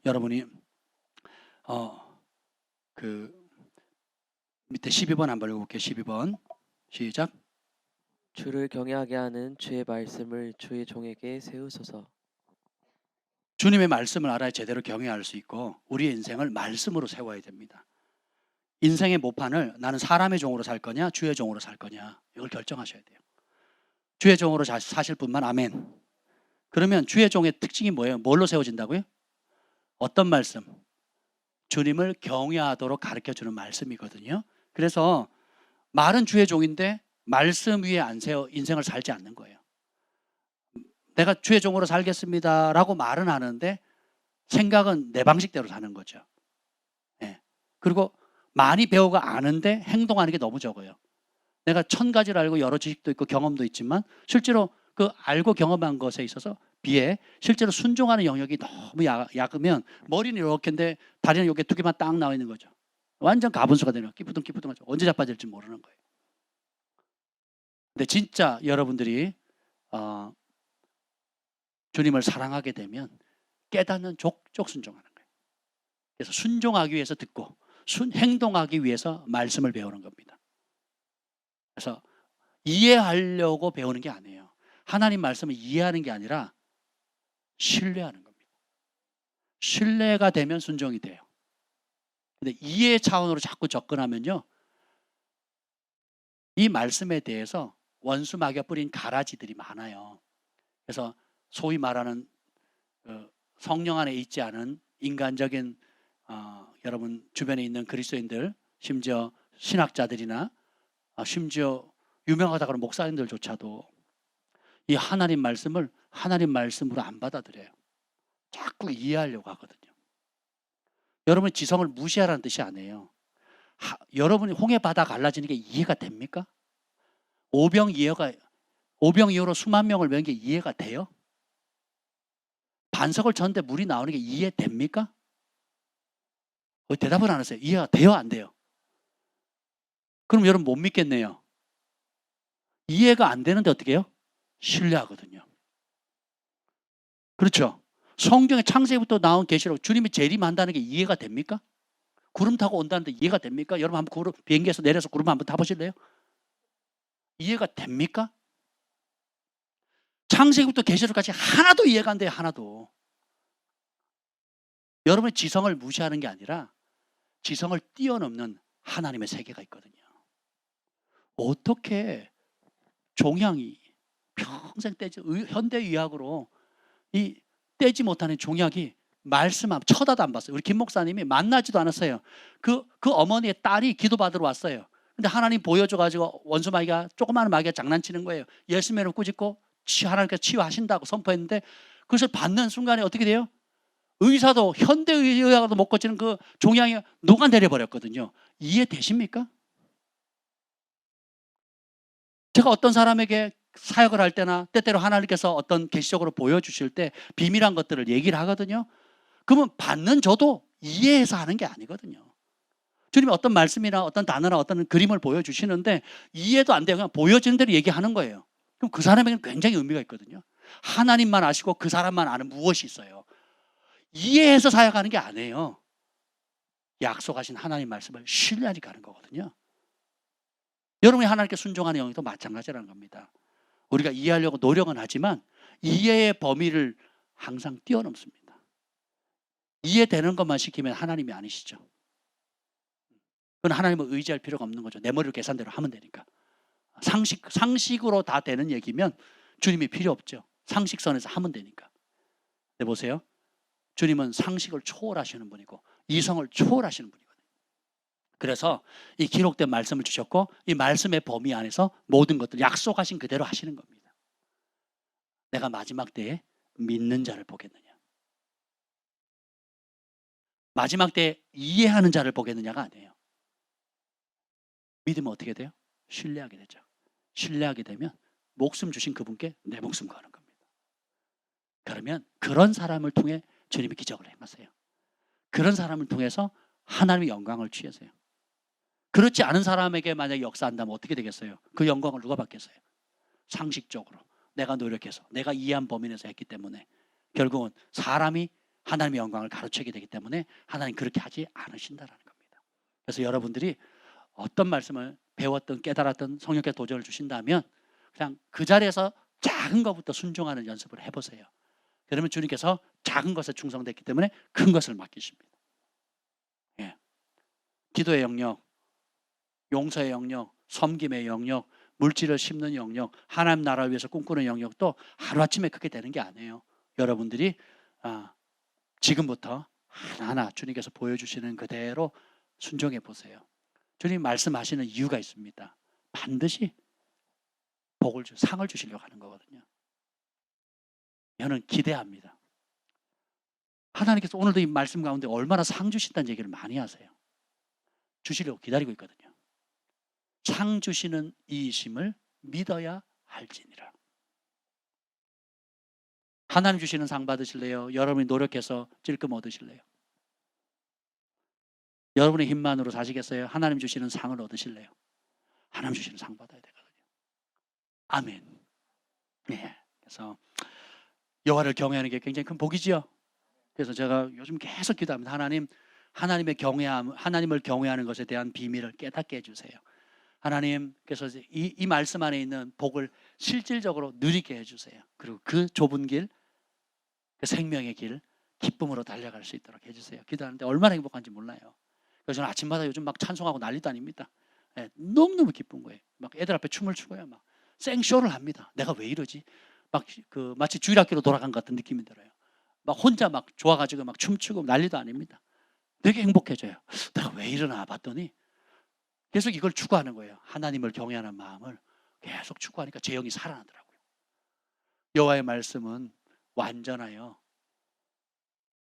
여러분이 그 밑에 12번 한번 읽어볼게요. 12번 시작. 주를 경외하게 하는 주의 말씀을 주의 종에게 세우소서. 주님의 말씀을 알아야 제대로 경외할 수 있고 우리의 인생을 말씀으로 세워야 됩니다. 인생의 모판을 나는 사람의 종으로 살 거냐 주의 종으로 살 거냐 이걸 결정하셔야 돼요. 주의 종으로 사실 분만 아멘. 그러면 주의 종의 특징이 뭐예요? 뭘로 세워진다고요? 어떤 말씀? 주님을 경외하도록 가르쳐주는 말씀이거든요. 그래서 말은 주의 종인데 말씀 위에 안 세워 인생을 살지 않는 거예요. 내가 주의 종으로 살겠습니다라고 말은 하는데 생각은 내 방식대로 사는 거죠. 네. 그리고 많이 배우고 아는데 행동하는 게 너무 적어요. 내가 1000가지를 알고 여러 지식도 있고 경험도 있지만 실제로 그 알고 경험한 것에 있어서 비해 실제로 순종하는 영역이 너무 약으면 머리는 이렇게인데 다리는 이렇게 2개만 딱 나와 있는 거죠. 완전 가분수가 되는 거예요. 끼푸둥끼푸둥하죠. 언제 자빠질지 모르는 거예요. 근데 진짜 여러분들이 주님을 사랑하게 되면 깨닫는 족족 순종하는 거예요. 그래서 순종하기 위해서 듣고 행동하기 위해서 말씀을 배우는 겁니다. 그래서 이해하려고 배우는 게 아니에요. 하나님 말씀을 이해하는 게 아니라 신뢰하는 겁니다. 신뢰가 되면 순종이 돼요. 근데 이해 차원으로 자꾸 접근하면요, 이 말씀에 대해서 원수 마귀가 뿌린 가라지들이 많아요. 그래서 소위 말하는 성령 안에 있지 않은 인간적인 여러분 주변에 있는 그리스도인들 심지어 신학자들이나 심지어 유명하다고 하는 목사님들조차도 이 하나님 말씀을 하나님 말씀으로 안 받아들여요. 자꾸 이해하려고 하거든요. 여러분이 지성을 무시하라는 뜻이 아니에요. 여러분이 홍해 바다 갈라지는 게 이해가 됩니까? 오병이어로 수만 명을 메운 게 이해가 돼요? 반석을 쳤는데 물이 나오는 게 이해됩니까? 왜 대답을 안 하세요? 이해가 돼요, 안 돼요? 그럼 여러분 못 믿겠네요. 이해가 안 되는데 어떻게 해요? 신뢰하거든요. 그렇죠? 성경의 창세기부터 나온 계시록 주님이 재림한다는 게 이해가 됩니까? 구름 타고 온다는데 이해가 됩니까? 여러분 한번 비행기에서 내려서 구름 한번 타보실래요? 이해가 됩니까? 창세기부터 계시록까지 하나도 이해가 안 돼요. 하나도. 여러분의 지성을 무시하는 게 아니라 지성을 뛰어넘는 하나님의 세계가 있거든요. 어떻게 종양이 평생 떼지, 현대의학으로 이 떼지 못하는 종약이 말씀 쳐다도 안 봤어요. 우리 김 목사님이 만나지도 않았어요. 그 어머니의 딸이 기도받으러 왔어요. 근데 하나님 보여줘가지고 원수 마귀가, 조그마한 마귀가 장난치는 거예요. 예수님을 꾸짖고 하나님께서 치유하신다고 선포했는데 그것을 받는 순간에 어떻게 돼요? 의사도 현대의학도 못 고치는 그 종양이 녹아내려 버렸거든요. 이해되십니까? 제가 어떤 사람에게 사역을 할 때나 때때로 하나님께서 어떤 계시적으로 보여주실 때 비밀한 것들을 얘기를 하거든요. 그러면 받는 저도 이해해서 하는 게 아니거든요. 주님이 어떤 말씀이나 어떤 단어나 어떤 그림을 보여주시는데 이해도 안 돼요. 그냥 보여지는 대로 얘기하는 거예요. 그럼 그 사람에게는 굉장히 의미가 있거든요. 하나님만 아시고 그 사람만 아는 무엇이 있어요. 이해해서 사역하는 게 아니에요. 약속하신 하나님 말씀을 신뢰하니까 하는 거거든요. 여러분이 하나님께 순종하는 영역도 마찬가지라는 겁니다. 우리가 이해하려고 노력은 하지만 이해의 범위를 항상 뛰어넘습니다. 이해되는 것만 시키면 하나님이 아니시죠. 그건 하나님을 의지할 필요가 없는 거죠. 내 머리로 계산대로 하면 되니까. 상식으로 다 되는 얘기면 주님이 필요 없죠. 상식선에서 하면 되니까. 네, 보세요. 주님은 상식을 초월하시는 분이고 이성을 초월하시는 분이거든요. 그래서 이 기록된 말씀을 주셨고 이 말씀의 범위 안에서 모든 것들 약속하신 그대로 하시는 겁니다. 내가 마지막 때에 믿는 자를 보겠느냐. 마지막 때에 이해하는 자를 보겠느냐가 아니에요. 믿으면 어떻게 돼요? 신뢰하게 되죠. 신뢰하게 되면 목숨 주신 그분께 내 목숨 거는 겁니다. 그러면 그런 사람을 통해 주님이 기적을 행하세요. 그런 사람을 통해서 하나님의 영광을 취하세요. 그렇지 않은 사람에게 만약에 역사한다면 어떻게 되겠어요? 그 영광을 누가 받겠어요? 상식적으로 내가 노력해서 내가 이해한 범위 내에서 했기 때문에 결국은 사람이 하나님의 영광을 가로채게 되기 때문에 하나님 그렇게 하지 않으신다라는 겁니다. 그래서 여러분들이 어떤 말씀을 배웠든 깨달았든 성령께 도전을 주신다면 그냥 그 자리에서 작은 것부터 순종하는 연습을 해보세요. 그러면 주님께서 작은 것에 충성됐기 때문에 큰 것을 맡기십니다. 예. 기도의 영역, 용서의 영역, 섬김의 영역, 물질을 심는 영역, 하나님 나라를 위해서 꿈꾸는 영역도 하루아침에 그렇게 되는 게 아니에요. 여러분들이 지금부터 하나하나 주님께서 보여주시는 그대로 순종해 보세요. 주님 말씀하시는 이유가 있습니다. 반드시 상을 주시려고 하는 거거든요. 저는 기대합니다. 하나님께서 오늘도 이 말씀 가운데 얼마나 상 주신다는 얘기를 많이 하세요. 주시려고 기다리고 있거든요. 상 주시는 이이심을 믿어야 할지니라. 하나님 주시는 상 받으실래요? 여러분이 노력해서 찔끔 얻으실래요? 여러분의 힘만으로 사시겠어요? 하나님 주시는 상을 얻으실래요? 하나님 주시는 상 받아야 되거든요. 아멘. 네. 그래서 여호와를 경외하는 게 굉장히 큰 복이지요. 그래서 제가 요즘 계속 기도합니다. 하나님을 경외하는 것에 대한 비밀을 깨닫게 해주세요. 하나님께서 이 말씀 안에 있는 복을 실질적으로 누리게 해주세요. 그리고 그 좁은 길, 그 생명의 길, 기쁨으로 달려갈 수 있도록 해주세요. 기도하는데 얼마나 행복한지 몰라요. 그래서 저는 아침마다 요즘 막 찬송하고 난리도 아닙니다. 네, 너무너무 기쁜 거예요. 막 애들 앞에 춤을 추고요. 막 생쇼를 합니다. 내가 왜 이러지? 마치 주일학교로 돌아간 것 같은 느낌이 들어요. 막 혼자 막 좋아가지고 막 춤추고 난리도 아닙니다. 되게 행복해져요. 내가 왜 이러나 봤더니 계속 이걸 추구하는 거예요. 하나님을 경외하는 마음을 계속 추구하니까 제 영이 살아나더라고요. 여호와의 말씀은 완전하여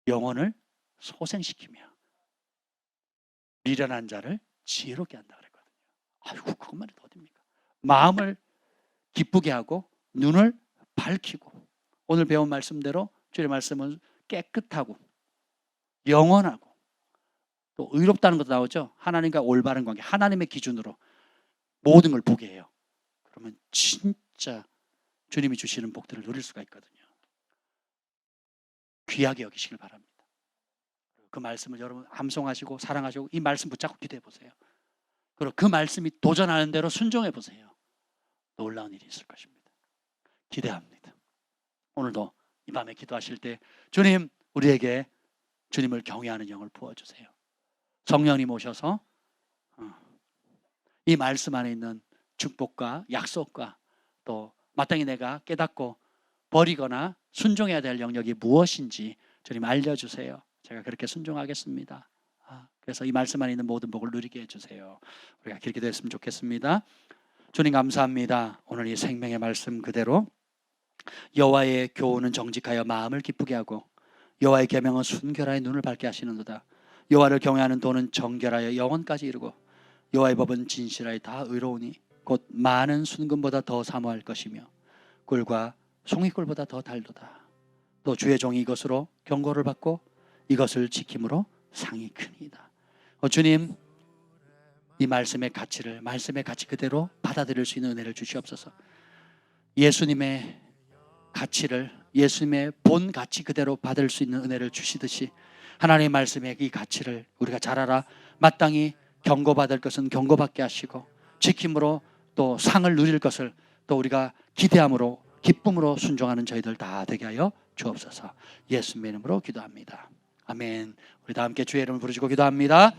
영혼을 소생시키며 미련한 자를 지혜롭게 한다 그랬거든요. 아이고, 그것만 해도 어딥니까? 마음을 기쁘게 하고 눈을 밝히고, 오늘 배운 말씀대로 주의 말씀은 깨끗하고 영원하고 또 의롭다는 것도 나오죠. 하나님과 올바른 관계, 하나님의 기준으로 모든 걸 보게 해요. 그러면 진짜 주님이 주시는 복들을 누릴 수가 있거든요. 귀하게 여기시길 바랍니다. 그 말씀을 여러분 암송하시고 사랑하시고 이 말씀 붙잡고 기도해 보세요. 그리고 그 말씀이 도전하는 대로 순종해 보세요. 놀라운 일이 있을 것입니다. 기대합니다. 오늘도 이 밤에 기도하실 때 주님, 우리에게 주님을 경외하는 영을 부어주세요. 성령님 오셔서 이 말씀 안에 있는 축복과 약속과 또 마땅히 내가 깨닫고 버리거나 순종해야 될 영역이 무엇인지 주님 알려주세요. 제가 그렇게 순종하겠습니다. 그래서 이 말씀 안에 있는 모든 복을 누리게 해주세요. 우리가 길게 됐으면 좋겠습니다. 주님 감사합니다. 오늘 이 생명의 말씀 그대로 여호와의 교훈은 정직하여 마음을 기쁘게 하고 여호와의 계명은 순결하여 눈을 밝게 하시는도다. 여호와를 경외하는 도는 정결하여 영원까지 이르고 여호와의 법은 진실하여 다 의로우니 곧 많은 순금보다 더 사모할 것이며 꿀과 송이꿀보다 더 달도다. 또 주의 종이 이것으로 경고를 받고 이것을 지킴으로 상이 크니이다. 주님, 이 말씀의 가치 그대로 받아들일 수 있는 은혜를 주시옵소서. 예수님의 가치를, 예수님의 본 가치 그대로 받을 수 있는 은혜를 주시듯이 하나님의 말씀의 이 가치를 우리가 잘 알아 마땅히 경고받을 것은 경고받게 하시고 지킴으로 또 상을 누릴 것을 또 우리가 기대함으로 기쁨으로 순종하는 저희들 다 되게 하여 주옵소서. 예수님의 이름으로 기도합니다. 아멘. 우리 다 함께 주의 이름을 부르시고 기도합니다.